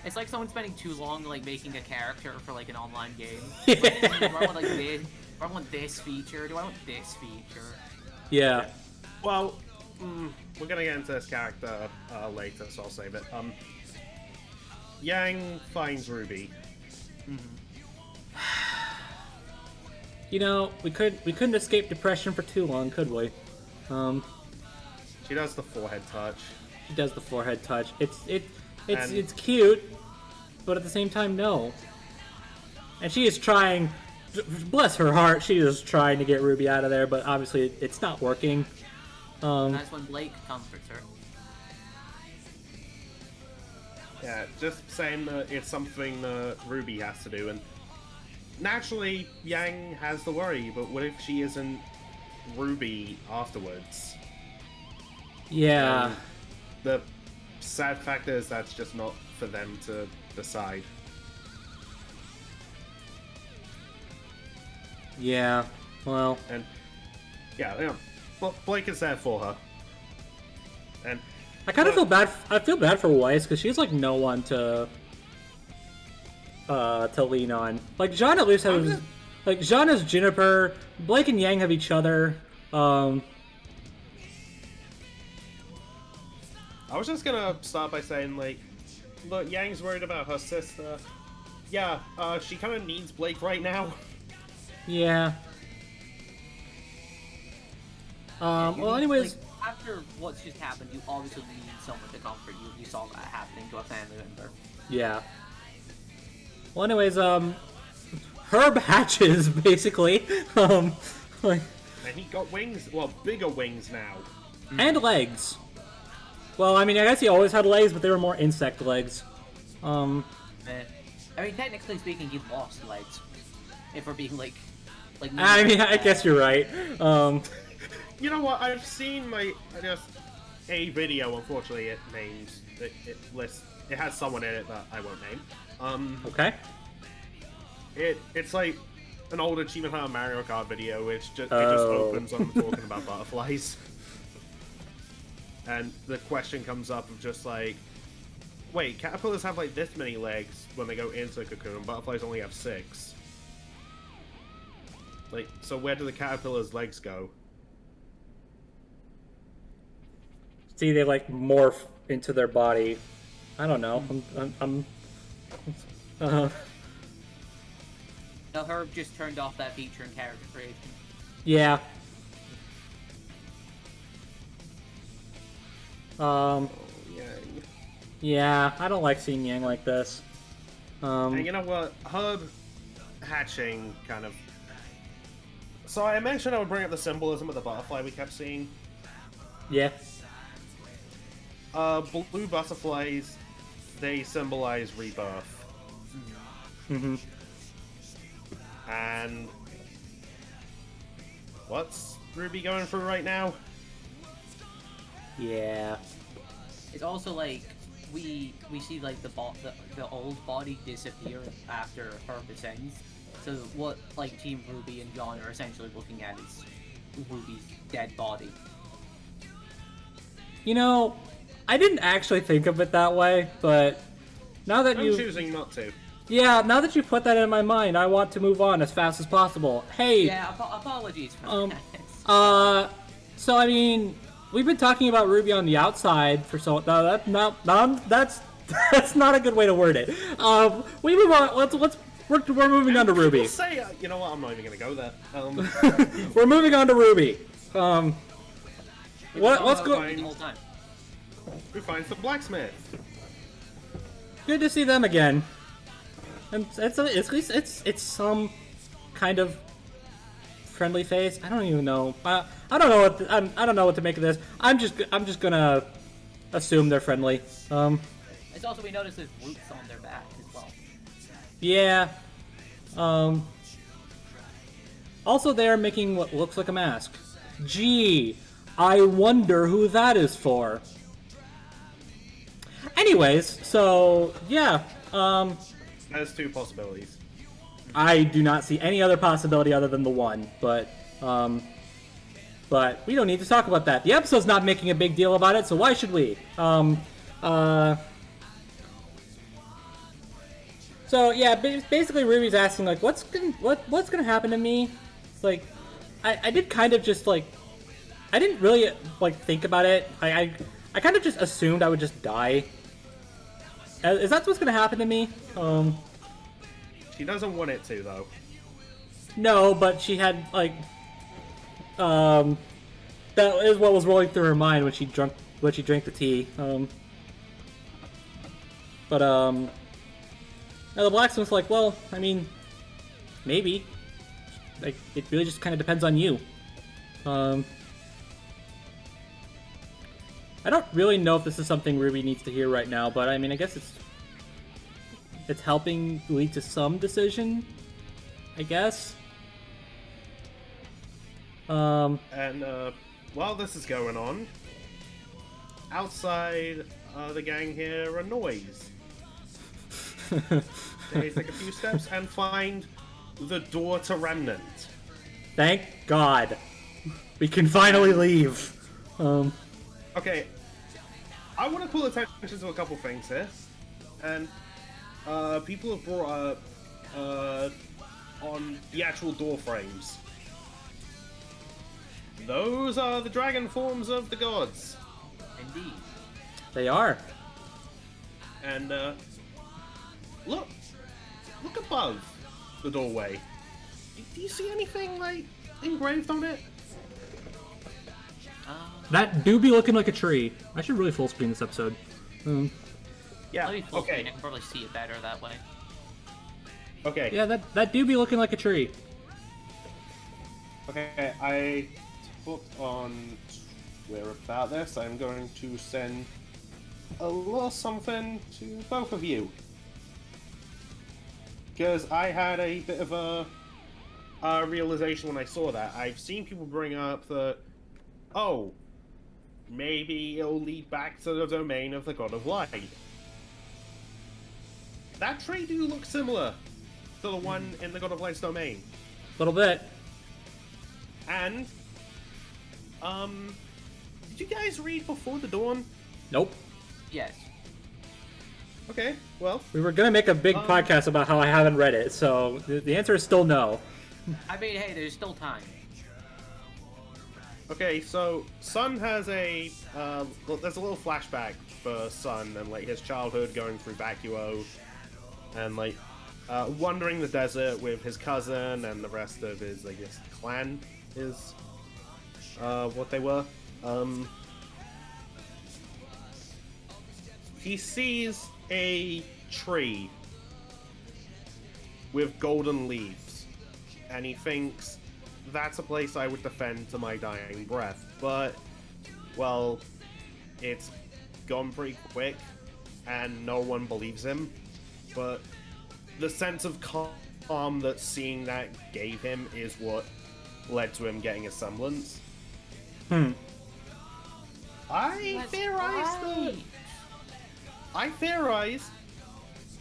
It's like someone spending too long like making a character for like an online game. Yeah. Like, do I want like this? Do I want this feature? Do I want this feature? Yeah. Well, we're gonna get into this character later, so I'll save it. Yang finds Ruby. You know, we couldn't escape depression for too long, could we? She does the forehead touch. She does the forehead touch. It's cute, but at the same time, no. And she is trying, bless her heart, she is trying to get Ruby out of there, but obviously it's not working. That's when Blake comforts her. Yeah, just saying that it's something that Ruby has to do, and naturally Yang has the worry, but what if she isn't Ruby afterwards? Yeah. And the sad fact is that's just not for them to decide. Yeah, well... And, yeah, Blake is there for her. And I kind of feel bad. I feel bad for Weiss because she's like no one to lean on. Like Jean at least has, like Jean has Juniper. Blake and Yang have each other. I was just gonna start by saying like, look, Yang's worried about her sister. Yeah, she kind of needs Blake right now. Yeah. Well, anyways. Like, after what's just happened, you obviously need someone to comfort you. You saw that happening to a family member. Yeah. Well, anyways, Herb hatches basically. Like. And he got wings. Well, bigger wings now. And legs. Well, I mean, I guess he always had legs, but they were more insect legs. I mean, technically speaking, he lost legs. If we're being like. I mean, I guess you're right. You know what? I've seen a video. Unfortunately, it has someone in it that I won't name. Okay. It's like an old Achievement Hunter Mario Kart video. It just opens on talking about butterflies, and the question comes up of just like, wait, caterpillars have like this many legs when they go into the cocoon. Butterflies only have 6. Like, so where do the caterpillar's legs go? See, they like morph into their body. I don't know. No, Herb just turned off that feature in character creation. Yeah. Yang. Yeah, I don't like seeing Yang like this. And you know what? Herb hatching kind of. So I mentioned I would bring up the symbolism of the butterfly we kept seeing. Yeah. blue butterflies, they symbolize rebirth. Mm-hmm. And what's Ruby going through right now? Yeah. It's also like we see like the old body disappear after her descends. So what like Team Ruby and John are essentially looking at is Ruby's dead body. You know, I didn't actually think of it that way, but now that I'm choosing not to. Yeah, now that you put that in my mind, I want to move on as fast as possible. Hey. Yeah, apologies for that. So I mean, we've been talking about Ruby on the outside for so that's not a good way to word it. We move on. We're moving on to Ruby. People say, you know what? I'm not even gonna go there. We're moving on to Ruby. What's going on? Who finds the blacksmith? Good to see them again. And at least it's some kind of friendly face. I don't even know. I don't know what I don't know what to make of this. I'm just gonna assume they're friendly. It's also we notice there's roots on their back as well. Yeah. Also, they're making what looks like a mask. Gee, I wonder who that is for. Anyways, so yeah. There's two possibilities. I do not see any other possibility other than the one, but we don't need to talk about that. The episode's not making a big deal about it, so why should we? So yeah, basically Ruby's asking like, what's gonna happen to me? It's like, I did kind of just like, I didn't really like think about it. I kind of just assumed I would just die. Is that what's gonna happen to me? She doesn't want it to, though. No, but she had like, that is what was rolling through her mind when she drank the tea. Now the blacksmith's like, well, I mean, maybe. Like, it really just kind of depends on you. I don't really know if this is something Ruby needs to hear right now, but I mean, I guess it's helping lead to some decision, I guess. And while this is going on, outside the gang hear a noise. They take a few steps and find the door to Remnant. Thank God. We can finally leave. Okay, I want to call attention to a couple things here. And people have brought up on the actual door frames. Those are the dragon forms of the gods. Indeed. They are. And look above the doorway. Do you see anything like engraved on it? That do be looking like a tree. I should really full screen this episode. Yeah. Okay. I can probably see it better that way. Okay. Yeah, that do be looking like a tree. Okay, I talked on Twitter about this. I'm going to send a little something to both of you. Because I had a bit of a realization when I saw that. I've seen people bring up that, oh, maybe it'll lead back to the domain of the God of Light. That tree do look similar to the one in the God of Light's domain. A little bit. And, did you guys read Before the Dawn? Nope. Yes. Okay, well. We were gonna make a big podcast about how I haven't read it, so the answer is still no. I mean, hey, there's still time. Okay, so Sun has a, there's a little flashback for Sun and, like, his childhood going through Bakuo and, like, wandering the desert with his cousin and the rest of his, I guess, clan is, what they were. He sees a tree with golden leaves, and he thinks, that's a place I would defend to my dying breath, but, well, it's gone pretty quick, and no one believes him. But the sense of calm that seeing that gave him is what led to him getting a semblance. I theorize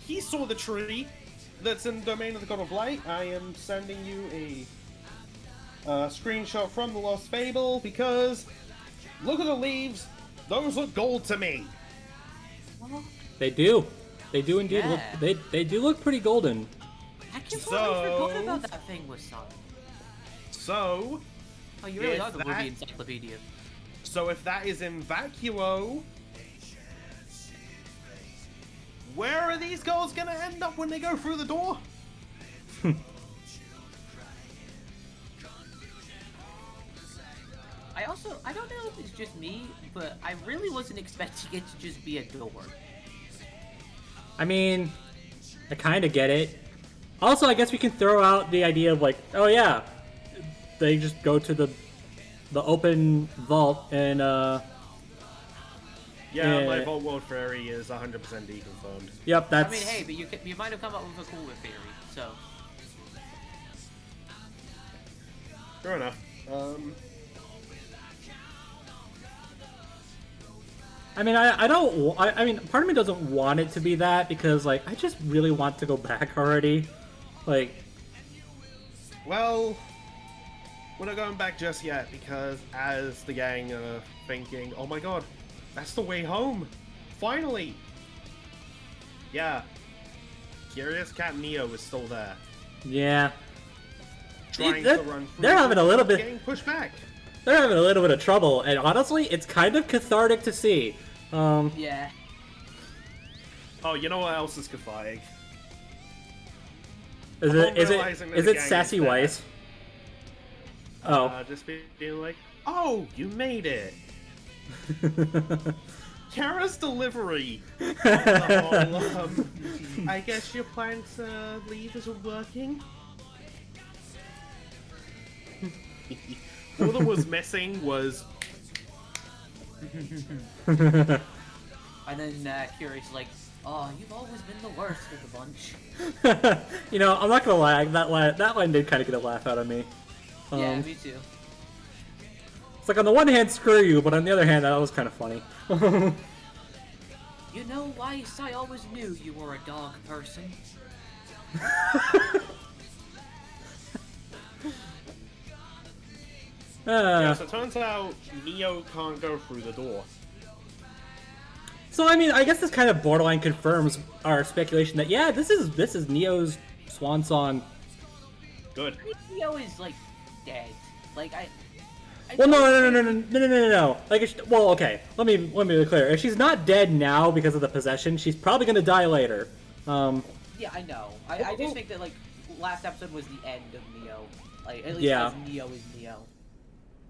he saw the tree that's in the domain of the God of Light. I am sending you a screenshot from the Lost Fable because look at the leaves. Those look gold to me. They do. They do indeed Yeah. look. They do look pretty golden. I completely forgot about that thing with Sun. So. Oh, you really are the RWBY encyclopedia. So if that is in vacuo, where are these girls gonna end up when they go through the door? I don't know if it's just me, but I really wasn't expecting it to just be a door. I mean, I kind of get it. Also, I guess we can throw out the idea of like, oh yeah, they just go to the open vault and Yeah, my Vault World theory is 100% deconfirmed. Yep, that's. I mean, hey, but you might have come up with a cooler theory, so. Fair enough. I mean, I mean, part of me doesn't want it to be that because, like, I just really want to go back already. Like, well, we're not going back just yet because as the gang are thinking, oh my god, that's the way home! Finally! Yeah. Curious Cat Neo is still there. yeah, Trying they're- to run through. they're having a little bit- Getting pushed back. they're having a little bit of trouble, and honestly, it's kind of cathartic to see. Yeah. Oh, you know what else is cathartic? Is realizing that it the gang Sassy is there. Weiss? Oh. Just being like, oh, you made it! Kara's delivery! The whole, I guess your plan to leave isn't working? All that was missing was... And then Curious like, oh, you've always been the worst of the bunch. You know, I'm not gonna lie, that line did kind of get a laugh out of me. Yeah, me too. It's like on the one hand, screw you, but on the other hand, that was kind of funny. You know, Weiss, I always knew you were a dog person. Yeah, so it turns out Neo can't go through the door. So I mean, I guess this kind of borderline confirms our speculation that yeah, this is Neo's swan song. Good. I think Neo is like dead. Like I Well, no. Like, well, okay. Let me be clear. If she's not dead now because of the possession, she's probably gonna die later. Yeah, I know. I just think that like last episode was the end of Neo. Like at least Yeah. as Neo is Neo.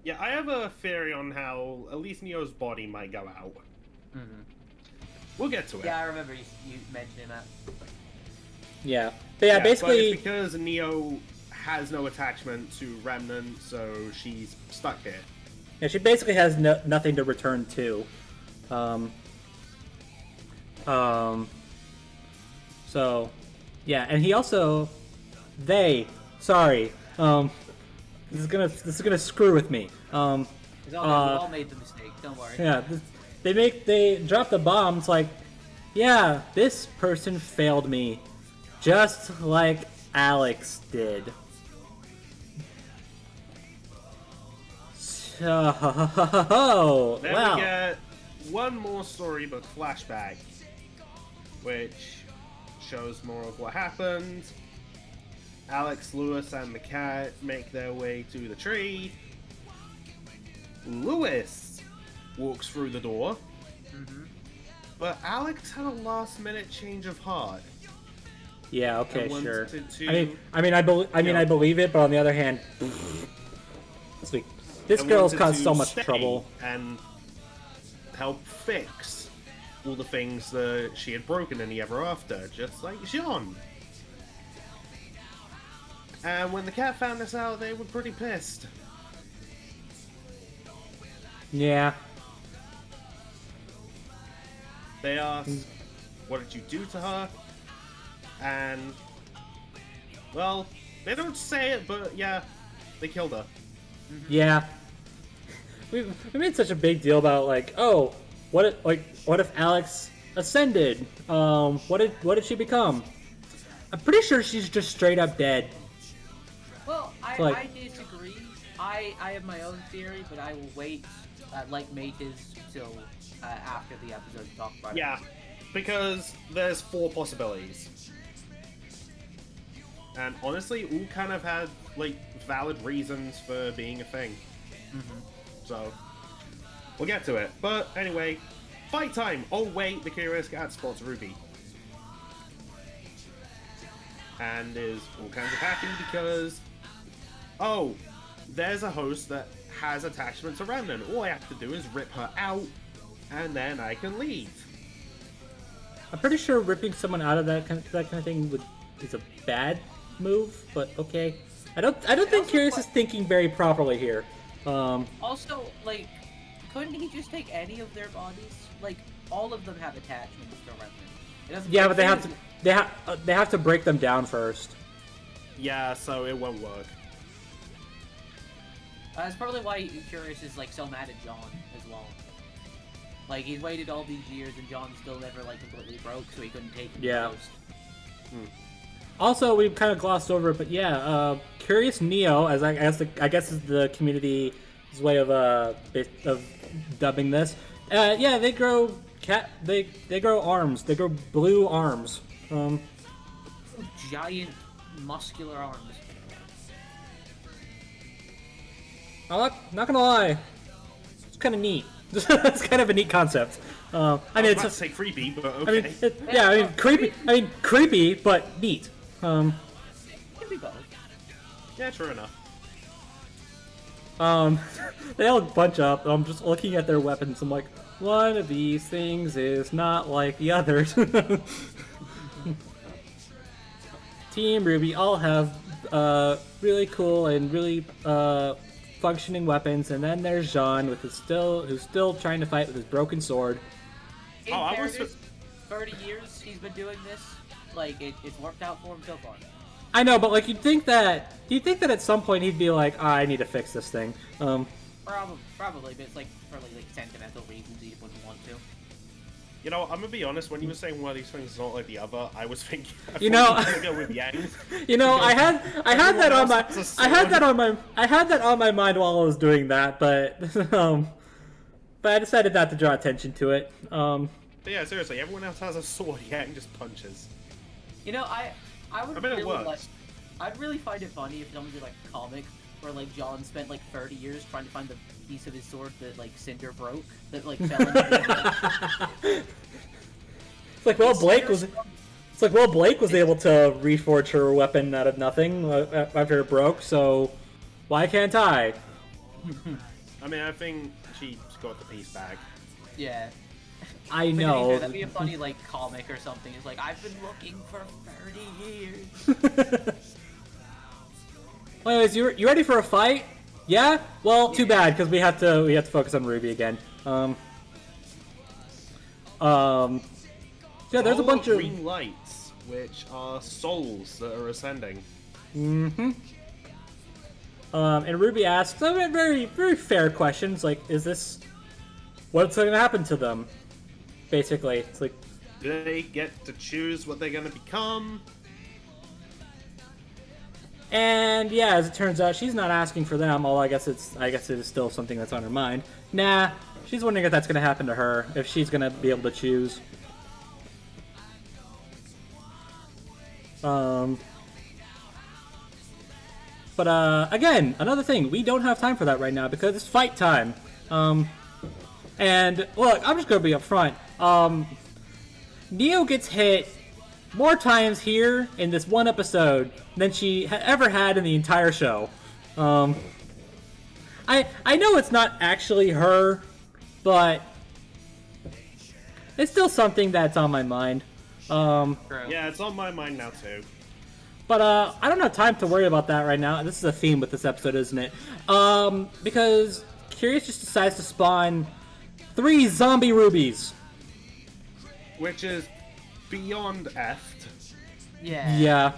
Yeah, I have a theory on how at least Neo's body might go out. Mm-hmm. We'll get to it. Yeah, I remember you mentioning that. Yeah. But yeah, But basically. it's because Neo has no attachment to Remnant, so she's stuck here. Yeah, she basically has nothing to return to. So, yeah, and he also, sorry, this is gonna screw with me. We all made the mistake. Don't worry. Yeah, they drop the bomb. It's like, yeah, this person failed me, just like Alex did. So, Then wow. we get one more storybook flashback, which shows more of what happened. Alex, Lewis, and the cat make their way to the tree. Lewis walks through the door, but Alex had a last-minute change of heart. Yeah, okay, And sure. wanted to- I believe it, but on the other hand, this and girl's wanted caused to so much stay trouble. and help fix all the things that she had broken in the Ever After, just like Jean. And when the cat found this out, they were pretty pissed. Yeah. They ask, what did you do to her? And, well, they don't say it, but yeah, they killed her. Yeah. We made such a big deal about, like, oh, what if Alex ascended? What did she become? I'm pretty sure she's just straight up dead. Well, I disagree. I have my own theory, but I will wait, like Mate is, till after the episode to talk about it. Yeah, because there's 4 possibilities. And honestly, all kind of had, like, valid reasons for being a thing. So, we'll get to it. But anyway, fight time! Oh wait, the Curious Cat spots RWBY. And is all kinds of happy because, oh, there's a host that has attachments to Remnant. All I have to do is rip her out, and then I can leave. I'm pretty sure ripping someone out of that kind of thing is a bad move, but okay. I don't think Curious is thinking very properly here. Also, like, couldn't he just take any of their bodies? Like, all of them have attachments to Remnant. It doesn't yeah, but they have to break them down first. Yeah, so it won't work. That's probably why Curious is, like, so mad at John as well. Like, he's waited all these years and John still never, like, completely broke, so he couldn't take him to the host. Also, we've kind of glossed over it, but yeah, Curious Neo, as I guess is the community's way of dubbing this. Yeah, they grow they grow arms. They grow blue arms. Giant, muscular arms. I'm not gonna lie, it's kind of neat. It's kind of a neat concept. I mean, it's about to say creepy, but okay. I mean, creepy. I mean, creepy, but neat. Can be both. Yeah, true enough. They all bunch up. I'm just looking at their weapons. I'm like, one of these things is not like the others. Team RWBY all have really cool and really functioning weapons, and then there's Jean who's still trying to fight with his broken sword. In fairness, 30 years he's been doing this. Like, it's worked out for him so far. I know, but like, you'd think that at some point he'd be like, I need to fix this thing. Probably, but it's like for like sentimental reasons he wouldn't want to. You know, I'm gonna be honest. When you were saying one of these things is not like the other, I was thinking. You know, go with Yang. You know, I had that on my mind while I was doing that, but I decided not to draw attention to it. But yeah, seriously, everyone else has a sword. Yang just punches. You know, I would bet it really works. I'd really find it funny if someone did like a comic where like John spent like 30 years trying to find the piece of his sword that like Cinder broke, that like fell into the It's like, well, Blake was able to reforge her weapon out of nothing after it broke, so why can't I? I mean, I think she got the piece back. Yeah. I know. That'd be a funny like comic or something. It's like, I've been looking for 30 years. Well, anyways, you ready for a fight? Yeah? Well, too bad, because we have to focus on RWBY again. Yeah, there's a bunch of green lights, which are souls that are ascending. Mm-hmm. And RWBY asks very, very fair questions, like, what's going to happen to them? Basically, it's like, Do they get to choose what they're going to become? and yeah, as it turns out, she's not asking for them. Although I guess it is still something that's on her mind. Nah, she's wondering if that's going to happen to her, if she's going to be able to choose. But again, another thing, we don't have time for that right now because it's fight time. And look, I'm just gonna be upfront. Neo gets hit more times here in this one episode than she ever had in the entire show. I know it's not actually her, but it's still something that's on my mind. Yeah, it's on my mind now too. But I don't have time to worry about that right now. This is a theme with this episode, isn't it? Because Curious just decides to spawn 3 zombie rubies. which is beyond effed. Yeah.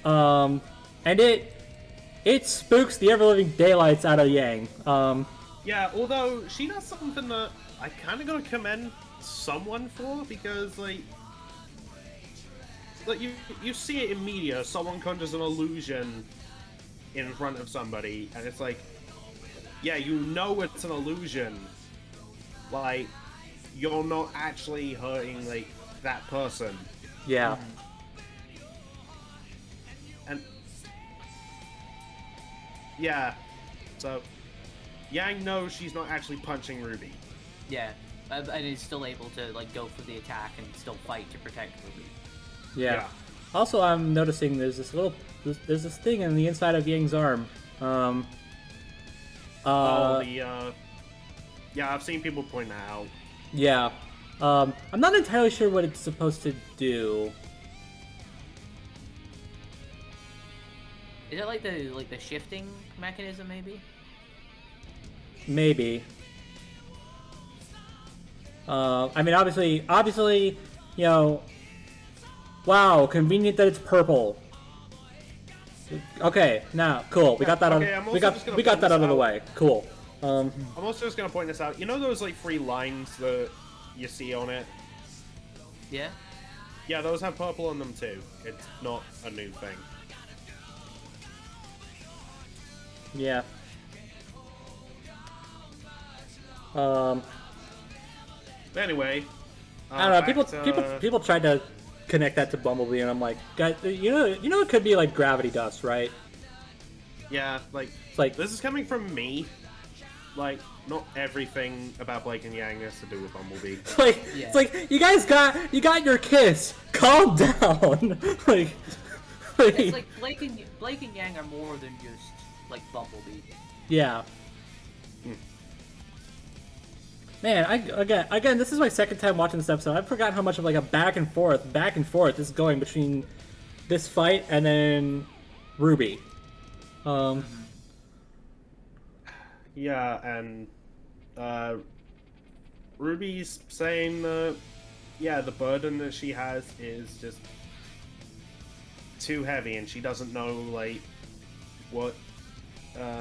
Yeah. And it spooks the ever-living daylights out of Yang. Yeah, although she does something that I kind of gotta commend someone for, because like you see it in media, someone conjures an illusion in front of somebody, and it's like, yeah, you know it's an illusion. Like, you're not actually hurting like that person. Yeah. And yeah, so Yang knows she's not actually punching RWBY. Yeah, and is still able to like go for the attack and still fight to protect RWBY. Yeah. Also, I'm noticing there's this thing in the inside of Yang's arm. Yeah, I've seen people point that out. Yeah. I'm not entirely sure what it's supposed to do. Is it like the shifting mechanism, maybe? Maybe. I mean, obviously, you know. Wow, convenient that it's purple. Okay, now cool. We got that okay, out. We got that out of the way. Cool. I'm also just gonna point this out. You know those like 3 lines that you see on it? Yeah. Yeah, those have purple on them too. It's not a new thing. Yeah. Anyway, I don't know. People tried to connect that to Bumblebee, and I'm like, guys, you know, it could be like gravity dust, right? Yeah, like It's like this is coming from me. Like, not everything about Blake and Yang has to do with Bumblebee. It's like you guys got your kiss. Calm down. It's like Blake and Yang are more than just like Bumblebee. Yeah. Man, again, this is my second time watching this episode. I've forgotten how much of like a back and forth is going between this fight and then RWBY. Yeah, and RWBY's saying that, yeah, the burden that she has is just too heavy, and she doesn't know like what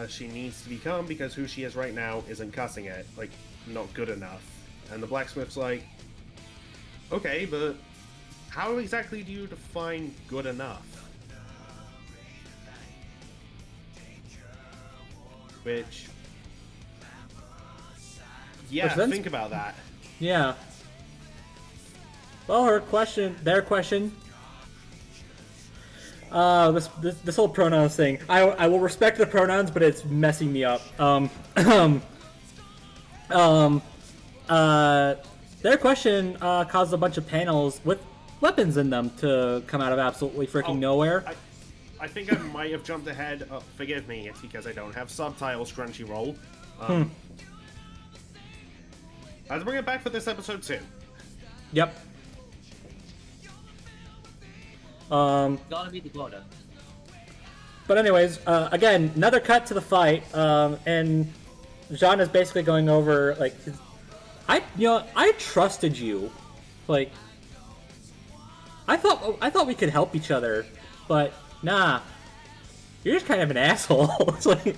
she needs to become, because who she is right now isn't cussing it, like, not good enough. And the blacksmith's like, okay, but how exactly do you define good enough? Which, yeah, think about that. Yeah. Well, their question. This whole pronouns thing. I will respect the pronouns, but it's messing me up. Their question caused a bunch of panels with weapons in them to come out of absolutely freaking nowhere. I think I might have jumped ahead. Forgive me, it's because I don't have subtitles, Crunchyroll. Let's bring it back for this episode too. Yep. Gotta be the quota. But anyways, again, another cut to the fight, and Jean is basically going over like, I trusted you, like, I thought we could help each other, but nah, you're just kind of an asshole. It's like,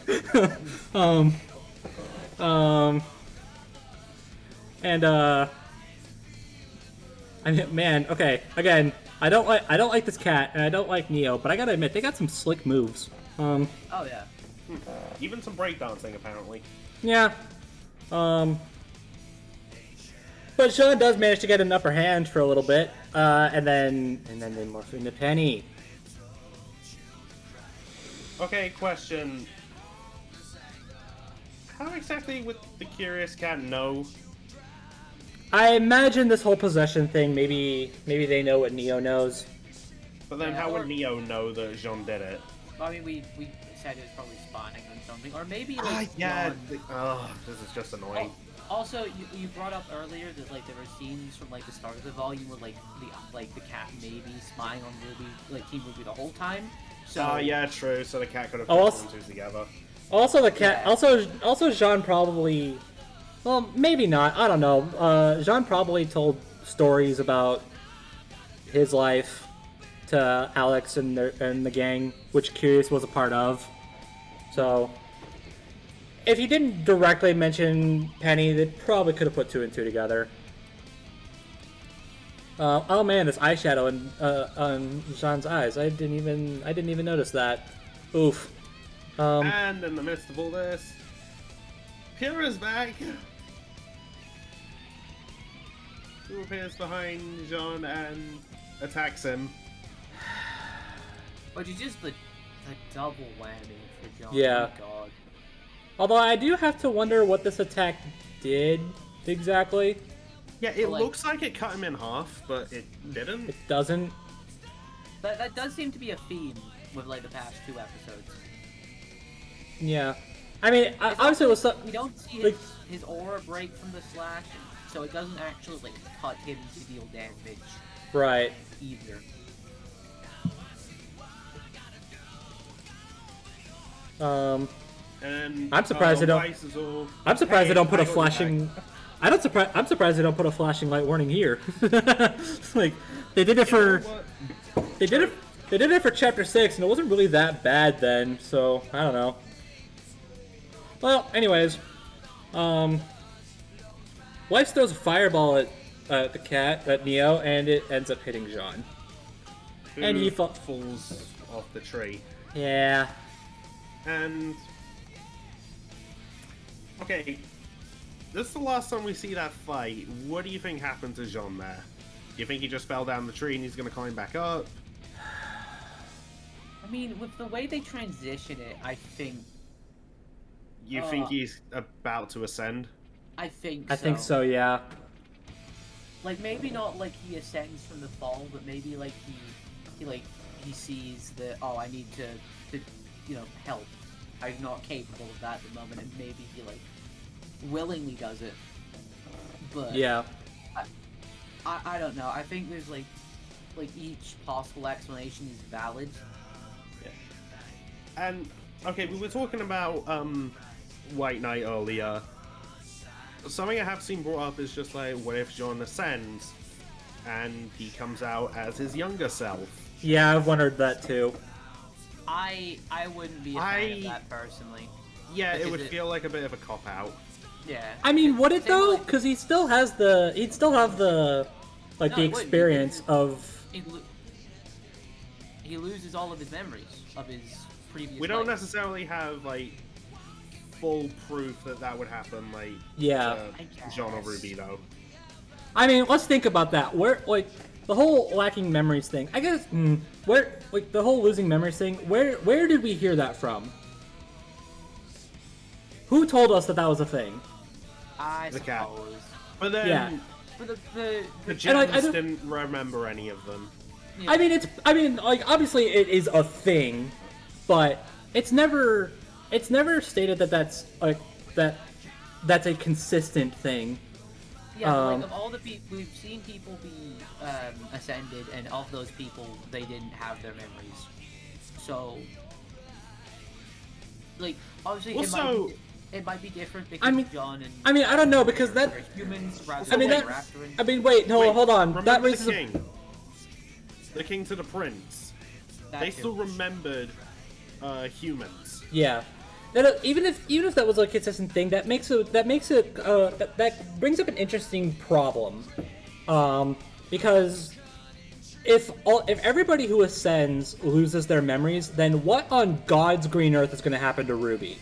and I mean, man, okay, again, I don't like this cat, and I don't like Neo, but I gotta admit, they got some slick moves. Oh yeah. Even some breakdancing, apparently. Yeah. But Sean does manage to get an upper hand for a little bit, and then they morph into Penny. Okay, question. How exactly would the Curious Cat know? I imagine this whole possession thing, maybe they know what Neo knows. But then how would Neo know that Jean did it? I mean, we said it was probably spawning on something, or maybe like yeah. This is just annoying. Also, you brought up earlier that like there were scenes from like the start of the volume where like the cat maybe spying on RWBY, like Team RWBY the whole time. So yeah, true. So the cat could have put them two together. Also, the cat. Yeah. Also, Jean probably. Well, maybe not. I don't know. Jean probably told stories about his life to Alex and the gang, which Curious was a part of. So, if he didn't directly mention Penny, they probably could have put 2 and 2 together. Oh man, this eyeshadow on Jean's eyes. I didn't even notice that. Oof. And in the midst of all this, Kira's back. Who appears behind Jean and attacks him. Which is just the double whammy for Jean. Yeah. Oh God. Although I do have to wonder what this attack did exactly. Yeah, it looks like it cut him in half, but it didn't. It doesn't. That does seem to be a theme with like the past 2 episodes. Yeah. I mean, obviously it was... We don't see his aura break from the slash, so it doesn't actually like cut him to deal damage. Right. Either. And I'm surprised they don't. I'm surprised they don't put a flashing. I'm surprised they don't put a flashing light warning here. Like they did it for. They did it for Chapter 6, and it wasn't really that bad then. So I don't know. Well, anyways, Life throws a fireball at the cat, at Neo, and it ends up hitting Jean. And he falls off the tree. Yeah. And okay, this is the last time we see that fight. What do you think happened to Jean there? Do you think he just fell down the tree and he's gonna climb back up? I mean, with the way they transition it, I think. You think he's about to ascend? I think so. I think so, yeah. Like maybe not like he ascends from the fall, but maybe like he sees that I need to help. I'm not capable of that at the moment, and maybe he like willingly does it. But yeah, I don't know. I think there's like each possible explanation is valid. Yeah. And okay, we were talking about White Knight earlier. Something I have seen brought up is just like, what if Jean ascends and he comes out as his younger self? Yeah, I've wondered that too. I wouldn't be a fan of that personally. Yeah, it would feel like a bit of a cop out. Yeah. I mean, would it though? Because he'd still have the the experience of. He loses all of his memories of his previous. We don't necessarily have like full proof that would happen. Like yeah, Jean or RWBY though. I mean, let's think about that. Where the whole lacking memories thing. I guess where the whole losing memories thing. Where did we hear that from? Who told us that was a thing? I suppose. Cat. But then, yeah. But the gems didn't remember any of them. Yeah. I mean, obviously it is a thing, but it's never stated that that's that's a consistent thing. Yeah, of all the people we've seen, people be ascended, and of those people, they didn't have their memories. So, obviously, also, it might be different because John and I don't know because that humans rather than wait, no, hold on. That raises the king to the prince. They still remembered humans. Yeah. Even if that was a consistent thing, that brings up an interesting problem, because if everybody who ascends loses their memories, then what on God's green earth is going to happen to RWBY?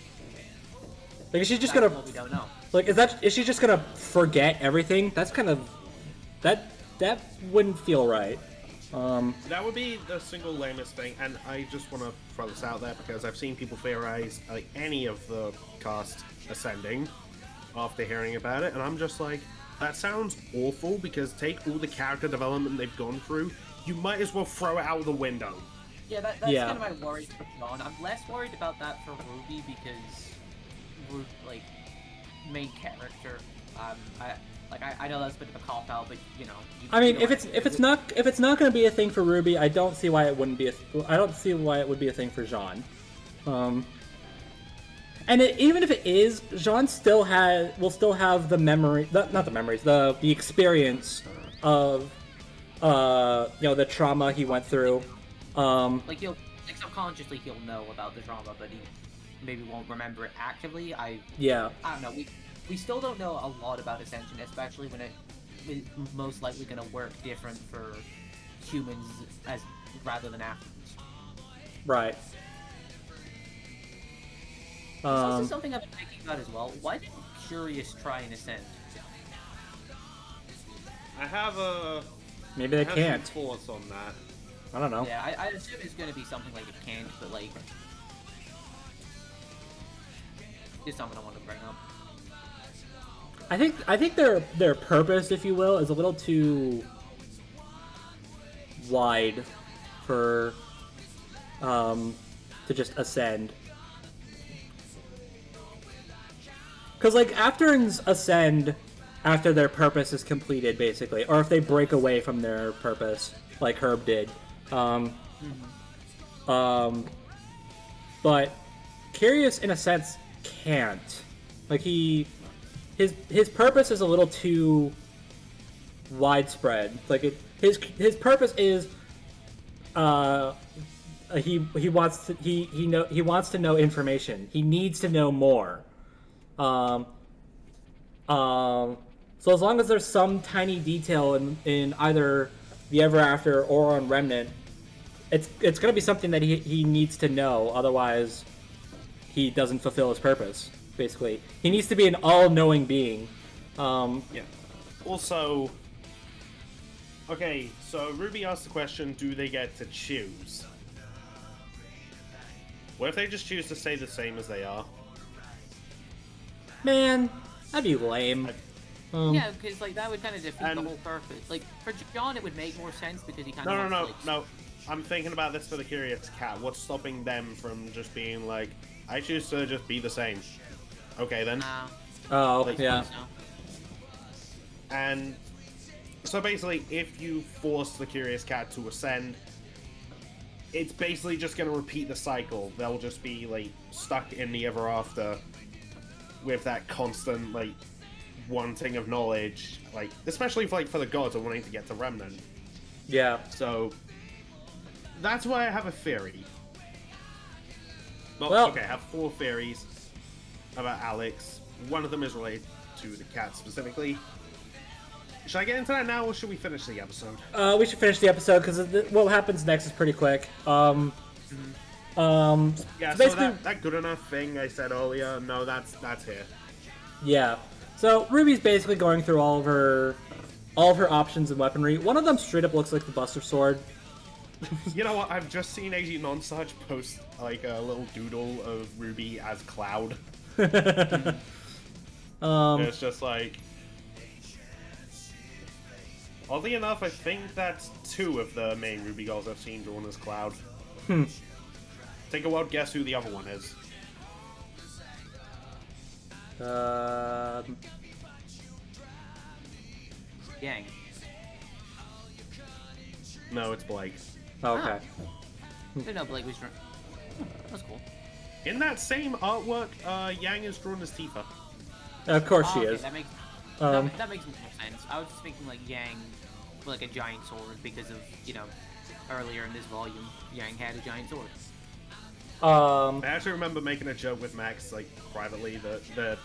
Like, is she just gonna? We don't know. Like, is she just gonna forget everything? That's kind of that wouldn't feel right. That would be the single lamest thing, and I just want to throw this out there because I've seen people theorize like any of the cast ascending after hearing about it, and I'm just like, that sounds awful because take all the character development they've gone through, you might as well throw it out the window. Yeah, that's kind of my worry for John. I'm less worried about that for RWBY because, main character. I know that's a bit of a cop out, but if it's not going to be a thing for RWBY, I don't see why it wouldn't be I don't see why it would be a thing for Jean. And even if it is, Jean will still have the memory, not the memories, the experience of the trauma he went through. Like subconsciously he'll know about the trauma, but he maybe won't remember it actively. I don't know. We still don't know a lot about Ascension, especially when it is most likely going to work different for humans as rather than Africans. Right. There's also something I've been thinking about as well. Why didn't Curious try and Ascend? I have a... Maybe they can't. Some thoughts on that. I don't know. Yeah, I assume it's going to be something like it can't, but like... Just something I want to bring up. I think their purpose, if you will, is a little too wide for to just ascend. Because like Afterns ascend after their purpose is completed, basically, or if they break away from their purpose, like Herb did. But Curious, in a sense, can't. Like his purpose is a little too widespread. Like his purpose is he wants to know information. He needs to know more. So as long as there's some tiny detail in either the Ever After or on Remnant, it's gonna be something that he needs to know. Otherwise, he doesn't fulfill his purpose. Basically, he needs to be an all-knowing being. Yeah. Also, okay, so RWBY asked the question: do they get to choose? What if they just choose to stay the same as they are? Man, that'd be lame. Yeah, because like that would kind of defeat the whole purpose. Like for John, it would make more sense because he kind of no. I'm thinking about this for the Curious Cat. What's stopping them from just being like, I choose to just be the same? Okay then. Yeah. And so basically, if you force the Curious Cat to ascend, it's basically just going to repeat the cycle. They'll just be like stuck in the Ever After with that constant like wanting of knowledge, like especially for the gods are wanting to get to Remnant. Yeah. So that's why I have a theory. Well, okay, I have 4 theories about Alex. One of them is related to the cat specifically. Should I get into that now, or should we finish the episode? We should finish the episode because what happens next is pretty quick. Yeah, so that good enough thing I said earlier. No, that's here. Yeah. So RWBY's basically going through all of her options and weaponry. One of them straight up looks like the Buster Sword. You know what? I've just seen AG Nonsuch post like a little doodle of RWBY as Cloud. It's just like. Oddly enough, I think that's 2 of the main RWBY girls I've seen drawn as Cloud. Take a wild guess who the other one is. Yang. No, it's Blake. Oh, okay. I didn't know Blake was drawn. That's cool. In that same artwork, Yang is drawn as Tifa. Of course she is. That makes more sense. I was just thinking like Yang, like a giant sword, because of earlier in this volume, Yang had a giant sword. I actually remember making a joke with Max, like privately, that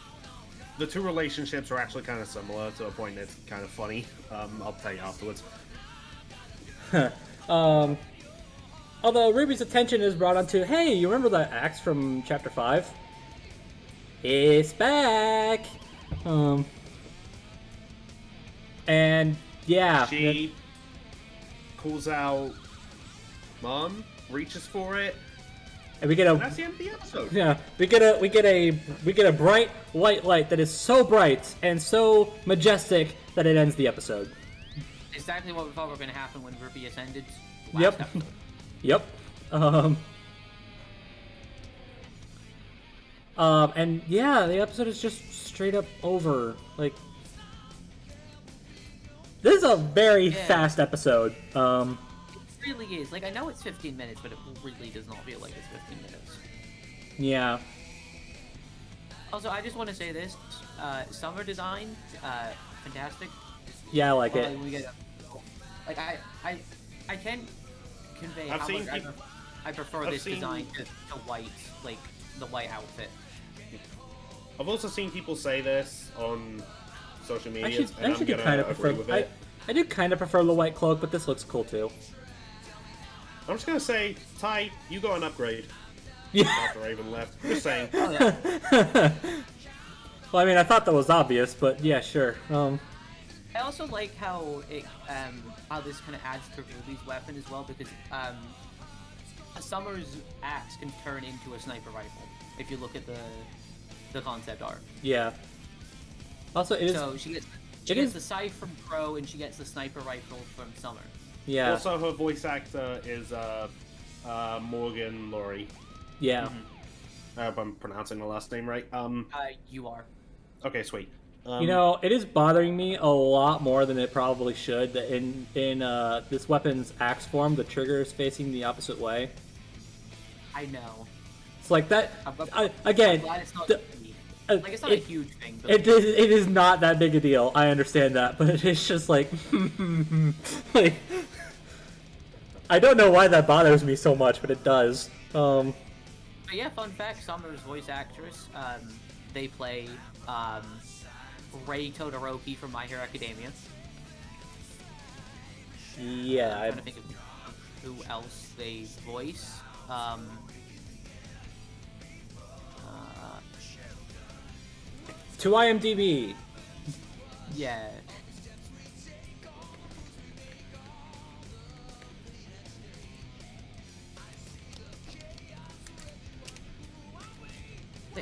the 2 relationships are actually kind of similar to a point that's kind of funny. I'll tell you afterwards. Although RWBY's attention is brought onto, hey, you remember that axe from Chapter 5? It's back! And, yeah. She calls out Mom, reaches for it, and we get a... that's the end of the episode. Yeah, we get a bright white light that is so bright and so majestic that it ends the episode. Exactly what we thought were going to happen when RWBY ascended. Yep. Episode. Yep. And yeah, the episode is just straight up over. Like, this is a very fast episode. It really is. Like, I know it's 15 minutes, but it really does not feel like it's 15 minutes. Yeah. Also, I just want to say this. Summer design, fantastic. Yeah, I like it. Like, we get like I can't convey how much I prefer this design to white, like the white outfit. I've also seen people say this on social media, I actually do kind of prefer. I do kind of prefer the white cloak, but this looks cool too. I'm just gonna say, Ty, you got an upgrade. Yeah. After Raven left, just saying. Oh, yeah. Well, I mean, I thought that was obvious, but yeah, sure. I also like how this kind of adds to Ruby's weapon as well, because a Summer's axe can turn into a sniper rifle if you look at the concept art. Yeah. Also, it is. So she gets the scythe from Crow, and she gets the sniper rifle from Summer. Yeah. Also, her voice actor is Morgan Laurie. Yeah. I hope I'm pronouncing the last name right. You are. Okay, sweet. You know, it is bothering me a lot more than it probably should that in this weapon's axe form, the trigger is facing the opposite way. I know. It's like that. Again, I'm glad it's not like it's not a huge thing. But it is not that big a deal. I understand that, but it's just like, like, I don't know why that bothers me so much, but it does. But yeah, fun fact: Summer's voice actress, they play Rei Todoroki from My Hero Academia. Yeah, I'm trying to think of who else they voice. To IMDb. Yeah.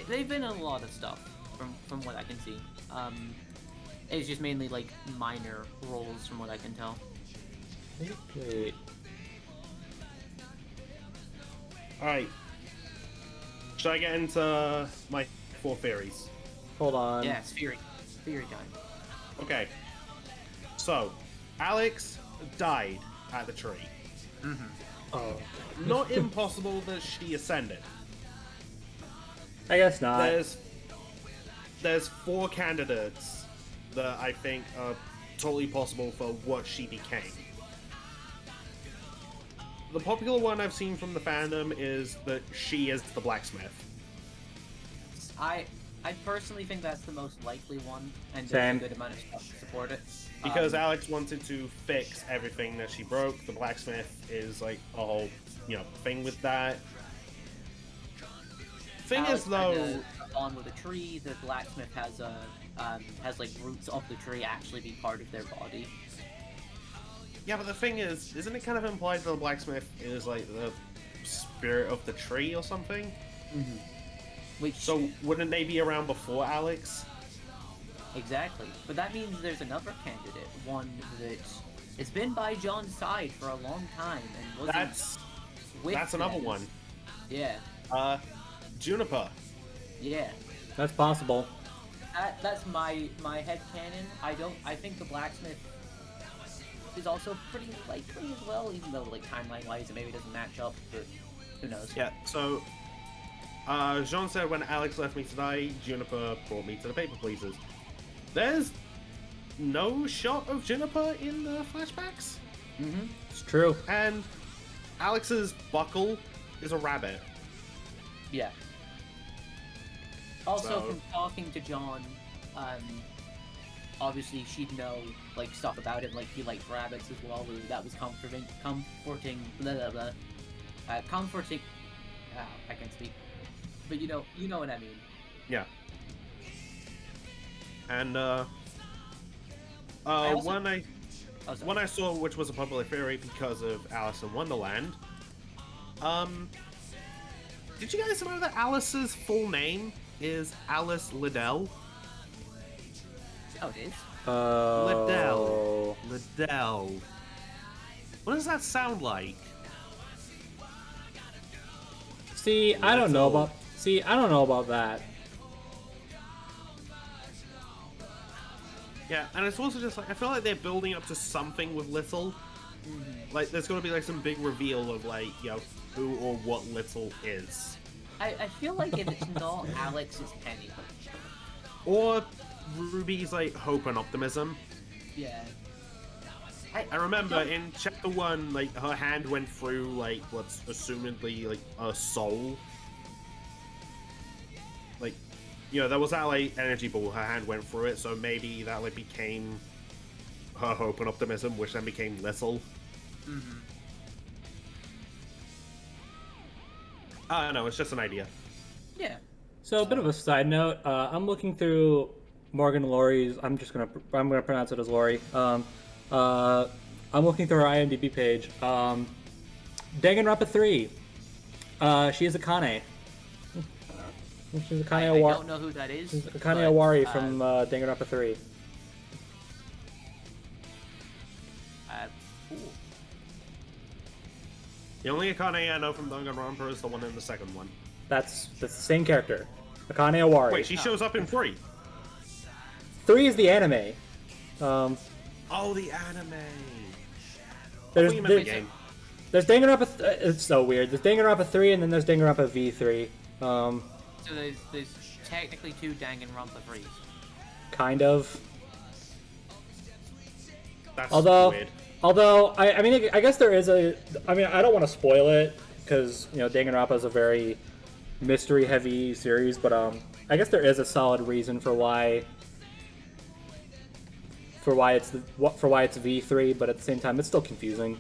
They've been in a lot of stuff, from what I can see. It's just mainly like minor roles, from what I can tell. Wait. Alright. Should I get into my 4 theories? Hold on. Yeah, it's Fury time. Okay. So, Alex died at the tree. Mm-hmm. Oh. Not impossible that she ascended. I guess not. There's 4 candidates that I think are totally possible for what she became. The popular one I've seen from the fandom is that she is the blacksmith. I personally think that's the most likely one, and Same. there's a good amount of stuff to support it. Because Alex wanted to fix everything that she broke. The blacksmith is like a whole, thing with that. Thing Alex is, though, kinda on with a tree. The blacksmith has like roots of the tree actually be part of their body. yeah, but the thing is, isn't it kind of implied that the blacksmith is like the spirit of the tree or something? Mm-hmm. Which So wouldn't they be around before Alex? exactly, but that means there's another candidate, one that has been by John's side for a long time and wasn't. That's another one. Yeah. Juniper. Yeah. That's possible. That's my headcanon. I think the blacksmith is also pretty likely as well, even though like timeline wise it maybe doesn't match up, but who knows. Yeah, so Jean said when Alex left me to die, Juniper brought me to the paper pleasers. There's no shot of Juniper in the flashbacks. Mm-hmm. It's true. And Alex's buckle is a rabbit. Yeah. Also, So- from talking to John, obviously she'd know like stuff about him, like he liked rabbits as well. That was comforting. Blah blah blah. Comforting. I can't speak. But you know what I mean. Yeah. And also- one I saw, which was a popular theory because of Alice in Wonderland. Did you guys know that Alice's full name is Alice Liddell? Oh, it is. Liddell. What does that sound like? See, I don't know about that. Yeah, and it's also just like I feel like they're building up to something with Little. Mm-hmm. Like there's gonna be like some big reveal of like who or what Little is, I feel like if it's not Alex, it's Penny. or Ruby's like hope and optimism. Yeah. I remember in chapter 1, like, her hand went through, like, what's assumedly, like, a soul. Like, you know, there was that, like, energy ball, her hand went through it, so maybe that, like, became her hope and optimism, which then became Little. Mm-hmm. I don't know, it's just an idea. Yeah. So a bit of a side note, I'm looking through Morgan Laurie's, I'm gonna pronounce it as Laurie. I'm looking through her IMDb page. Danganronpa 3. She is Akane. She's Akane I Awari. don't know who that is. She's Akane Awari from Danganronpa 3. Cool. The only Akane I know from Danganronpa is the one in the second one. That's the same character. Akane Awari. Wait, she shows up in 3. 3 is the anime. Oh, the anime. There's the game. There's Danganronpa. It's so weird. There's Danganronpa 3, and then there's Danganronpa V3. So there's technically 2 Danganronpa 3s. Kind of. That's weird. Although I mean, I guess there is a. I mean, I don't want to spoil it because you know Danganronpa is a very mystery-heavy series, but I guess there is a solid reason for why it's V3, but at the same time, it's still confusing.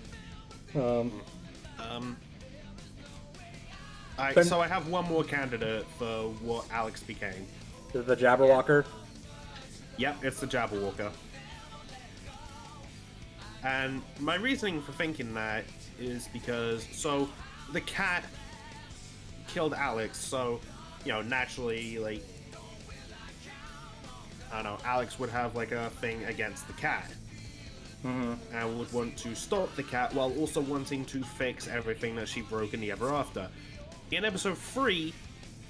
So I have one more candidate for what Alex became. The Jabberwocker. Yep, it's the Jabberwocker. And my reasoning for thinking that is because, so, the cat killed Alex, so, you know, naturally, like, I don't know, Alex would have, like, a thing against the cat. Mm-hmm. And would want to stop the cat while also wanting to fix everything that she broke in the Ever After. In episode 3,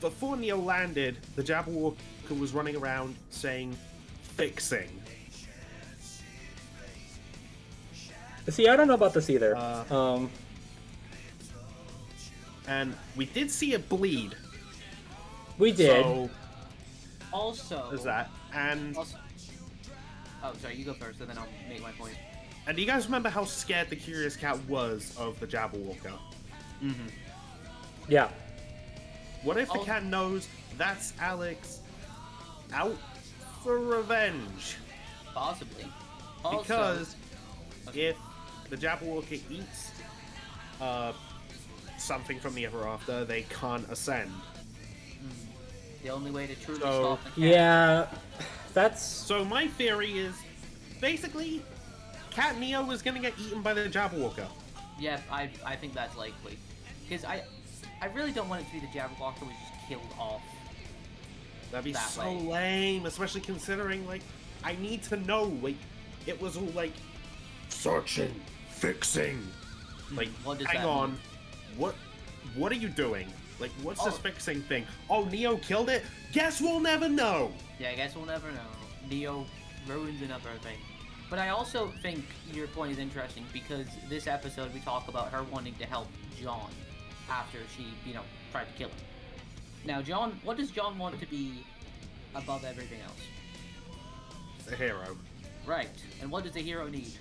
before Neo landed, the Jabberwocker was running around saying, fixing. See, I don't know about this either. And we did see it bleed. We did. So, Also... there's that. And... Also, oh, sorry, you go first, and then I'll make my point. And do you guys remember how scared the Curious Cat was of the Jabberwocker? Mm-hmm. Yeah. What if the cat knows that's Alex out for revenge? Possibly. Because if the Jabberwocker eats something from the Ever After, they can't ascend. The only way to truly stop the cat. Yeah, that's... So my theory is, basically, Cat Neo was gonna get eaten by the Jabberwocker. Yeah, I think that's likely. Because I really don't want it to be the Jabberwocker was just killed off. That'd be that so way. lame, especially considering, like, I need to know, like, it was all, like, searching, fixing. Like, what does hang that on, mean? what are you doing? Like, what's this fixing thing? Oh, Neo killed it? Guess we'll never know! Yeah, I guess we'll never know. Neo ruins another thing. But I also think your point is interesting because this episode we talk about her wanting to help John after she, you know, tried to kill him. Now, John, what does John want to be above everything else? A hero. Right. And what does a hero need?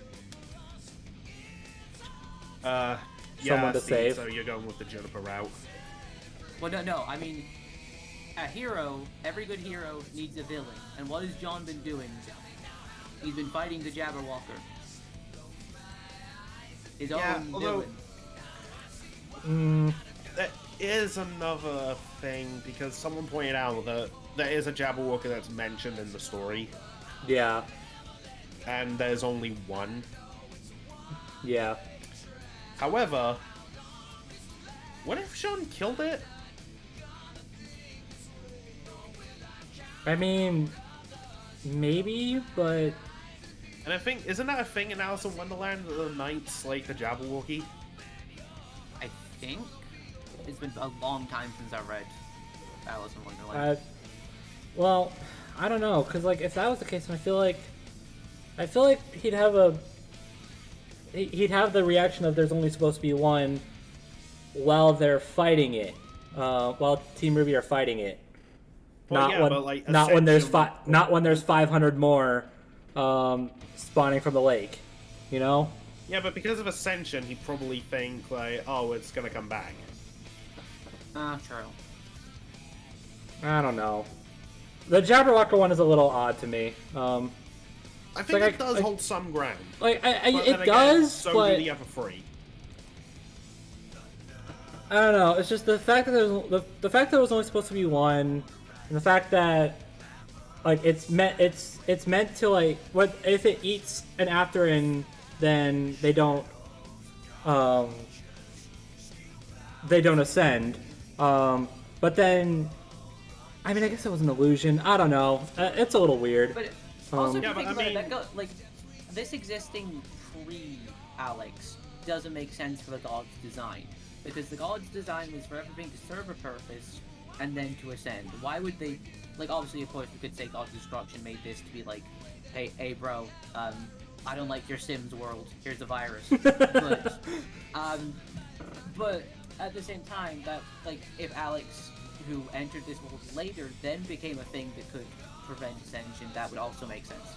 Someone to Steve, save. So you're going with the Juniper route. Well, no, I mean, a hero, every good hero needs a villain. And what has John been doing? He's been fighting the Jabberwocker. His own villain. That is another thing, because someone pointed out that there is a Jabberwocker that's mentioned in the story. Yeah. And there's only one. Yeah. However, what if Sean killed it? I mean, maybe, but... And I think, isn't that a thing in Alice in Wonderland that the knights slay the Jabberwocky? I think it's been a long time since I read Alice in Wonderland. Well, I don't know, because like if that was the case, I feel like he'd have the reaction of there's only supposed to be one while they're fighting it, while Team RWBY are fighting it. Well, Not when there's 500 more spawning from the lake, you know? Yeah, but because of Ascension, he'd probably think, like, oh, it's gonna come back. True. I don't know. The Jabberwocker one is a little odd to me. I think like it does hold some ground. Like, it again, does, so but... do the other three. I don't know. It's just the fact that the fact that it was only supposed to be one, and the fact that like it's meant to like what if it eats an Afterin, then they don't ascend. But then I mean I guess it was an illusion. I don't know. It's a little weird. But also yeah, but I mean... like this existing pre-Alex doesn't make sense for the god's design. Because the god's design was for everything to serve a purpose, and then to ascend. Why would they... Like, obviously, of course, we could say God's Destruction made this to be like, hey bro, I don't like your Sims world, here's the virus. But at the same time, that, like, if Alex, who entered this world later, then became a thing that could prevent ascension, that would also make sense.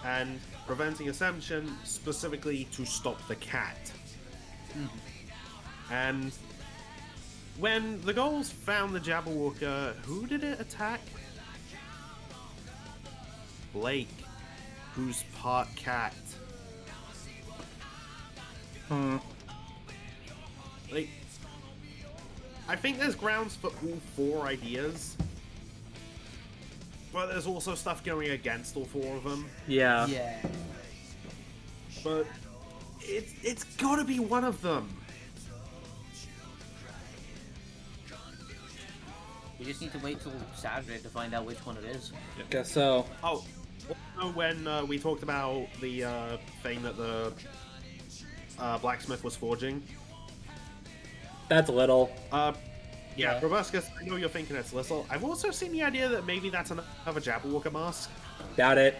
And preventing ascension, specifically to stop the cat. Mm-hmm. And when the Ghouls found the Jabberwocker, who did it attack? Blake, who's part cat. Like, I think there's grounds for all four ideas, but there's also stuff going against all four of them. Yeah. Yeah. But it's gotta be one of them. We just need to wait till Saturday to find out which one it is. Guess so. Oh, also when we talked about the thing that the blacksmith was forging. That's little. Yeah, Brobuscus, I know you're thinking it's little. I've also seen the idea that maybe that's another Jabberwocker mask. Doubt it.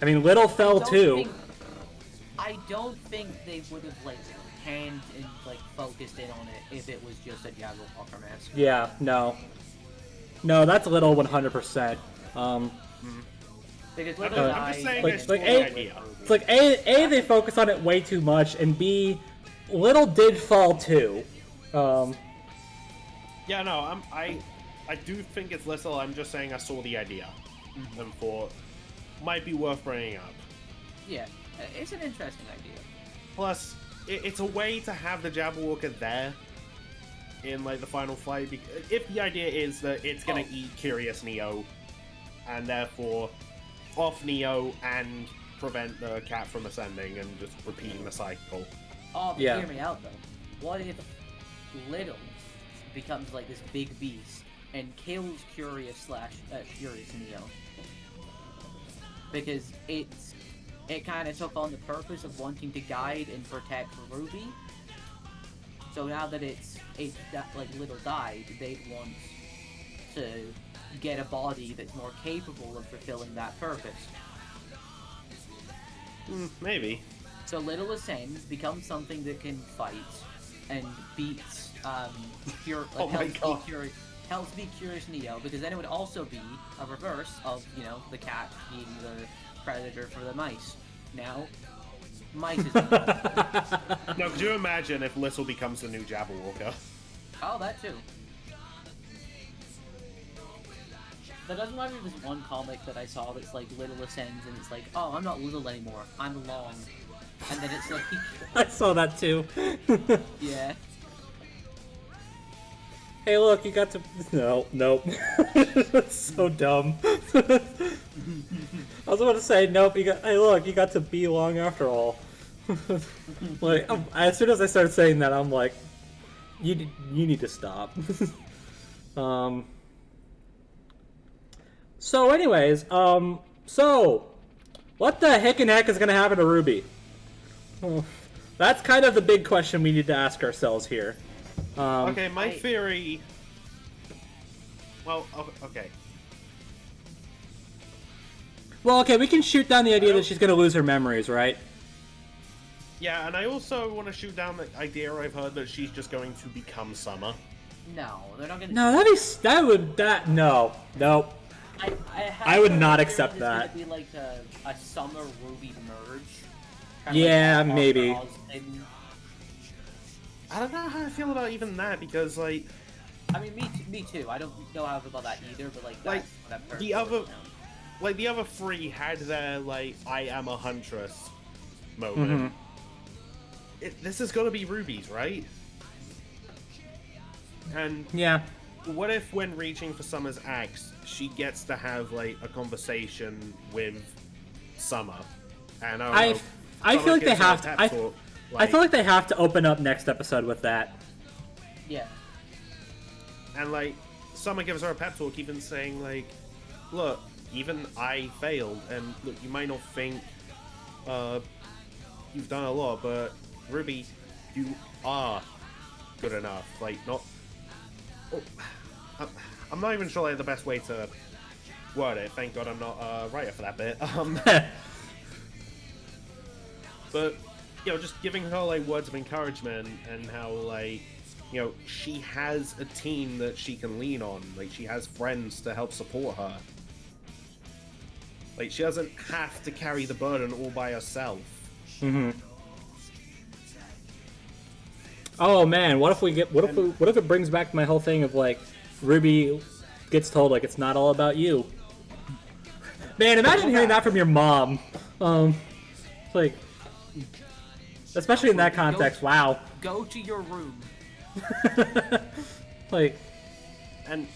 I mean, little fell too. I don't think they would have like hand and like focused in on it if it was just a Jabberwocker mask. Yeah, no. No, that's little 100%. Because little I'm just saying it's like A, they focus on it way too much, and B, little did fall too. Yeah, no, I do think it's little. I'm just saying I saw the idea and thought might be worth bringing up. Yeah, it's an interesting idea. Plus, it's a way to have the Jabberwocker there in like the final fight. If the idea is that it's gonna eat Curious Neo, and therefore off Neo and prevent the cat from ascending and just repeating the cycle. Oh, but hear me out though. What if Little becomes like this big beast and kills Curious Neo? Because it kind of took on the purpose of wanting to guide and protect RWBY. So now that like Little died, they'd want to get a body that's more capable of fulfilling that purpose. Maybe. So Little ascends, becomes something that can fight, and beats helps beat Curious Neo, because then it would also be a reverse of, you know, the cat being the predator for the mice. Now, mice is No, could you imagine if Little becomes the new Jabberwocker? Oh, that too. That doesn't remind me of this one comic that I saw that's like Little ascends and it's like, oh, I'm not little anymore, I'm long. And then it's like... I saw that too. Yeah. Hey, look, you got to... No, nope. That's so dumb. I was about to say, nope, hey, look, you got to be long after all. Like, as soon as I started saying that, I'm like, you need to stop. So anyways, so what the heck is gonna happen to RWBY? That's kind of the big question we need to ask ourselves here. Okay, my theory... Well, okay. Well, okay, we can shoot down the idea that she's gonna lose her memories, right? Yeah, and I also want to shoot down the idea I've heard that she's just going to become Summer. No, they're not gonna... No, nope. I would not accept that. It's gonna be like a Summer RWBY merge. Yeah, maybe. I don't know how I feel about even that, because, like... I mean, me too. I don't know how I feel about that either, but, like the other three had their, like, I am a huntress moment. This is gonna be RWBY's, right? And... yeah. What if, when reaching for Summer's axe, she gets to have, like, a conversation with Summer? And I feel like they have to. I feel like they have to open up next episode with that. Yeah. And, like, Summer gives her a pep talk, even saying, like, look, even I failed, and look, you might not think you've done a lot, but RWBY, you are good enough. Like, not... Oh, I'm not even sure, like, the best way to word it. Thank God I'm not a writer for that bit. But, you know, just giving her, like, words of encouragement, and how, like, you know, she has a team that she can lean on. Like, she has friends to help support her. Like, she doesn't have to carry the burden all by herself. Oh man, what if it brings back my whole thing of, like, RWBY gets told, like, it's not all about you. Man, imagine hearing that from your mom. Like, especially in that context. Wow. Go to your room. Like, and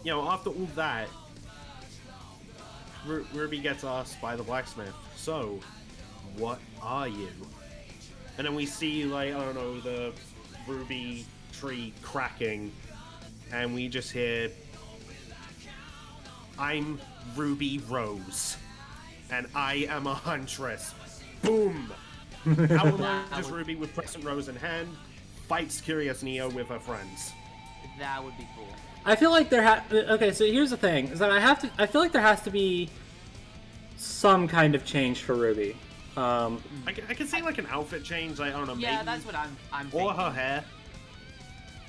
you know, after all that, RWBY gets asked by the blacksmith, so what are you? And then we see, like, I don't know, the RWBY tree cracking, and we just hear, I'm RWBY Rose, and I am a huntress. Boom! How alone does RWBY, with Crescent Rose in hand, fights Curious Neo with her friends? That would be cool. I feel like okay, so here's the thing, is that I feel like there has to be some kind of change for RWBY. I can see, like, an outfit change, like, I don't know, yeah, maybe, that's what I'm thinking. or her hair.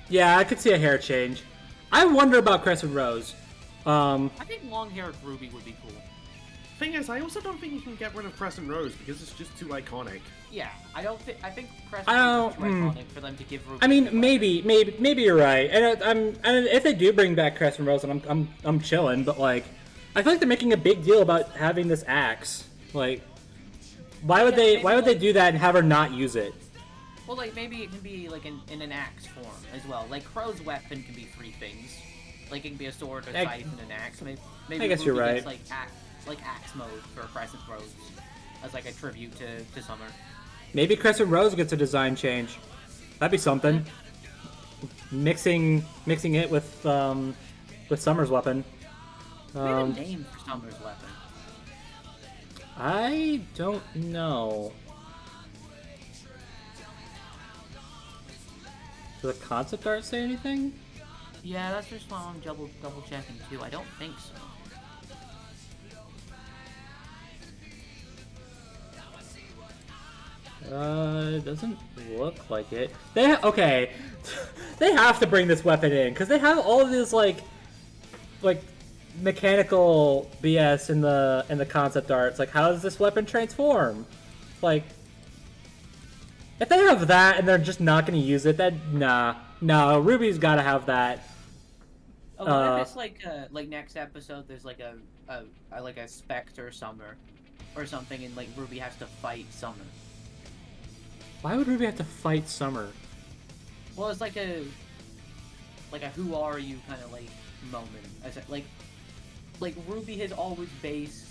Yeah, I could see a hair change. I wonder about Crescent Rose. I think long-haired RWBY would be cool. Thing is, I also don't think you can get rid of Crescent Rose, because it's just too iconic. Yeah, I think Crescent Rose is too iconic for them to give RWBY. I mean, maybe you're right, and if they do bring back Crescent Rose, and I'm chilling, but, like, I feel like they're making a big deal about having this axe. Like, why would they do that and have her not use it? Well, like, maybe it can be, like, in an axe form as well. Like, Crow's weapon can be three things. Like, it can be a sword, a scythe, and an axe. Maybe I guess you're right. Gets, like axe mode for Crescent Rose as, like, a tribute to Summer. Maybe Crescent Rose gets a design change. That'd be something. Mixing it with Summer's weapon. We have a name for Summer's weapon. I don't know. Does the concept art say anything? Yeah, that's just why I'm double checking too. I don't think so. It doesn't look like it. They have to bring this weapon in because they have all of this like mechanical BS in the concept art. It's like, how does this weapon transform? Like, if they have that and they're just not going to use it, then no, RWBY's got to have that. Oh, what if it's like next episode? There's like a Spectre Summer or something, and like RWBY has to fight Summer. Why would RWBY have to fight Summer? Well, it's like a who are you kind of like moment. Like RWBY has always based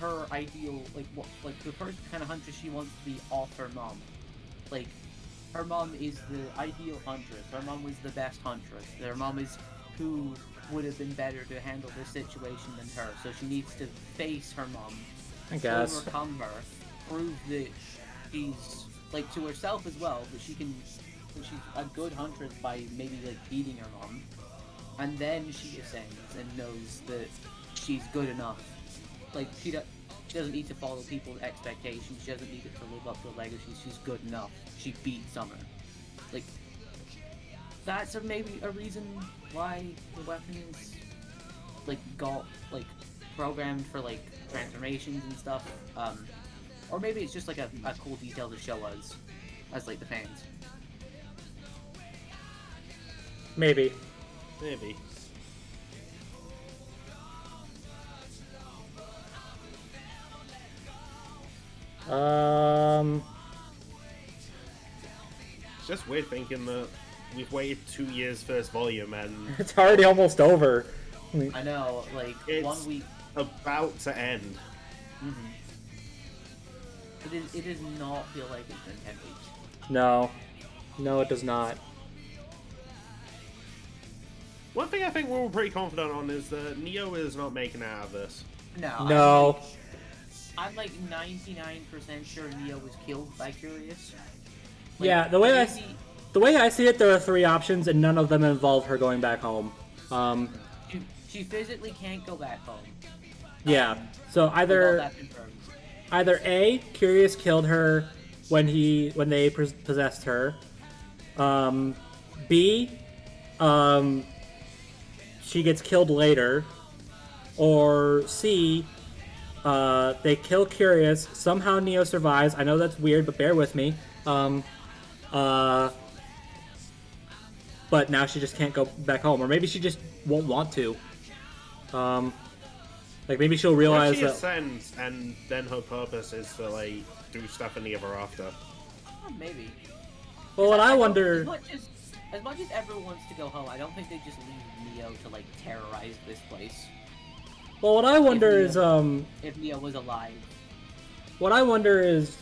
her ideal like the first kind of huntress she wants to be off her mom. Like, her mom is the ideal huntress. Her mom was the best huntress. Her mom is who would have been better to handle this situation than her. So she needs to face her mom, I guess, overcome her, prove that she's like to herself as well, but she's a good huntress by maybe like beating her mom, and then she ascends and knows that she's good enough. Like, she doesn't need to follow people's expectations. She doesn't need to live up to a legacy. She's good enough. She beat Summer. Like, that's maybe a reason why the weapon is got like programmed for like transformations and stuff. Or maybe it's just like a cool detail to show us as like the fans. Maybe. Maybe. It's just weird thinking that we've waited 2 years for this volume and it's already almost over. I know, like it's 1 week about to end. Mm-hmm. It does not feel like it's been 10 weeks. No, it does not. One thing I think we're all pretty confident on is that Neo is not making out of this. No. I'm like 99% sure Neo was killed by Curious. Like, yeah, the way I see it, there are 3 options, and none of them involve her going back home. She physically can't go back home. Yeah. So either A, Curious killed her when they possessed her. B, she gets killed later. Or C, they kill Curious. Somehow Neo survives. I know that's weird, but bear with me. But now she just can't go back home, or maybe she just won't want to. Like maybe she'll realize she that. ascends, and then her purpose is to like do stuff in the ever after. Oh, maybe. Well, what I wonder. As much as everyone wants to go home, I don't think they just leave Neo to like terrorize this place. Well, what I wonder is if Neo was alive. What I wonder is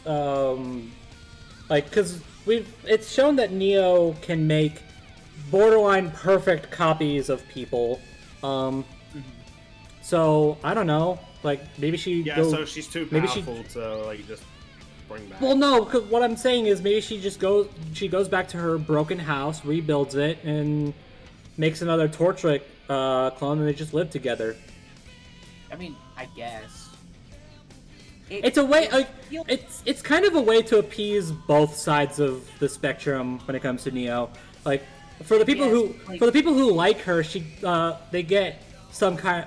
like because it's shown that Neo can make borderline perfect copies of people. So I don't know. Like maybe she. Yeah, so she's too powerful to like just bring back. Well, no. Cause what I'm saying is maybe she just goes. She goes back to her broken house, rebuilds it, and makes another Torchwick clone, and they just live together. I mean, I guess. It's a way. Like it's kind of a way to appease both sides of the spectrum when it comes to Neo. Like for the people who like her, they get some kind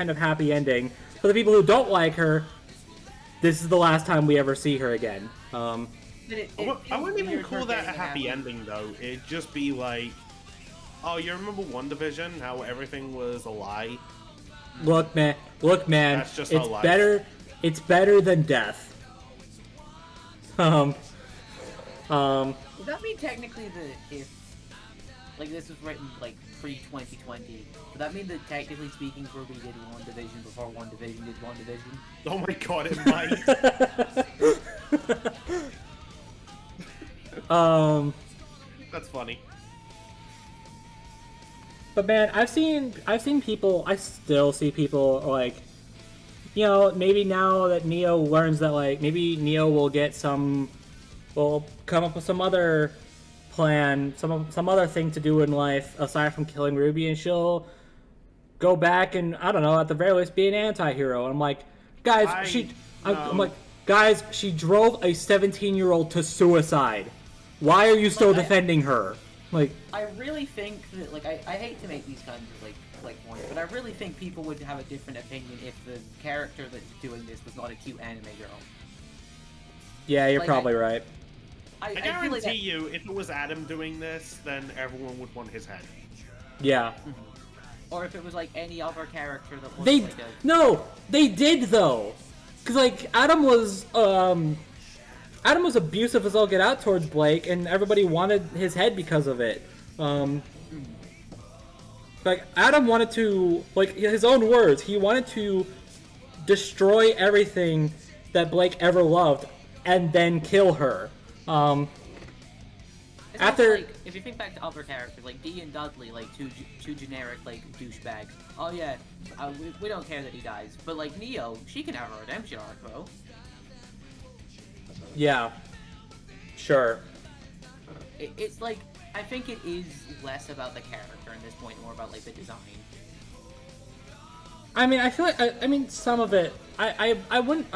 of happy ending. For the people who don't like her, this is the last time we ever see her again. I wouldn't even call that a happy ending though. It'd just be like, oh, you remember WandaVision? How everything was a lie. Look, man. That's just it's better. It's better than death. Does that mean technically that if, like, this was written like pre-2020, would that mean that technically speaking, RWBY did WandaVision before WandaVision did WandaVision? Oh my god, it might. That's funny. But man, I've seen people. I still see people like, you know, maybe now that Neo learns that like maybe Neo will come up with some other plan, some other thing to do in life aside from killing RWBY, and she'll go back and I don't know, at the very least be an anti-hero. And I'm like, guys, she drove a 17-year-old to suicide. Why are you still defending her? Like, I really think that, like, I hate to make these kinds of, like points, but I really think people would have a different opinion if the character that's doing this was not a cute anime girl. Yeah, you're probably right. I guarantee you, if it was Adam doing this, then everyone would want his head. Yeah. Mm-hmm. Or if it was, like, any other character that was, No! They did, though! Because, like, Adam was abusive as all get out towards Blake, and everybody wanted his head because of it. Like, Adam wanted to, like, his own words, he wanted to destroy everything that Blake ever loved, and then kill her. Like, if you think back to other characters, like Dee and Dudley, like, two generic, like, douchebags. Oh yeah, we don't care that he dies. But, like, Neo, she can have a redemption arc, though. Yeah, sure. It's like, I think it is less about the character at this point, more about like the design. I mean, I feel like some of it. I wouldn't.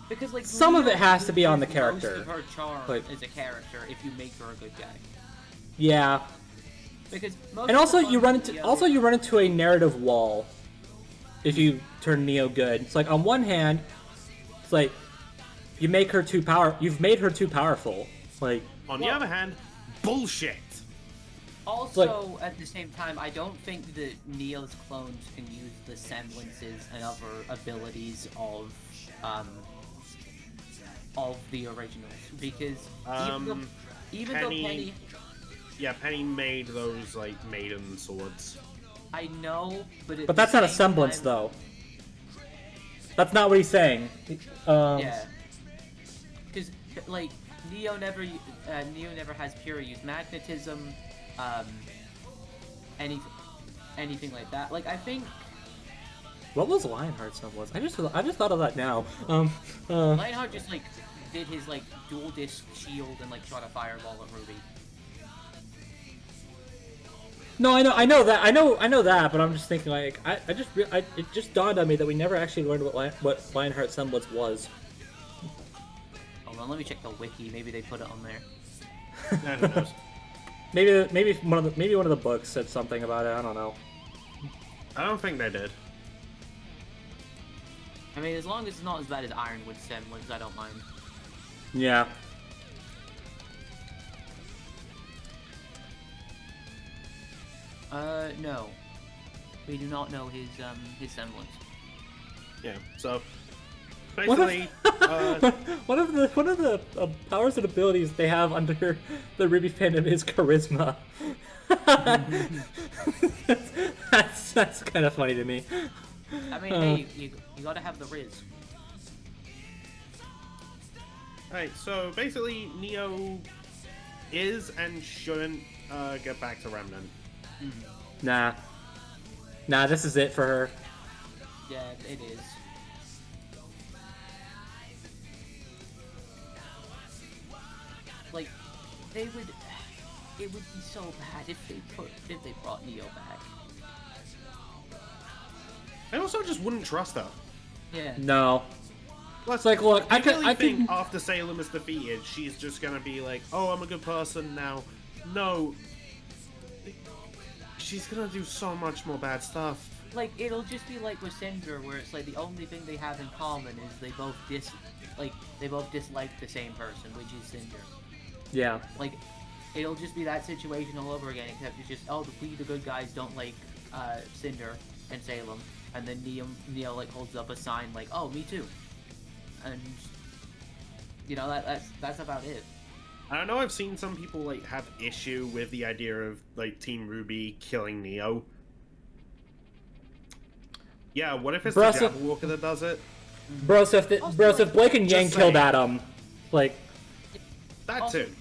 Because like some of it has to be on the character. Most of her charm as a character if you make her a good guy. Yeah. Because most And of also the you fun run with into Neo- a narrative wall if you turn Neo good. It's like on one hand, it's like you've made her too powerful. Like On the other hand, bullshit. Also, at the same time, I don't think that Neo's clones can use the semblances and other abilities of the originals, because even though Penny, yeah, Penny made those like maiden swords. I know, but that's not a semblance, though. That's not what he's saying. Yeah, because like Neo never has pure use magnetism, anything like that. Like I think. What was Lionheart's semblance? I just thought of that now. Lionheart just like did his like dual disc shield and like shot a fireball at RWBY. No, I know that, but I'm just thinking like it just dawned on me that we never actually learned what Lionheart's semblance was. Hold on, let me check the wiki. Maybe they put it on there. Who knows? Maybe one of the books said something about it. I don't know. I don't think they did. I mean, as long as it's not as bad as Ironwood's semblance, I don't mind. Yeah. No. We do not know his semblance. Yeah. So basically, one of the powers and abilities they have under the RWBY fandom is charisma. that's kind of funny to me. I mean, hey, you gotta have the Riz. Alright, so basically, Neo is and shouldn't get back to Remnant. Nah, this is it for her. Yeah, it is. Like, it would be so bad if they brought Neo back. I also just wouldn't trust her. Yeah. No. Plus, like, look, I think can. after Salem is defeated, she's just gonna be like, "Oh, I'm a good person now." No. She's gonna do so much more bad stuff. Like, it'll just be like with Cinder, where it's like the only thing they have in common is they both dislike the same person, which is Cinder. Yeah. Like, it'll just be that situation all over again, except it's just, we the good guys don't like Cinder and Salem, and then Neo like holds up a sign like, "Oh, me too," and that's about it. I know I've seen some people like have issue with the idea of like Team RWBY killing Neo. Yeah, what if it's the Jabberwocker that does it? Bros, if Blake and Yang killed Adam, like that also, too.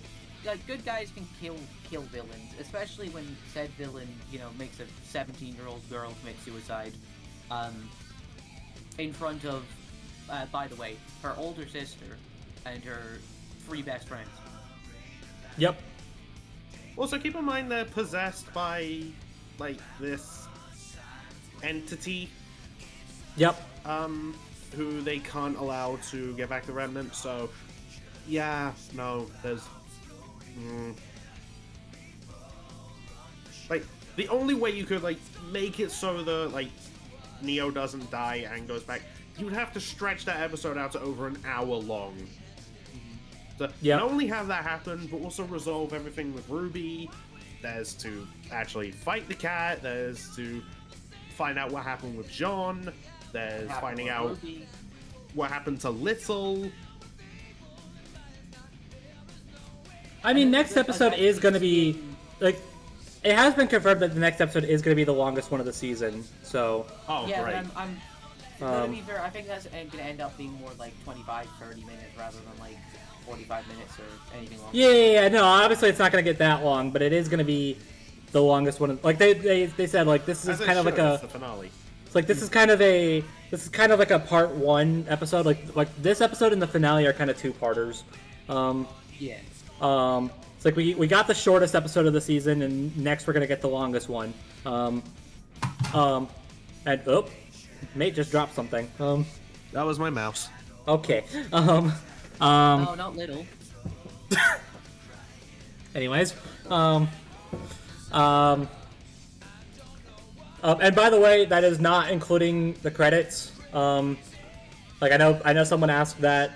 Like, good guys can kill villains, especially when said villain, makes a 17-year-old girl commit suicide, in front of, by the way, her older sister and her 3 best friends. Yep. Also, keep in mind they're possessed by, like, this entity. Yep. Who they can't allow to get back the Remnant, so... Yeah, no, there's... Like, the only way you could, like, make it so the, like, Neo doesn't die and goes back, you'd have to stretch that episode out to over an hour long. So, not only have that happen, but also resolve everything with RWBY. There's to actually fight the cat, there's to find out what happened with John, there's finding out what happened to Little. I mean, next episode is going to be, like, it has been confirmed that the next episode is going to be the longest one of the season, so... Oh, yeah, great. but I'm gonna be fair, I think that's going to end up being more like 25, 30 minutes rather than like 45 minutes or anything longer. Yeah, no, obviously it's not going to get that long, but it is going to be the longest one. Like, they said, like, this is kind of like a... It's the finale. It's like, this is kind of like a part 1 episode. Like this episode and the finale are kind of 2-parters. Yeah. It's like we got the shortest episode of the season, and next we're gonna get the longest one. And mate just dropped something. That was my mouse. Okay. No, not Little. Anyways, And by the way, that is not including the credits. Like I know someone asked that.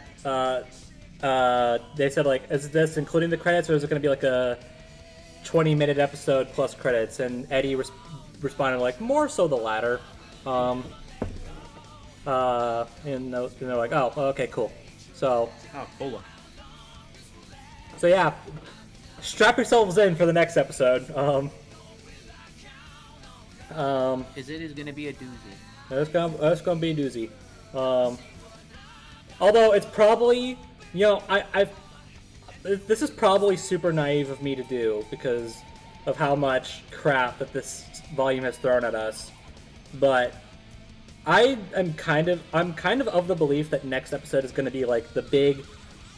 They said like, is this including the credits, or is it going to be like a 20-minute episode plus credits? And Eddie responded like, more so the latter. And they're like, oh, okay, cool. So. Oh, cool. So yeah, strap yourselves in for the next episode. Because it is going to be a doozy. That's gonna be a doozy. Although it's probably, this is probably super naive of me to do because of how much crap that this volume has thrown at us. But I'm kind of the belief that next episode is going to be like the big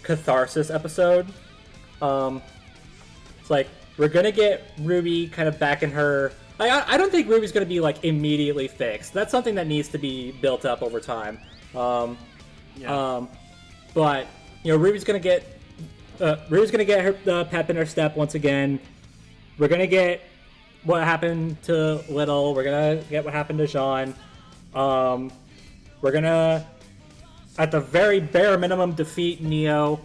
catharsis episode. It's like we're gonna get Ruby kind of back in her. I don't think Ruby's gonna be like immediately fixed. That's something that needs to be built up over time. But Ruby's gonna get her pep in her step once again. We're gonna get what happened to Little. We're gonna get what happened to Jean. We're gonna, at the very bare minimum, defeat Neo.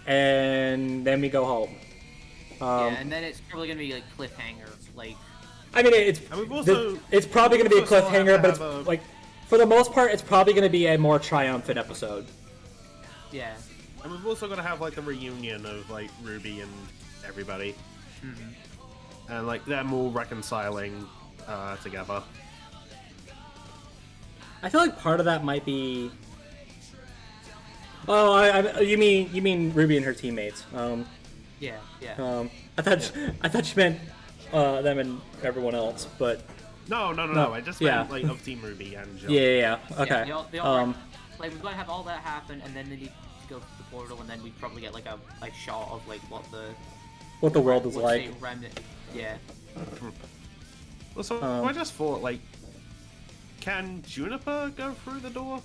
And then we go home. And then it's probably gonna be like cliffhanger, like. I mean, it's probably gonna be a cliffhanger, but it's like, for the most part, it's probably gonna be a more triumphant episode. Yeah. And we've also got to have like a reunion of like Ruby and everybody, and like them all reconciling together. I feel like part of that might be. Oh, you mean Ruby and her teammates? Yeah. I thought you meant them and everyone else, but. No. I just meant like of Team Ruby and Jill. Yeah. Okay. Yeah, they all like we've got to have all that happen, and then they need to go to the portal, and then we probably get like a shot of like what the world is like. Yeah. Well, so I just thought, like, can Juniper go through the door?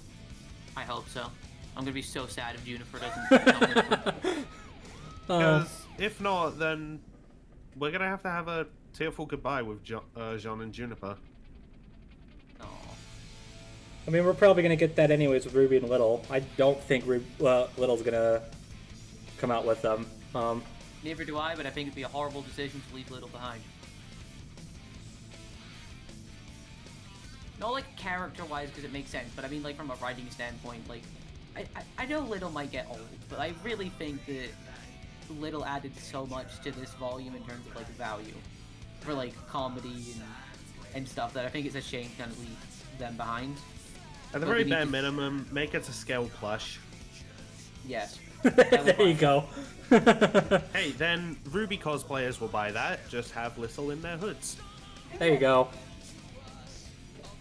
I hope so. I'm gonna be so sad if Juniper doesn't. Because if not, then we're gonna have to have a tearful goodbye with Jean and Juniper. Aww. I mean, we're probably gonna get that anyways with Ruby and Little. I don't think Little's gonna come out with them. Neither do I, but I think it'd be a horrible decision to leave Little behind. Not like character-wise, because it makes sense, but I mean like from a writing standpoint, like I know Little might get old, but I really think that Little added so much to this volume in terms of like value for like comedy and stuff that I think it's a shame to kind of leave them behind. At the very bare minimum, make it a scale plush. Yes. There you go. Hey, then Ruby cosplayers will buy that. Just have Little in their hoods. There you go.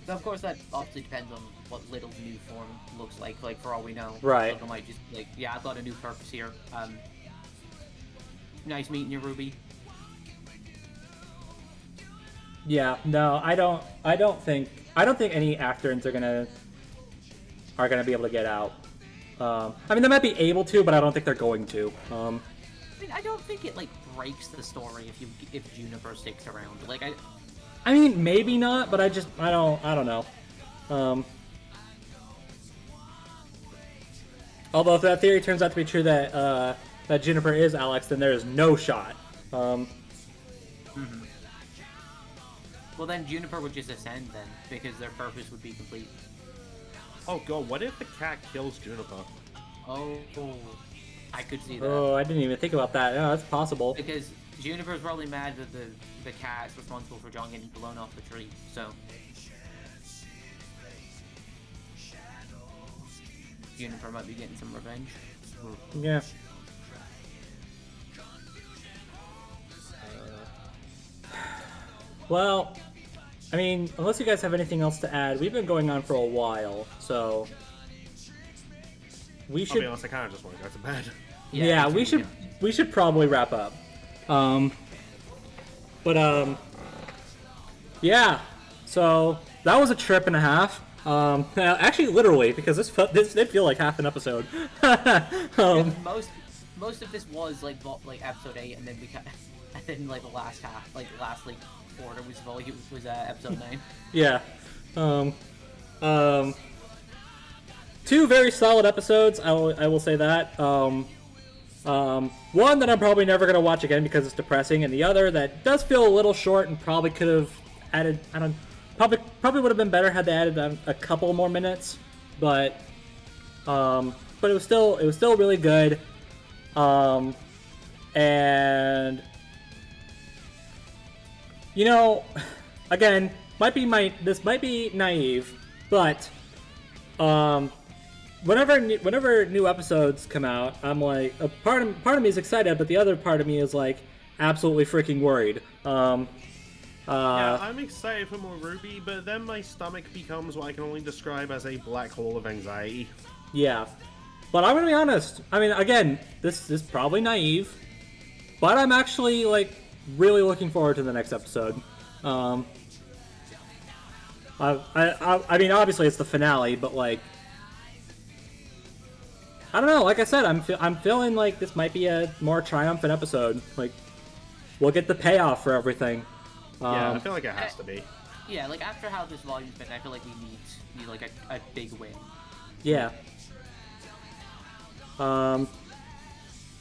So of course that obviously depends on what Little's new form looks like for all we know. Right. Little might just like, yeah, I've got a new purpose here. Nice meeting you, Ruby. Yeah, no, I don't think any actors are gonna be able to get out. I mean, they might be able to, but I don't think they're going to. I mean, I don't think it like breaks the story if Juniper sticks around. Like I mean, maybe not, but I don't know. Although if that theory turns out to be true that Juniper is Alex, then there is no shot. Well, then Juniper would just ascend then, because their purpose would be complete. Oh god, what if the cat kills Juniper? Oh, I could see that. Oh, I didn't even think about that. Yeah, that's possible. Because Juniper's probably mad that the cat's responsible for John getting blown off the tree, so... Juniper might be getting some revenge. Yeah. Well, I mean, unless you guys have anything else to add, we've been going on for a while, so we should. I'll be honest, I kind of just want to go to bed. Yeah, we should probably wrap up. Yeah. So that was a trip and a half. Actually, literally, because this did feel like half an episode. Most of this was like episode 8, and then we and then like the last quarter was episode 9. Yeah. Two very solid episodes. I will say that. One that I'm probably never gonna watch again because it's depressing, and the other that does feel a little short and probably could have added. Probably would have been better had they added a couple more minutes, but it was still really good. And again, this might be naive, but whenever new episodes come out, I'm like, a part of me is excited, but the other part of me is like absolutely freaking worried. Yeah, I'm excited for more RWBY, but then my stomach becomes what I can only describe as a black hole of anxiety. Yeah, but I'm gonna be honest. I mean, again, this is probably naive, but I'm actually like really looking forward to the next episode. I mean, obviously it's the finale, but like, I don't know. Like I said, I'm feeling like this might be a more triumphant episode. Like, we'll get the payoff for everything. Yeah, I feel like it has to be. Yeah, like after how this volume's been, I feel like we need like a big win. Yeah. But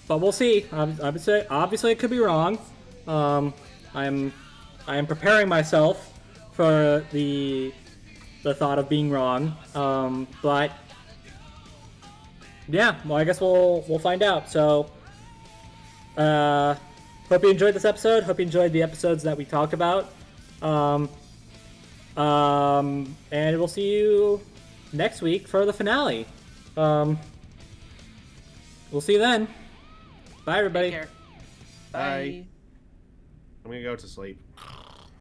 we'll see. Obviously it could be wrong. I am preparing myself for the thought of being wrong. But yeah, well, I guess we'll find out. So, hope you enjoyed this episode. Hope you enjoyed the episodes that we talked about. And we'll see you next week for the finale. We'll see you then. Bye, everybody. Take care. Bye. I'm gonna go to sleep.